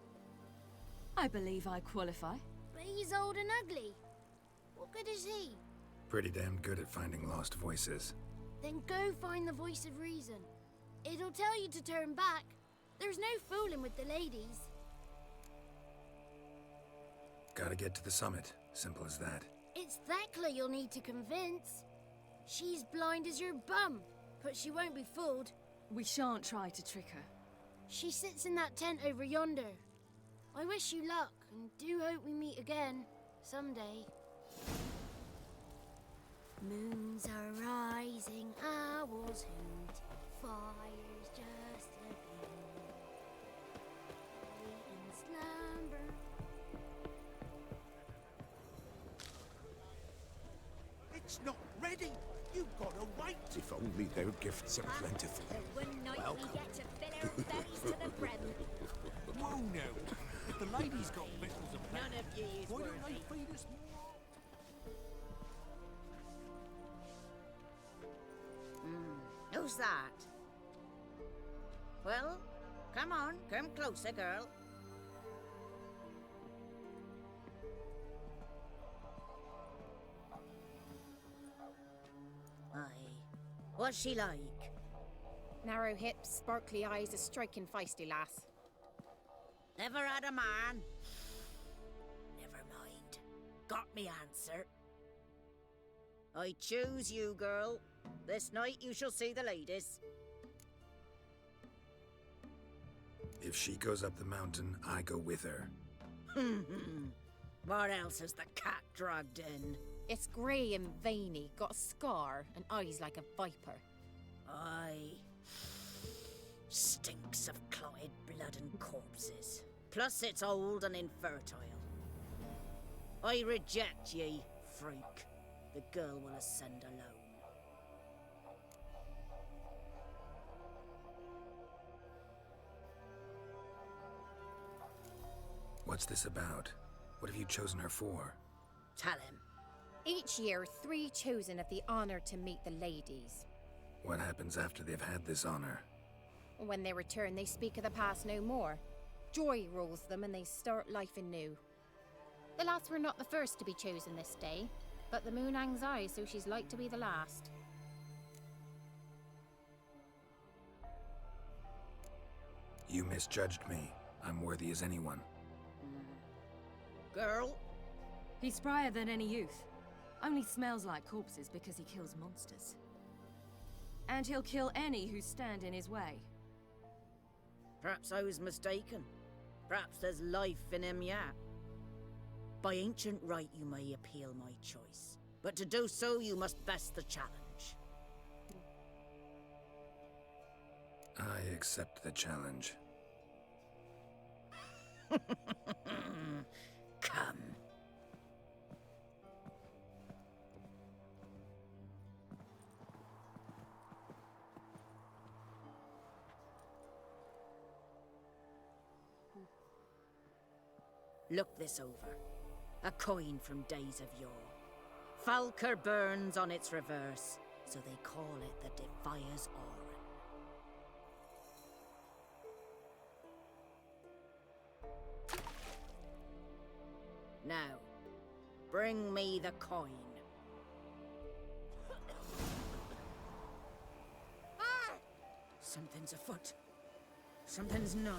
I believe I qualify. But he's old and ugly. What good is he? Pretty damn good at finding lost voices. Then go find the voice of reason. It'll tell you to turn back. There's no fooling with the ladies. Gotta get to the summit. Simple as that. It's Thekla you'll need to convince. She's blind as your bum, but she won't be fooled. We shan't try to trick her. She sits in that tent over yonder. I wish you luck, and do hope we meet again, someday. Moons are rising, owls hoot, fire's just a beginning. Wait in slumber. It's not ready. You've got to wait. If only their gifts are plentiful. One night we get to fill our bellies to the brim. Whoa now. If the lady's got victuals and None of ye is why worthy. don't they feed us more? Who's that? Well, come on, come closer, girl. Aye. What's she like? Narrow hips, sparkly eyes, a striking feisty lass. Never had a man. Never mind. Got me answer. I choose you, girl. This night you shall see the ladies. If she goes up the mountain, I go with her. What else has the cat dragged in? It's grey and veiny, got a scar, and eyes like a viper. Aye. Stinks of clotted blood and corpses. Plus it's old and infertile. I reject ye, freak. The girl will ascend alone. What's this about? What have you chosen her for? Tell him. Each year, 3 chosen have the honour to meet the ladies. What happens after they've had this honor? When they return, they speak of the past no more. Joy rules them and they start life anew. The lads were not the first to be chosen this day, but the moon hangs high, so she's like to be the last. You misjudged me. I'm worthy as anyone. Girl? He's sprier than any youth. Only smells like corpses because he kills monsters. And he'll kill any who stand in his way. Perhaps I was mistaken. Perhaps there's life in him yet. By ancient right you may appeal my choice, but to do so you must best the challenge. I accept the challenge. Come. Look this over. A coin from days of yore. Falker burns on its reverse, so they call it the Defier's Aura. Now, bring me the coin. Something's afoot. Something's nigh.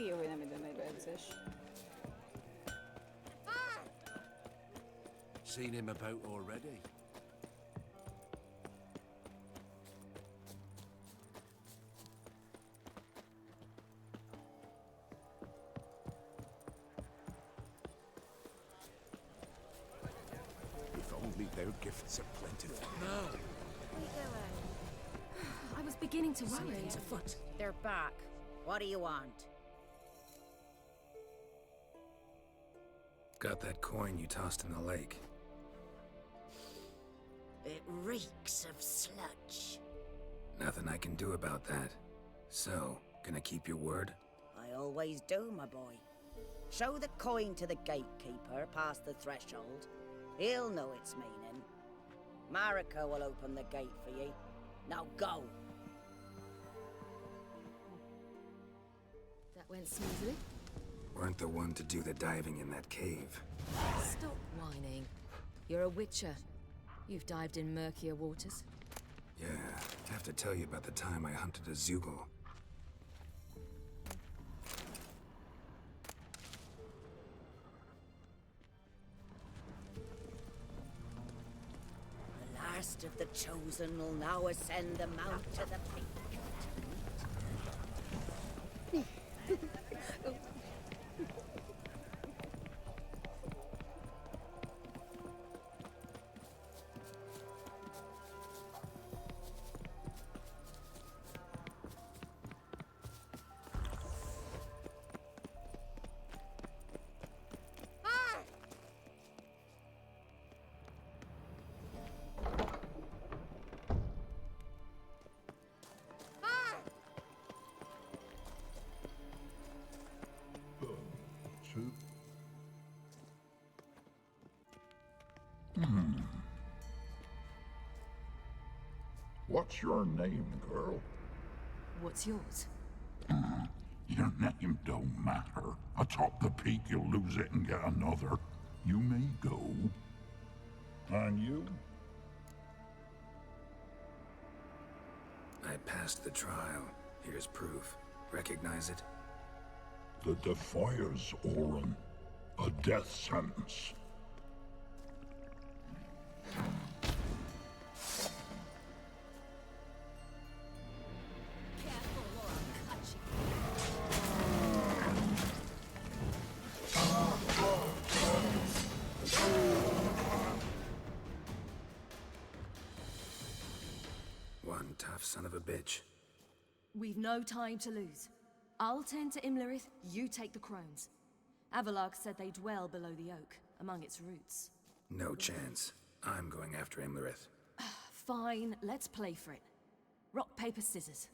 Jó, hogy nem időmegybe edzés. Seen him about already. If only their gifts are plentiful. No. I was beginning to worry. Something's afoot. They're back. What do you want? Got that coin you tossed in the lake. It reeks of sludge. Nothing I can do about that. So, gonna keep your word? I always do, my boy. Show the coin to the gatekeeper past the threshold. He'll know its meaning. Marika will open the gate for ye. Now go. That went smoothly. Weren't the one to do the diving in that cave. Stop whining. You're a witcher. You've dived in murkier waters. Yeah, have to tell you about the time I hunted a zugel. The last of the chosen will now ascend the mount to the peak. What's your name, girl? What's yours? Your name don't matter. Atop the peak, you'll lose it and get another. You may go. And you? I passed the trial. Here's proof. Recognize it? The Defier's Orin. A death sentence. One tough son of a bitch. We've no time to lose. I'll tend to Imlerith, you take the crones. Avalark said they dwell below the oak, among its roots. No chance. I'm going after Imlerith. Fine, let's play for it. Rock, paper, scissors.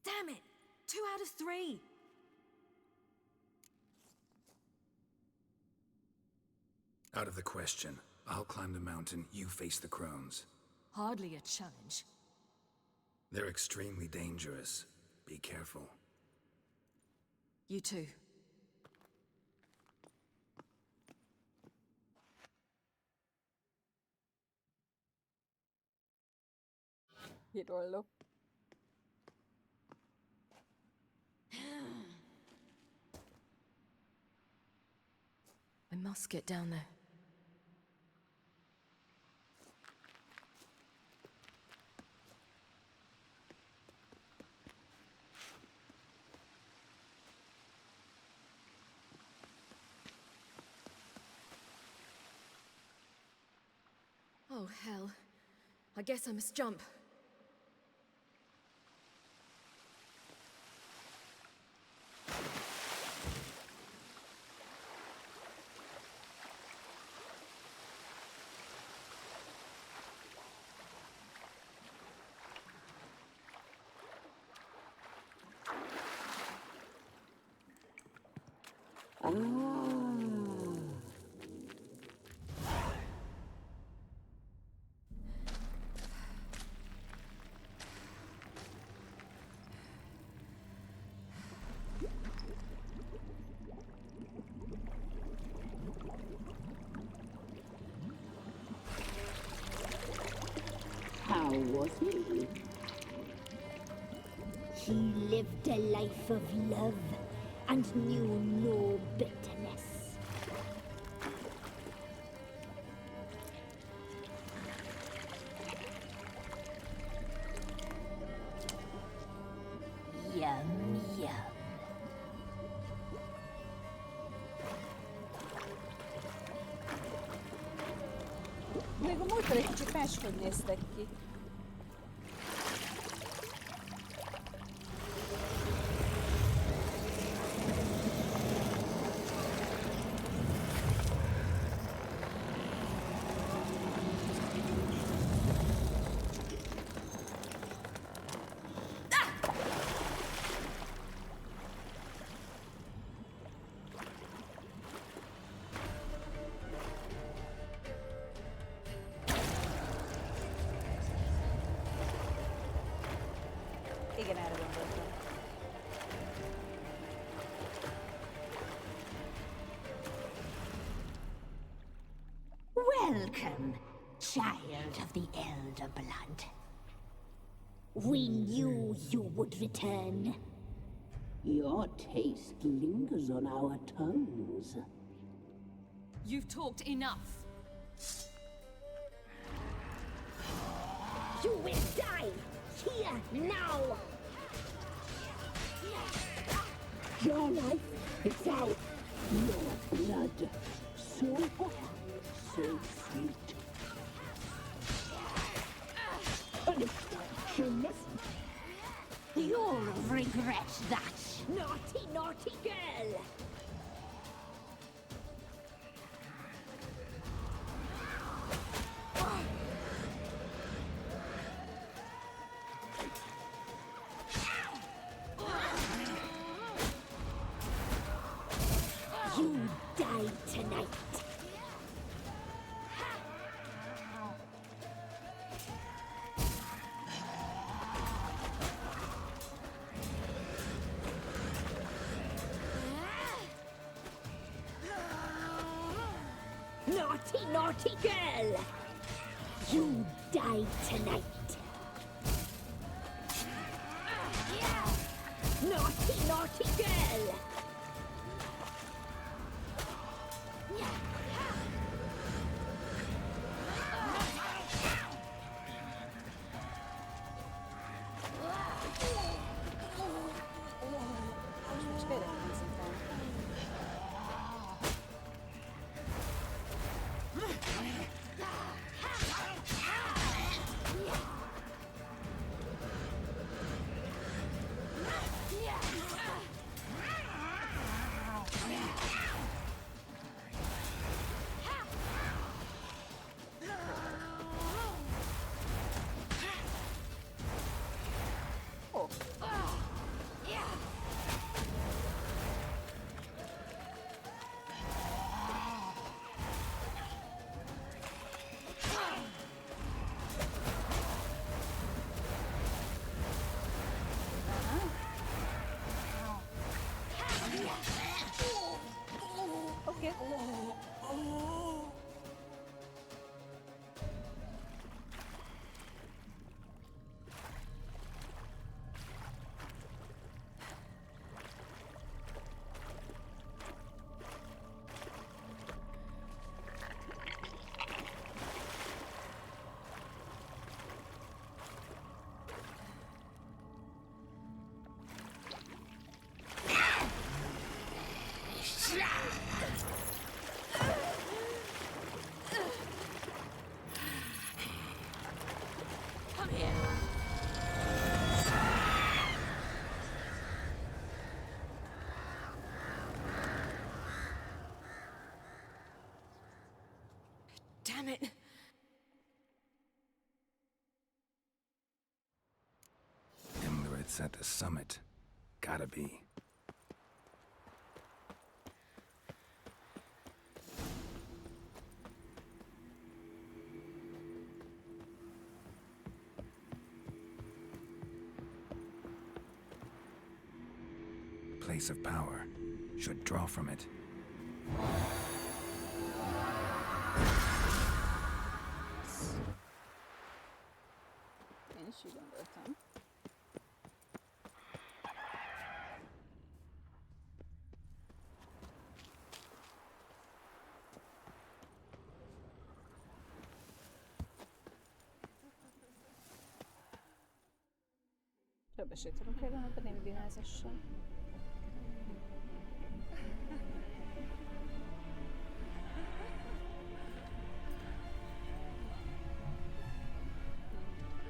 Damn it! 2 out of 3! Out of the question. I'll climb the mountain, you face the crones. Hardly a challenge. They're extremely dangerous. Be careful. You too. Hírolló. I must get down there. Oh, hell. I guess I must jump. was me. He lived a life of love and knew no bitterness. Yum, yum. Még a múltkor egy kicsit máshogy néztek ki. Igen, erre gondoltam. Welcome, child of the elder blood. We knew you would return. Your taste lingers on our tongues. You've talked enough. You will die here now. Your life is out. Your blood. So hot, so sweet. Unexpected. You'll regret that. Naughty, naughty girl. You die tonight. Naughty, naughty girl! You die tonight! Naughty, naughty girl! Damn it! Emirates at the summit. Gotta be. Place of power. Should draw from it. Sétálunk el ebben némi vinázással.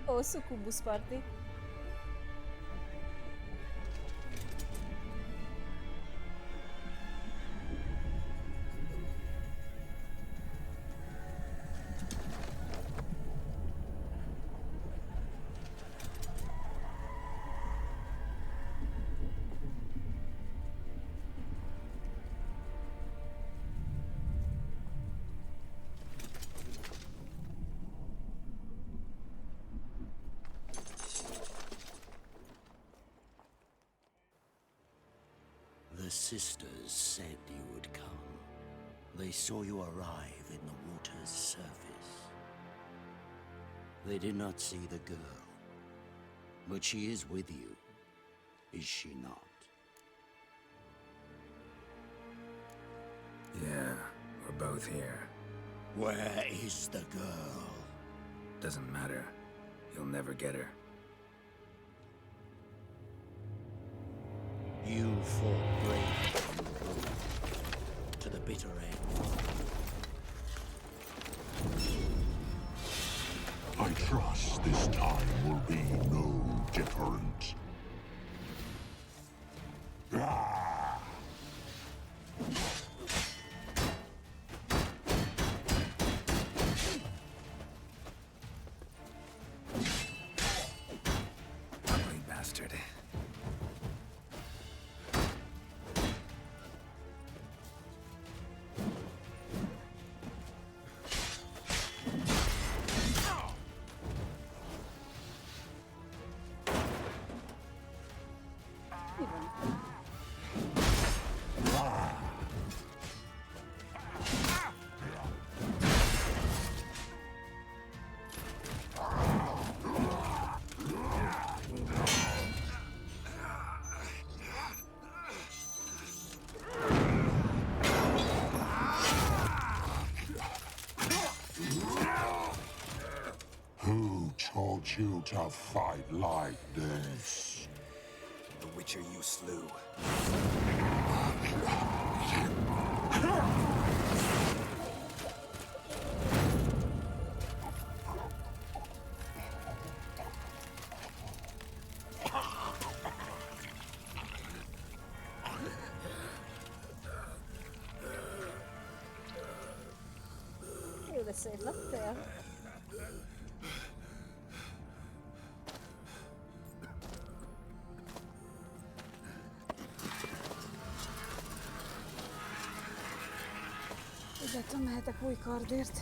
Ó, szukubusz parti. The sisters said you would come. They saw you arrive in the water's surface. They did not see the girl. But she is with you, is she not? Yeah, we're both here. Where is the girl? Doesn't matter. You'll never get her. You fought bravely and boldly to the bitter end. I trust this time will be no different. Ah! Ugly bastard. Who taught you to fight like this? The Witcher you slew. Jó, de szép lettél. Egyáltalán mehetek új kardért.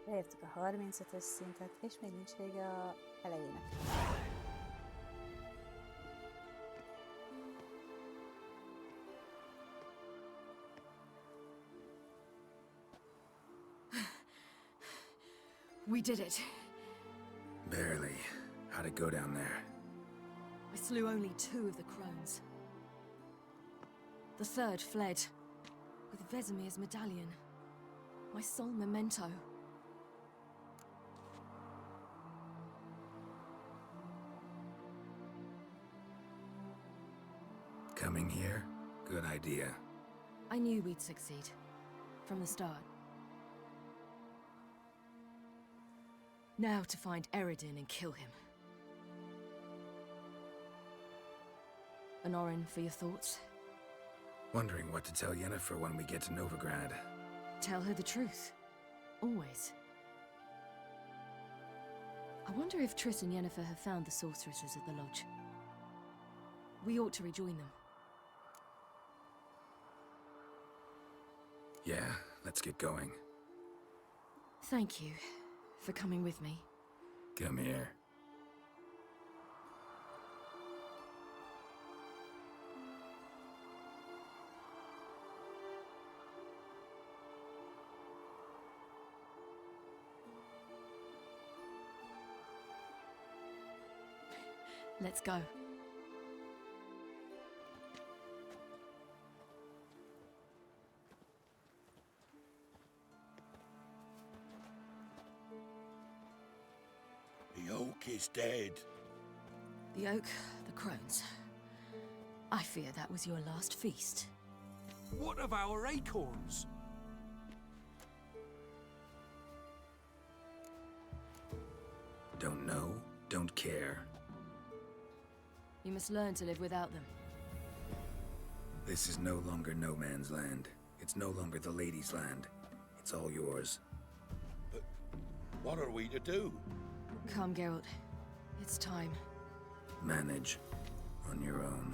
Elértük a 35-ös szintet, és még nincs vége a elejének. We did it. Barely. How'd it go down there? I slew only 2 of the crones. The third fled with Vesemir's medallion, my sole memento. Coming here? Good idea. I knew we'd succeed from the start. Now to find Eredin and kill him. Anorin, for your thoughts? Wondering what to tell Yennefer when we get to Novigrad. Tell her the truth. Always. I wonder if Triss and Yennefer have found the sorceresses at the lodge. We ought to rejoin them. Yeah, let's get going. Thank you for coming with me. Come here. Let's go. is dead. The oak, the crones. I fear that was your last feast. What of our acorns? Don't know, don't care. You must learn to live without them. This is no longer no man's land. It's no longer the lady's land. It's all yours. But what are we to do? Come, Geralt. It's time. Manage on your own.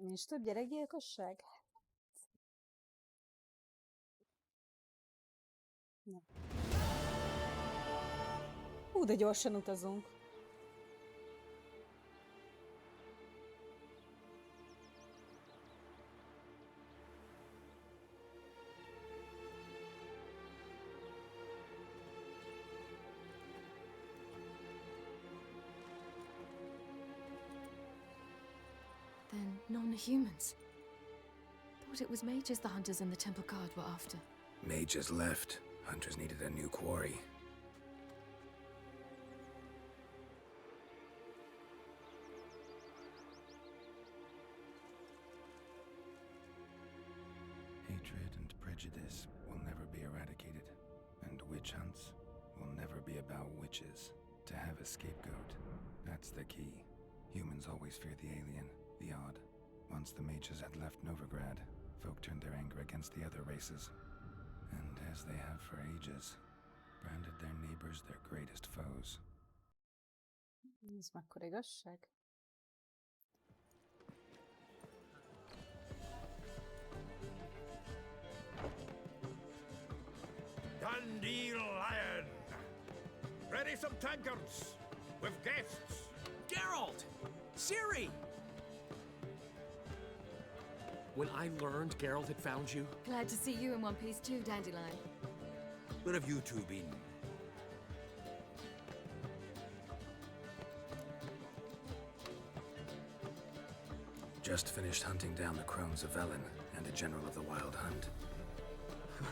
Nincs több gyerekgyilkosság? Nem. De gyorsan utazunk. Then non-humans. Thought it was mages the hunters and the temple guard were after. Mages left. Hunters needed a new quarry. Hatred and prejudice will never be eradicated, and witch hunts will never be about witches. To have a scapegoat, that's the key. Humans always fear the alien, the odd. Once the mages had left Novigrad, folk turned their anger against the other races. And as they have for ages, branded their neighbors their greatest foes. Ez mekkora igazság? Dandelion! Ready some tankards with guests. Geralt! Ciri! When I learned Geralt had found you... Glad to see you in one piece too, Dandelion. Where have you two been? Just finished hunting down the crones of Velen and a general of the Wild Hunt.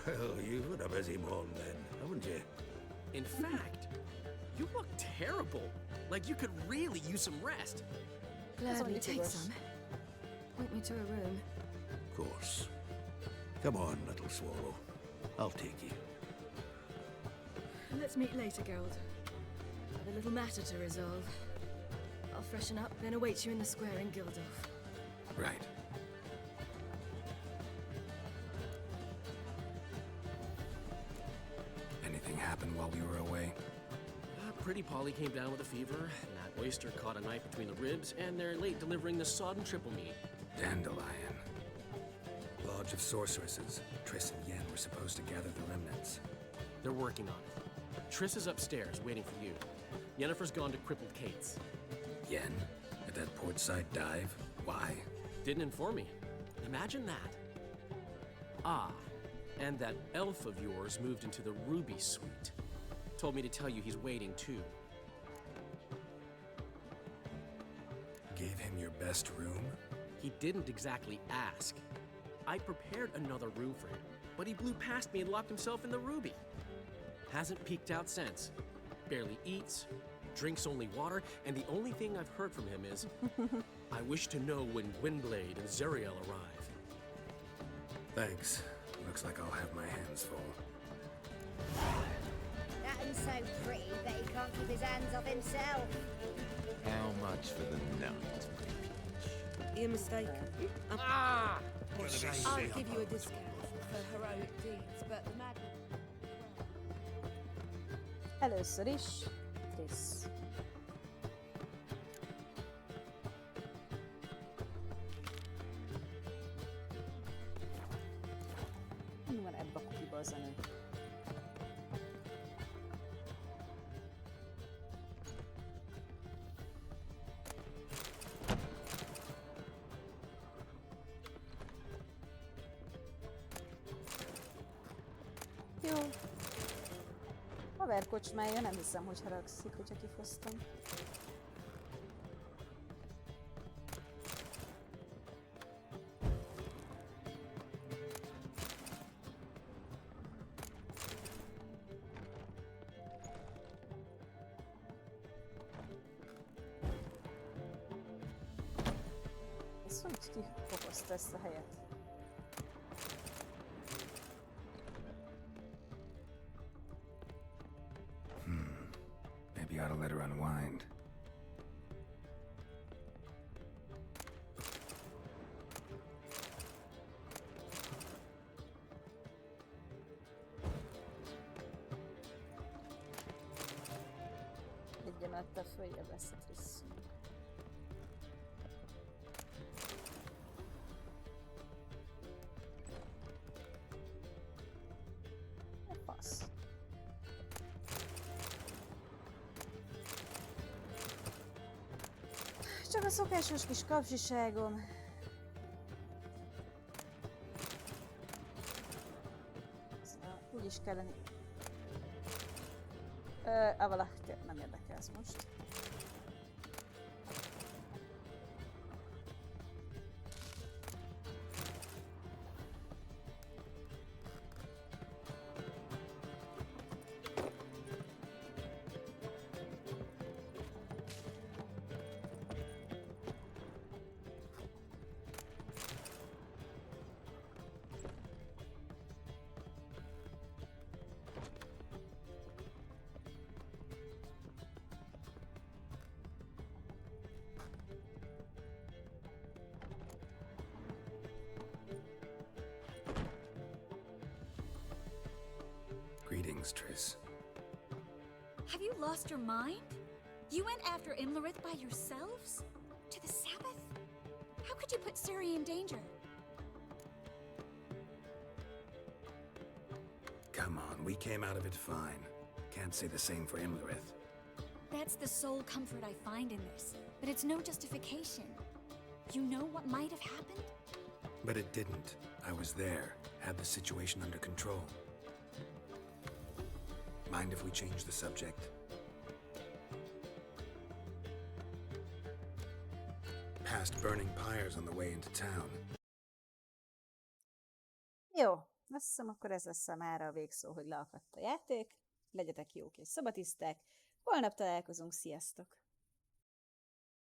Well, you've had a busy morning then, haven't you? In fact, you look terrible. Like you could really use some rest. Gladly take some. Point me to a room. Of course. Come on, little swallow. I'll take you. Let's meet later, Geralt. I've a little matter to resolve. I'll freshen up, then await you in the square in Gildorf. Right. Anything happened while we were away? Pretty Polly came down with a fever, and that oyster caught a knife between the ribs, and they're late delivering the sodden triple meat. Dandelion. Lodge of Sorceresses. Triss and Yen were supposed to gather the remnants. They're working on it. Triss is upstairs, waiting for you. Yennefer's gone to crippled Kate's. Yen? At that portside dive? Why? Didn't inform me. Imagine that. Ah, and that elf of yours moved into the Ruby Suite. Told me to tell you he's waiting too. Gave him your best room? He didn't exactly ask. I prepared another room for him, but he blew past me and locked himself in the Ruby. Hasn't peeked out since. Barely eats, drinks only water, and the only thing I've heard from him is, I wish to know when Gwynblade and Zariel arrive. Thanks. Looks like I'll have my hands full. That one's so pretty that he can't keep his hands off himself. How much for the nut? You're mistaken. I'll give you a discount for heroic deeds, but the madman... Először is Triss. Mi van ebbe a kukiba a zenő? Haver kocsmája, nem hiszem, hogy haragszik, hogyha kifosztom. Ez hogy kihozta ezt a helyet? Maybe I ought to let her unwind. Egy emelettel följebb összetrisszünk. Fasz. Csak a szokásos kis kapzsiságom. Úgy is kellene. Avala, nem érdekel ez most. Greetings, Triss. Have you lost your mind? You went after Imlerith by yourselves? To the Sabbath? How could you put Ciri in danger? Come on, we came out of it fine. Can't say the same for Imlerith. That's the sole comfort I find in this. But it's no justification. You know what might have happened? But it didn't. I was there, had the situation under control. Mind if we change the subject? Past burning pyres on the way into town. Jó, azt hiszem, akkor ez lesz a mára a végszó, hogy leakadt a játék. Legyetek jók és szabatiszták. Holnap találkozunk, sziasztok!